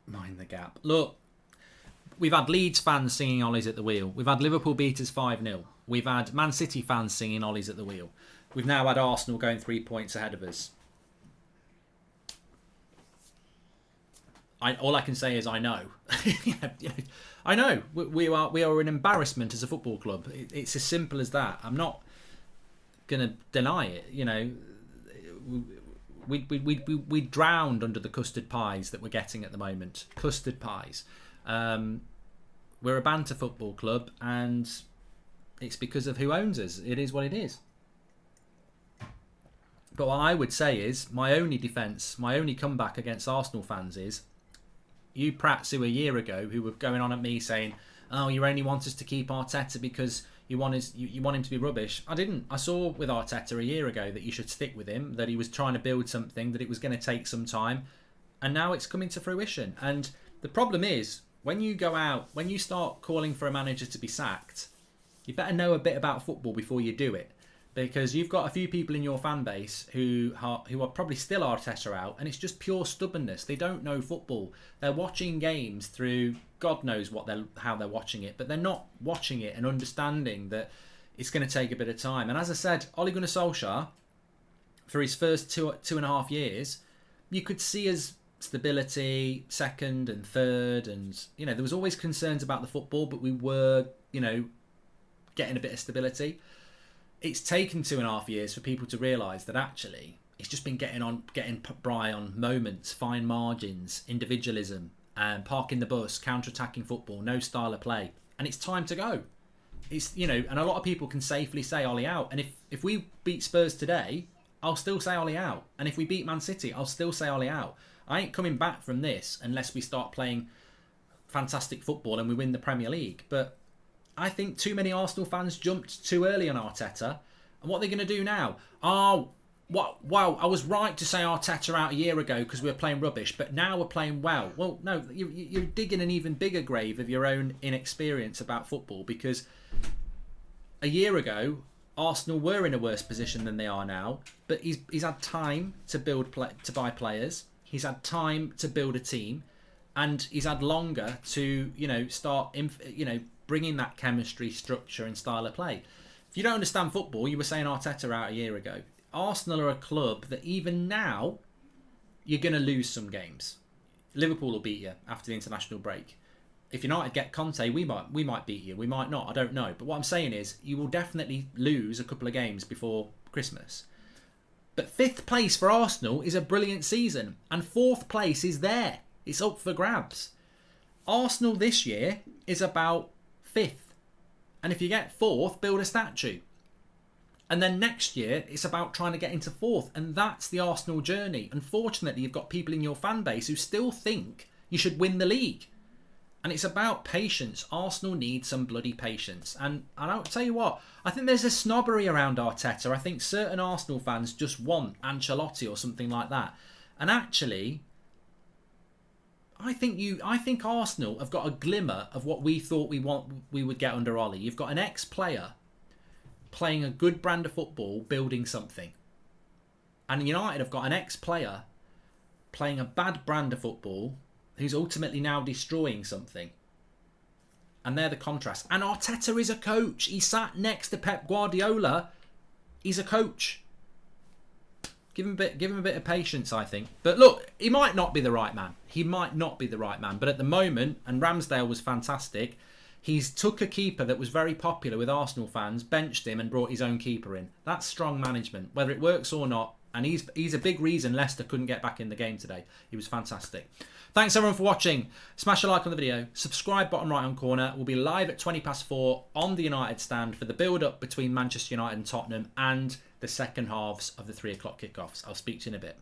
Mind the gap. Look, we've had Leeds fans singing Ollie's at the wheel. We've had Liverpool beat us 5-0. We've had Man City fans singing Ollie's at the wheel. We've now had Arsenal going 3 points ahead of us. All I can say is I know. I know. We are an embarrassment as a football club. It's as simple as that. I'm not going to deny it. You know, we drowned under the custard pies that we're getting at the moment. Custard pies. We're a banter football club, and it's because of who owns us. It is what it is. But what I would say is, my only defence, my only comeback against Arsenal fans is, you prats who a year ago who were going on at me saying, oh, you only want us to keep Arteta because you want him to be rubbish. I didn't. I saw with Arteta a year ago that you should stick with him, that he was trying to build something, that it was going to take some time, and now it's coming to fruition. And the problem is, when you go out, when you start calling for a manager to be sacked, you better know a bit about football before you do it. Because you've got a few people in your fan base who are probably still Arteta out, and it's just pure stubbornness. They don't know football. They're watching games through God knows how they're watching it, but they're not watching it and understanding that it's going to take a bit of time. And as I said, Ole Gunnar Solskjaer, for his first two and a half years, you could see his stability, second and third, and there was always concerns about the football, but we were getting a bit of stability. It's taken 2.5 years for people to realise that actually it's just been getting by on moments, fine margins, individualism, parking the bus, counter-attacking football, no style of play, and it's time to go. It's and a lot of people can safely say Ole out, and if we beat Spurs today, I'll still say Ole out, and if we beat Man City, I'll still say Ole out. I ain't coming back from this unless we start playing fantastic football and we win the Premier League, but I think too many Arsenal fans jumped too early on Arteta. And what are they going to do now? Oh, wow, I was right to say Arteta out a year ago because we were playing rubbish, but now we're playing well. Well, no, you're digging an even bigger grave of your own inexperience about football, because a year ago, Arsenal were in a worse position than they are now, but he's had time to buy players. He's had time to build a team, and he's had longer to, start, bringing that chemistry, structure and style of play. If you don't understand football, you were saying Arteta out a year ago. Arsenal are a club that even now, you're going to lose some games. Liverpool will beat you after the international break. If United get Conte, we might beat you. We might not. I don't know. But what I'm saying is, you will definitely lose a couple of games before Christmas. But 5th place for Arsenal is a brilliant season. And 4th place is there. It's up for grabs. Arsenal this year is about 5th, and if you get 4th, build a statue, and then next year it's about trying to get into 4th, and that's the Arsenal journey. Unfortunately, you've got people in your fan base who still think you should win the league, and it's about patience. Arsenal need some bloody patience, and I'll tell you what, I think there's a snobbery around Arteta. I think certain Arsenal fans just want Ancelotti or something like that, and actually I think Arsenal have got a glimmer of what we thought we would get under Ole. You've got an ex-player playing a good brand of football, building something. And United have got an ex-player playing a bad brand of football who's ultimately now destroying something. And they're the contrast. And Arteta is a coach. He sat next to Pep Guardiola. He's a coach. Give him a bit of patience, I think. But look, he might not be the right man. But at the moment, and Ramsdale was fantastic, he's took a keeper that was very popular with Arsenal fans, benched him and brought his own keeper in. That's strong management, whether it works or not. And he's a big reason Leicester couldn't get back in the game today. He was fantastic. Thanks everyone for watching. Smash a like on the video. Subscribe bottom right hand corner. We'll be live at 4:20 on the United stand for the build-up between Manchester United and Tottenham and the second halves of the 3 o'clock kickoffs. I'll speak to you in a bit.